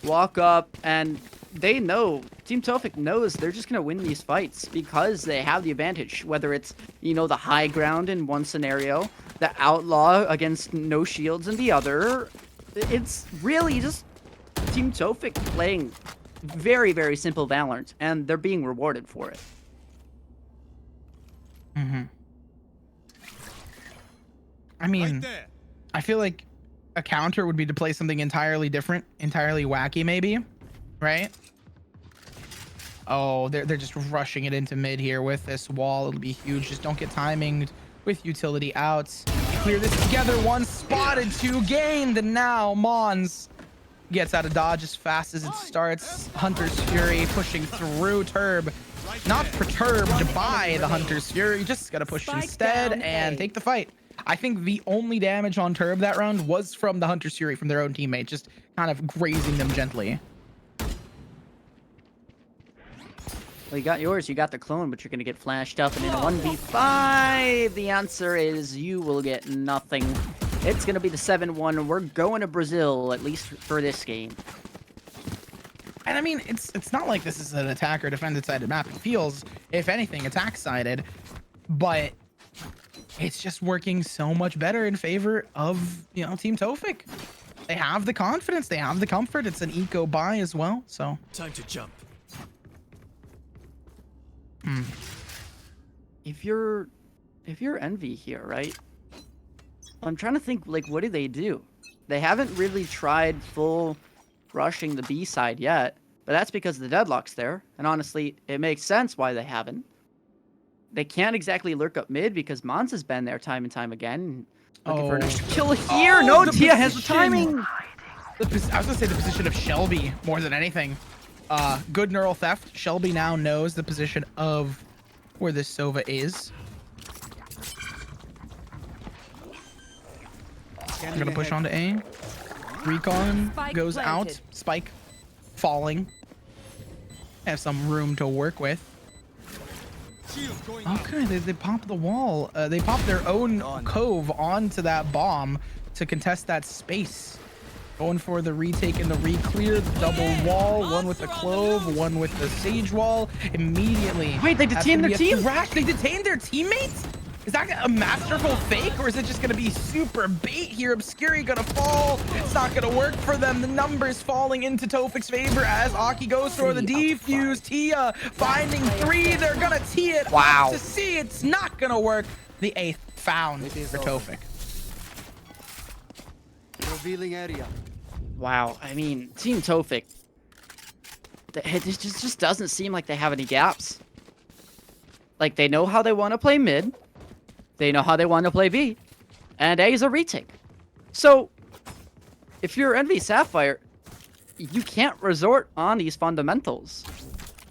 walk up, and they know, Team Tofik knows they're just gonna win these fights because they have the advantage, whether it's, you know, the high ground in one scenario, the Outlaw against no shields in the other. It's really just Team Tofik playing very, very simple Valorant, and they're being rewarded for it. I mean, I feel like a counter would be to play something entirely different, entirely wacky, maybe, right? Oh, they're just rushing it into mid here with this wall. It'll be huge. Just don't get timinged with utility outs. Clear this together. 1 spotted, 2 gained, and now Mons gets out of dodge as fast as it starts. Hunter's Fury pushing through Turb. Not perturbed by the Hunter's Fury, just gotta push Spike instead down and A. take the fight. I think the only damage on Turb that round was from the Hunter's Fury, from their own teammate, just kind of grazing them gently. Well, you got yours, you got the clone, but you're gonna get flashed up, and in a 1v5, the answer is you will get nothing. It's gonna be the 7-1. We're going to Brazil, at least for this game. And I mean, it's not like this is an attack or defended sided map. It feels, if anything, attack sided, but it's just working so much better in favor of, you know, Team Tofik. They have the confidence, they have the comfort. It's an eco buy as well, so Time to jump. If you're Envy here, right? I'm trying to think, like, what do? They haven't really tried full rushing the B side yet, but that's because the deadlock's there. And honestly, it makes sense why they haven't. They can't exactly lurk up mid because Mons has been there time and time again. Looking for an extra kill here. No, the Tia has the position. timing. I was gonna say the position of Shelby more than anything. Good neural theft. Shelby now knows the position of where this Sova is. I'm gonna push onto A. Recon Spike goes planted. out. Spike falling. Have some room to work with. Okay, they pop the wall. They pop their own cove onto that bomb to contest that space. Going for the retake and the re-clear. Double wall. One with the clove. One with the sage wall. Immediately. Wait, they That's detained gonna their be a team? thrash. They detained their teammates? Is that a masterful fake, or is it just gonna be super bait here? Obscuri gonna fall. It's not gonna work for them. The numbers falling into Tofik's favor as Aki goes for the defuse. Tia finding 3. They're gonna tee it Wow. up to see. It's not gonna work. The 8th found for Tofik. Revealing area. Wow, I mean, Team Tofik, it just doesn't seem like they have any gaps. Like, they know how they want to play mid, they know how they want to play B, and A is a retake. So, if you're Envy Sapphire, you can't resort on these fundamentals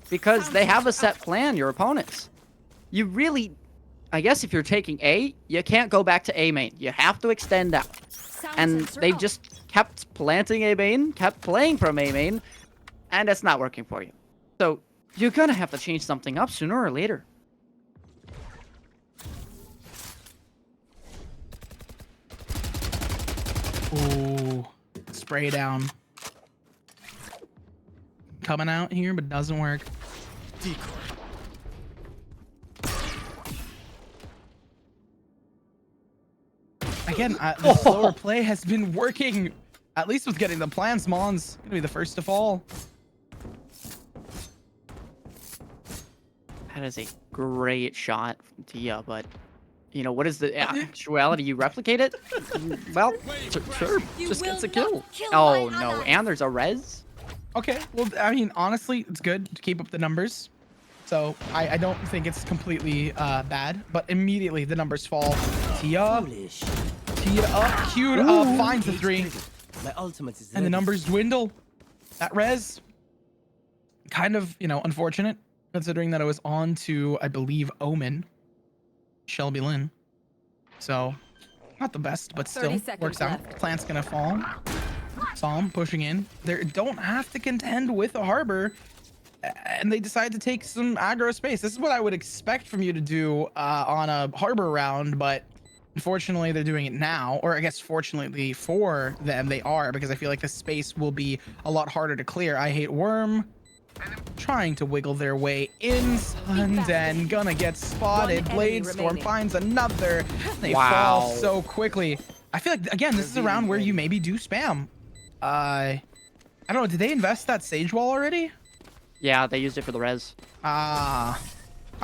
because they have a set plan, your opponents. You really, I guess if you're taking A, you can't go back to A main. You have to extend out. Sound And sensor they up. just kept planting A main, kept playing from A main, and it's not working for you. So you're gonna have to change something up sooner or later. Ooh, spray down. Coming out here, but doesn't work. Again, the slower play has been working. At least with getting the plans. Mon's gonna be the first to fall. That is a great shot from Tia, but you know what is the actuality? You replicate it? Well, sure, You just will gets a not kill. kill Oh my no, ally. and there's a res. Okay, well, I mean, honestly, it's good to keep up the numbers. So I don't think it's completely bad, but immediately the numbers fall. Tia up, queued up, finds the 3, My ultimate is and the numbers dwindle. That res, kind of, you know, unfortunate, considering that it was on to, I believe, Omen, Shelby Lynn. So, not the best, but 30 still seconds works out. left. Plant's gonna fall. Psalm pushing in. They don't have to contend with a harbor, and they decide to take some aggro space. This is what I would expect from you to do on a harbor round, but unfortunately they're doing it now, or I guess fortunately for them they are, because I feel like the space will be a lot harder to clear. I hate Worm trying to wiggle their way in, and gonna get spotted. One enemy Bladestorm remaining. finds another. They Wow. fall so quickly. I feel like, again, this is a round where you maybe do spam. I don't know, did they invest that Sage Wall already? Yeah, they used it for the res. I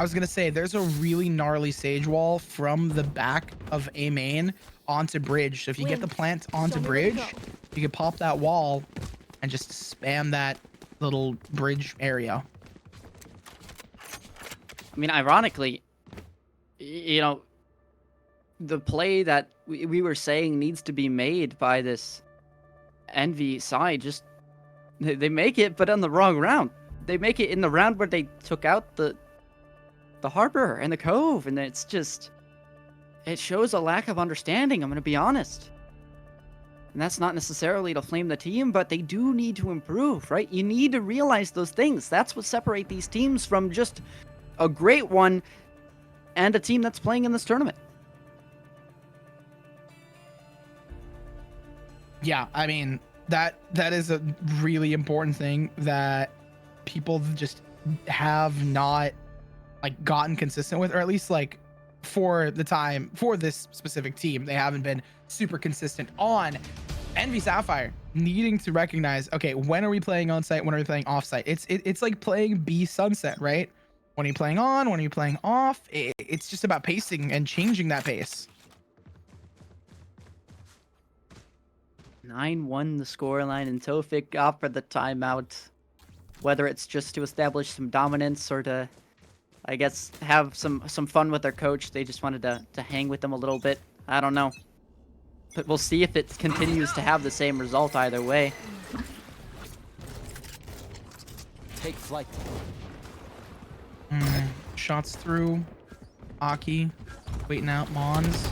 was gonna say there's a really gnarly Sage Wall from the back of A main onto bridge. So if you get the plant onto bridge, you can pop that wall and just spam that little bridge area. I mean, ironically, you know, the play that we were saying needs to be made by this Envy side, just they make it, but on the wrong round. They make it in the round where they took out the harbor and the cove, and it's just, it shows a lack of understanding, I'm gonna be honest. And that's not necessarily to flame the team, but they do need to improve, right? You need to realize those things. That's what separate these teams from just a great one and a team that's playing in this tournament. Yeah, I mean, that is a really important thing that people just have not like gotten consistent with, or at least like for the time for this specific team, they haven't been super consistent on. Envy Sapphire needing to recognize, okay, when are we playing on site, when are we playing off site? It's like playing B Sunset, right? When are you playing on? When are you playing off? It's just about pacing and changing that pace. 9-1 the scoreline, and Tofik offered the timeout. Whether it's just to establish some dominance or to, I guess, have some fun with their coach. They just wanted to hang with them a little bit. I don't know. But we'll see if it continues to have the same result either way. Take flight. Shots through. Aki waiting out. Mons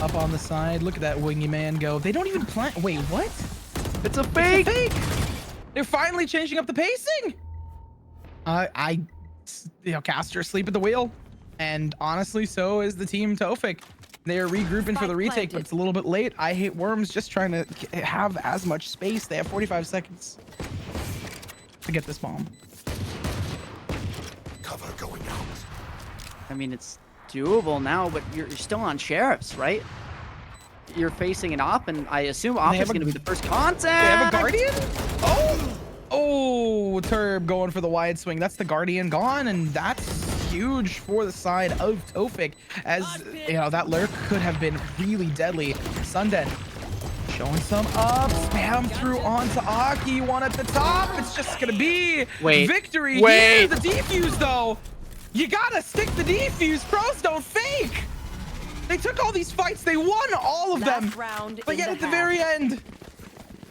up on the side. Look at that wingy man go. They don't even plan. Wait, what? It's a fake! It's a fake! They're finally changing up the pacing! Caster asleep at the wheel. And honestly, so is the team Tofik. They're regrouping for the retake, but it's a little bit late. I Hate Worms just trying to have as much space. They have 45 seconds to get this bomb. Cover going out. I mean, it's doable now, but you're still on Sheriffs, right? You're facing an op, and I assume op is going to be the first contact. They have a Guardian? Oh, Turb going for the wide swing. That's the Guardian gone, and that's huge for the side of Tofik, as you know, that lurk could have been really deadly. Sunden showing some up, spam through onto Aki, one at the top. It's just gonna be victory. Here. The defuse though. You gotta stick the defuse. Pros don't fake. They took all these fights. They won all of them. But yet at the very end,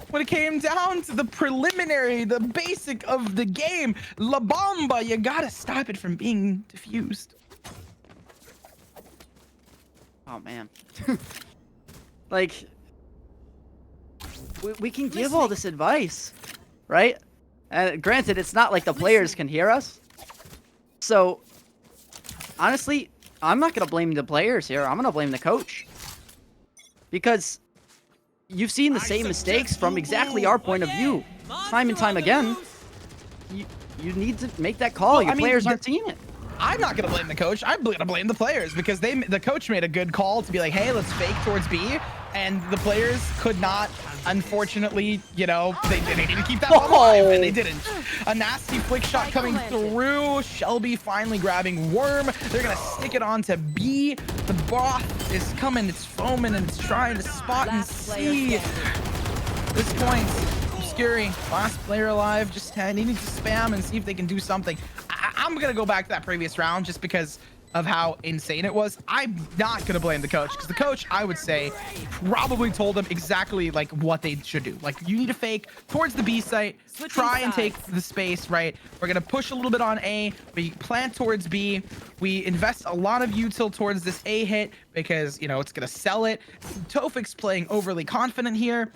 when it came down to the preliminary, the basic of the game, La Bomba, you gotta stop it from being diffused. Oh, man. Like, we can give all this advice, right? Granted, it's not like the players can hear us. So, honestly, I'm not going to blame the players here. I'm going to blame the coach. Because you've seen the same mistakes from exactly our point of view. Time and time again. You need to make that call. Your players aren't seeing it. I'm not going to blame the coach. I'm going to blame the players because the coach made a good call to be like, hey, let's fake towards B. And the players could not, unfortunately, you know, they didn't keep that ball alive, and they didn't. A nasty flick shot coming through. Shelby finally grabbing Worm. They're going to stick it onto B. The broth is coming. It's foaming, and it's trying to spot and see. At this point, Obscuri, last player alive, just needing to spam and see if they can do something. I'm going to go back to that previous round just because of how insane it was. I'm not going to blame the coach because the coach, I would say, probably told them exactly like what they should do. Like, you need to fake towards the B site, try and take the space, right? We're going to push a little bit on A. We plant towards B. We invest a lot of util towards this A hit because, you know, it's going to sell it. Tofik's playing overly confident here.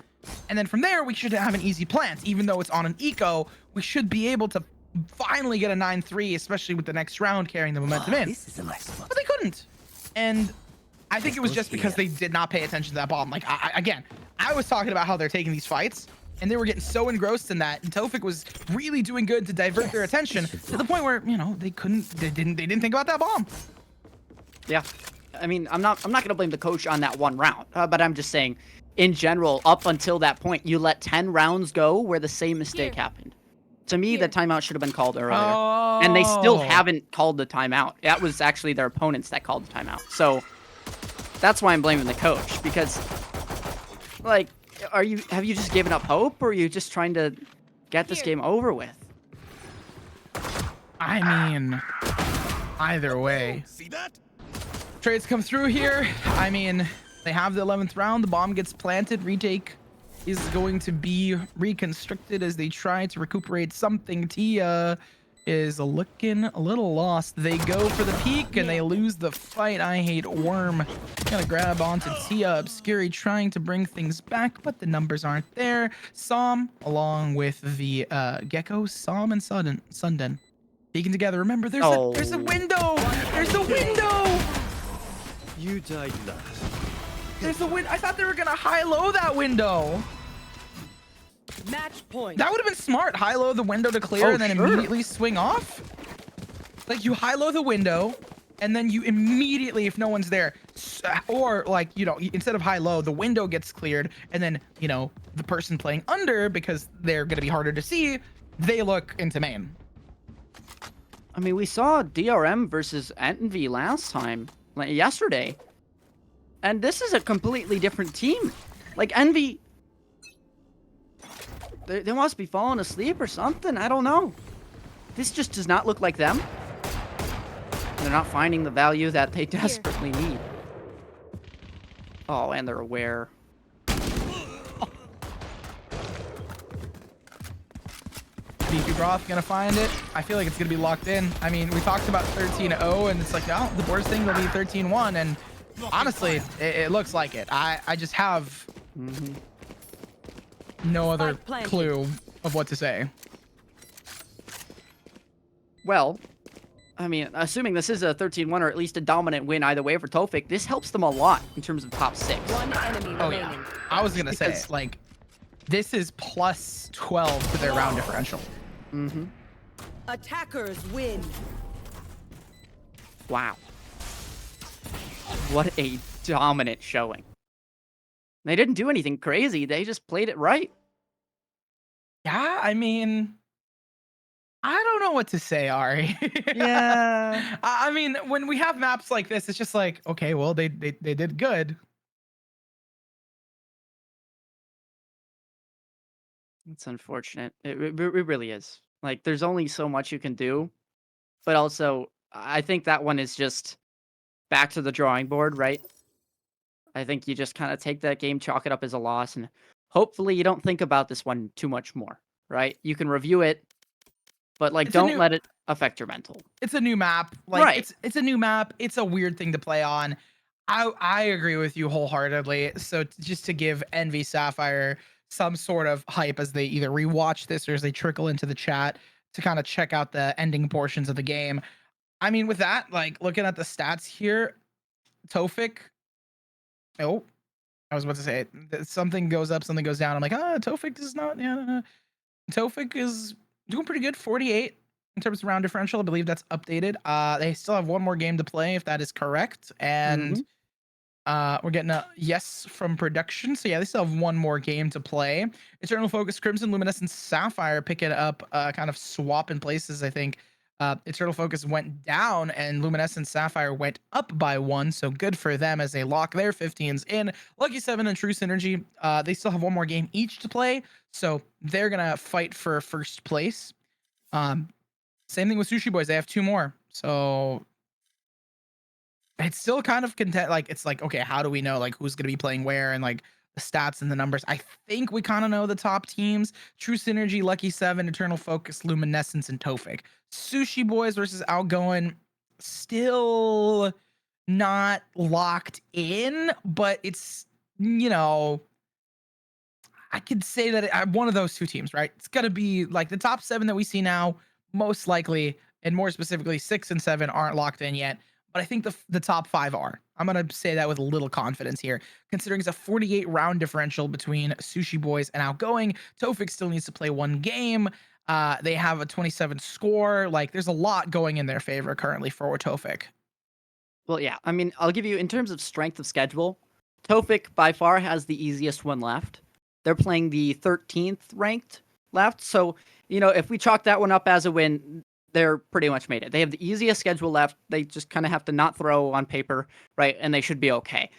And then from there, we should have an easy plant. Even though it's on an eco, we should be able to finally get a 9-3, especially with the next round carrying the momentum in. This is a nice spot. But they couldn't. And I think it was just because they did not pay attention to that bomb. Like, again, I was talking about how they're taking these fights, and they were getting so engrossed in that, and Tofik was really doing good to divert their attention to the point where, you know, they didn't think about that bomb. Yeah. I mean, I'm not going to blame the coach on that one round, but I'm just saying, in general, up until that point, you let 10 rounds go where the same mistake happened. To me, the timeout should have been called earlier. And they still haven't called the timeout. That was actually their opponents that called the timeout. So that's why I'm blaming the coach. Because, like, have you just given up hope? Or are you just trying to get this game over with? I mean, either way. See that? Trades come through here. I mean, they have the 11th round. The bomb gets planted. Retake is going to be reconstructed as they try to recuperate something. Tia is looking a little lost. They go for the peek and they lose the fight. I Hate Worm gonna grab onto Tia. Obscuri trying to bring things back, but the numbers aren't there. Som along with the Gecko, Som and Sunden peeking together. Remember, there's a window. There's a window. You died last. There's a window. I thought they were gonna high-low that window. Match point. That would have been smart. High-low the window to clear and then immediately swing off. Like, you high-low the window and then you immediately, if no one's there, or like, you know, instead of high-low, the window gets cleared and then, you know, the person playing under, because they're going to be harder to see, they look into main. I mean, we saw DRM versus Envy last time, like yesterday. And this is a completely different team. Like, Envy, they must be falling asleep or something. I don't know. This just does not look like them. They're not finding the value that they desperately need. Oh, and they're aware. BP Broth gonna find it. I feel like it's gonna be locked in. I mean, we talked about 13-0, and it's like, no, the worst thing will be 13-1, and honestly, it looks like it. I just have no other Spike planted. clue of what to say. Well, I mean, assuming this is a 13-1 or at least a dominant win either way for Tofik, this helps them a lot in terms of top 6. One enemy Oh remaining. yeah, I was gonna say, Because- like, this is plus 12 to their round differential. Mm-hmm. Attackers win. Wow. What a dominant showing. They didn't do anything crazy. They just played it right. Yeah, I mean, I don't know what to say, Ari. Yeah. I mean, when we have maps like this, it's just like, okay, well, they did good. It's unfortunate. It really is. Like, there's only so much you can do. But also, I think that one is just back to the drawing board, right? I think you just kind of take that game, chalk it up as a loss, and hopefully you don't think about this one too much more, right? You can review it, but, like, It's a don't new- let it affect your mental. It's a new map. Like, Right. it's a new map. It's a weird thing to play on. I agree with you wholeheartedly. So just to give Envy Sapphire some sort of hype as they either rewatch this or as they trickle into the chat to kind of check out the ending portions of the game. I mean, with that, like looking at the stats here, Tofik. Oh, I was about to say it. Something goes up, something goes down. I'm like, Tofik is not. Yeah, Tofik is doing pretty good. 48 in terms of round differential. I believe that's updated. They still have one more game to play, if that is correct, and. We're getting a yes from production. So yeah, they still have one more game to play. Eternal Focus, Crimson, Luminescence, Sapphire picking up, kind of swapping places. I think Eternal Focus went down and Luminescence, Sapphire went up by 1. So good for them as they lock their 15s in. Lucky 7 and True Synergy, they still have one more game each to play. So they're gonna fight for first place. Same thing with Sushi Boys. They have 2 more. So it's still kind of content. Like, it's like, okay, how do we know like who's gonna be playing where and like the stats and the numbers? I think we kind of know the top teams: True Synergy, Lucky 7, Eternal Focus, Luminescence, and Tofik. Sushi Boys versus Outgoing, still not locked in, but it's, I could say that one of those 2 teams, right? It's gonna be like the top 7 that we see now, most likely, and more specifically, 6 and 7 aren't locked in yet. But I think the top 5 are. I'm gonna say that with a little confidence here, considering it's a 48 round differential between Sushi Boys and Outgoing. Tofik still needs to play 1 game. They have a 27 score. Like, there's a lot going in their favor currently for Tofik. Well, yeah. I mean, I'll give you, in terms of strength of schedule, Tofik by far has the easiest one left. They're playing the 13th ranked left. So, if we chalk that one up as a win, they're pretty much made it. They have the easiest schedule left. They just kind of have to not throw on paper, right? And they should be okay.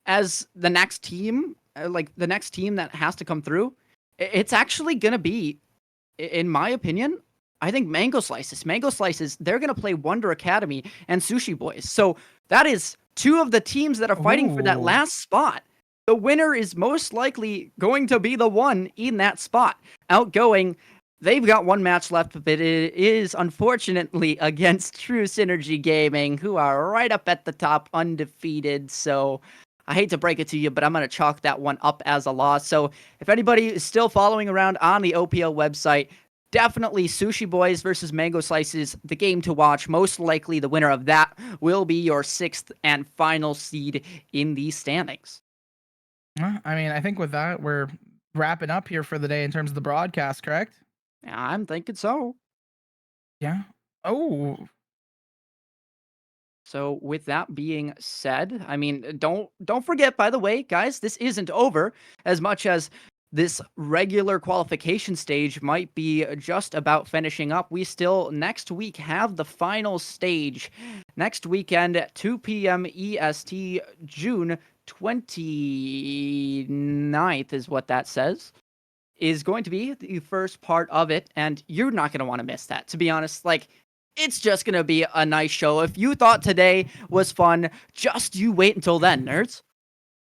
As the next team, the next team that has to come through, it's actually going to be, in my opinion, I think Mango Slices. Mango Slices, they're going to play Wonder Academy and Sushi Boys. So that is 2 of the teams that are fighting for that Ooh. last spot. The winner is most likely going to be the one in that spot. Outgoing, they've got 1 match left, but it is unfortunately against True Synergy Gaming, who are right up at the top, undefeated. So I hate to break it to you, but I'm going to chalk that one up as a loss. So if anybody is still following around on the OPL website, definitely Sushi Boys versus Mango Slices, the game to watch. Most likely the winner of that will be your 6th and final seed in the standings. I mean, I think with that, we're wrapping up here for the day in terms of the broadcast, correct? I'm thinking so. Yeah. Oh, So with that being said, I mean, don't forget, by the way, guys, this isn't over. As much as this regular qualification stage might be just about finishing up. We still, next week, have the final stage. Next weekend at 2 p.m. EST, June 29th is what that says, is going to be the first part of it, and you're not going to want to miss that, to be honest. Like, it's just going to be a nice show. If you thought today was fun, just you wait until then, nerds.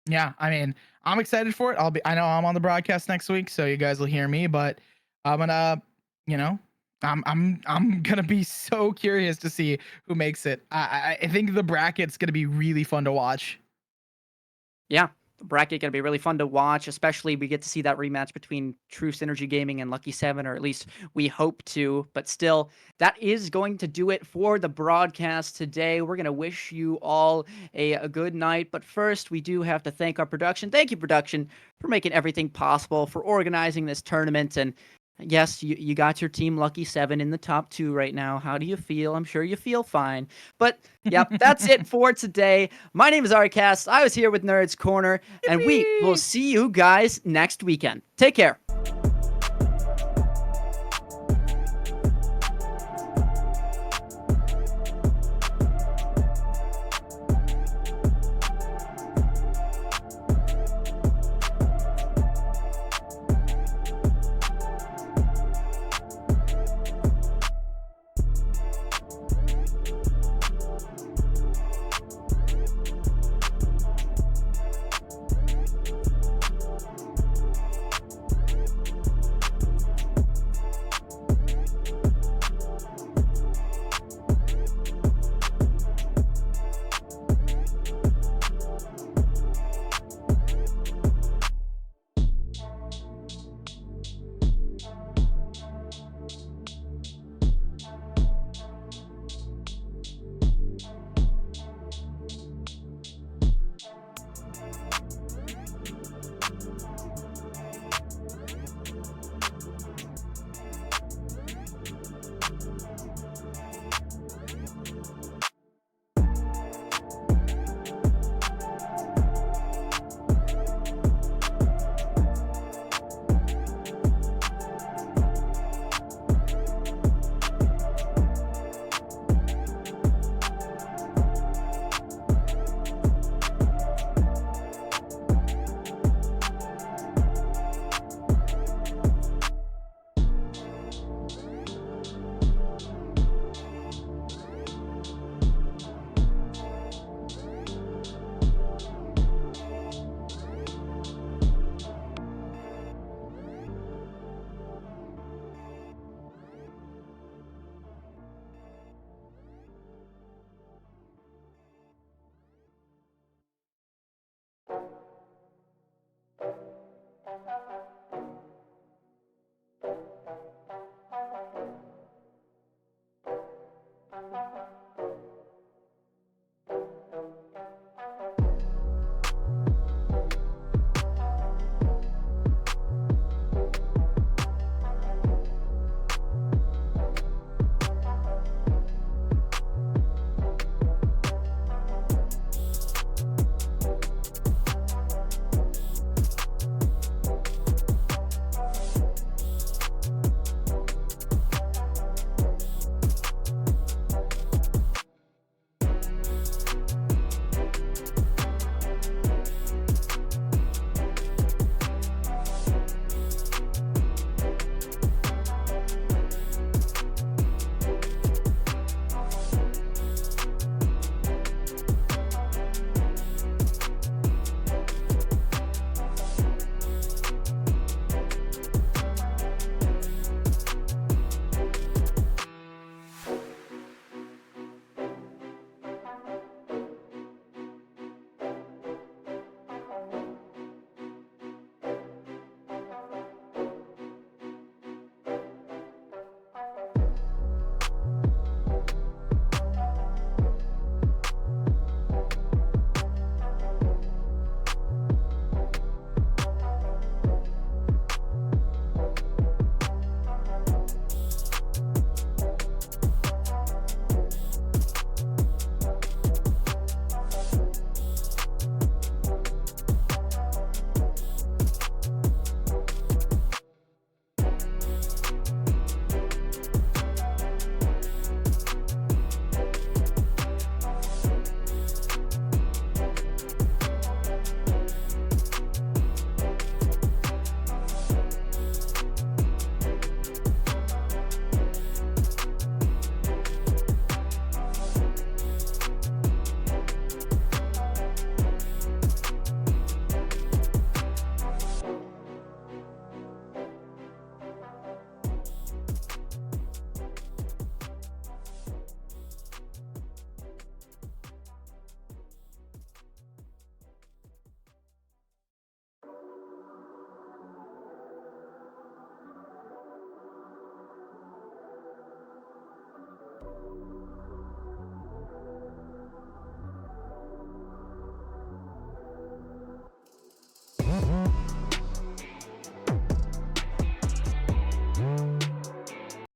Yeah, I mean, I'm excited for it. I know I'm on the broadcast next week, so you guys will hear me, but I'm gonna, you know, I'm gonna be so curious to see who makes it. I think the bracket's gonna be really fun to watch. Yeah, the bracket going to be really fun to watch, especially we get to see that rematch between True Synergy Gaming and Lucky 7, or at least we hope to. But still, that is going to do it for the broadcast today. We're going to wish you all a good night. But first, we do have to thank our production. Thank you, production, for making everything possible, for organizing this tournament. And yes, you got your team Lucky 7 in the top 2 right now. How do you feel? I'm sure you feel fine. But yep, that's it for today. My name is Arcast. I was here with Nerds Corner, and we will see you guys next weekend. Take care.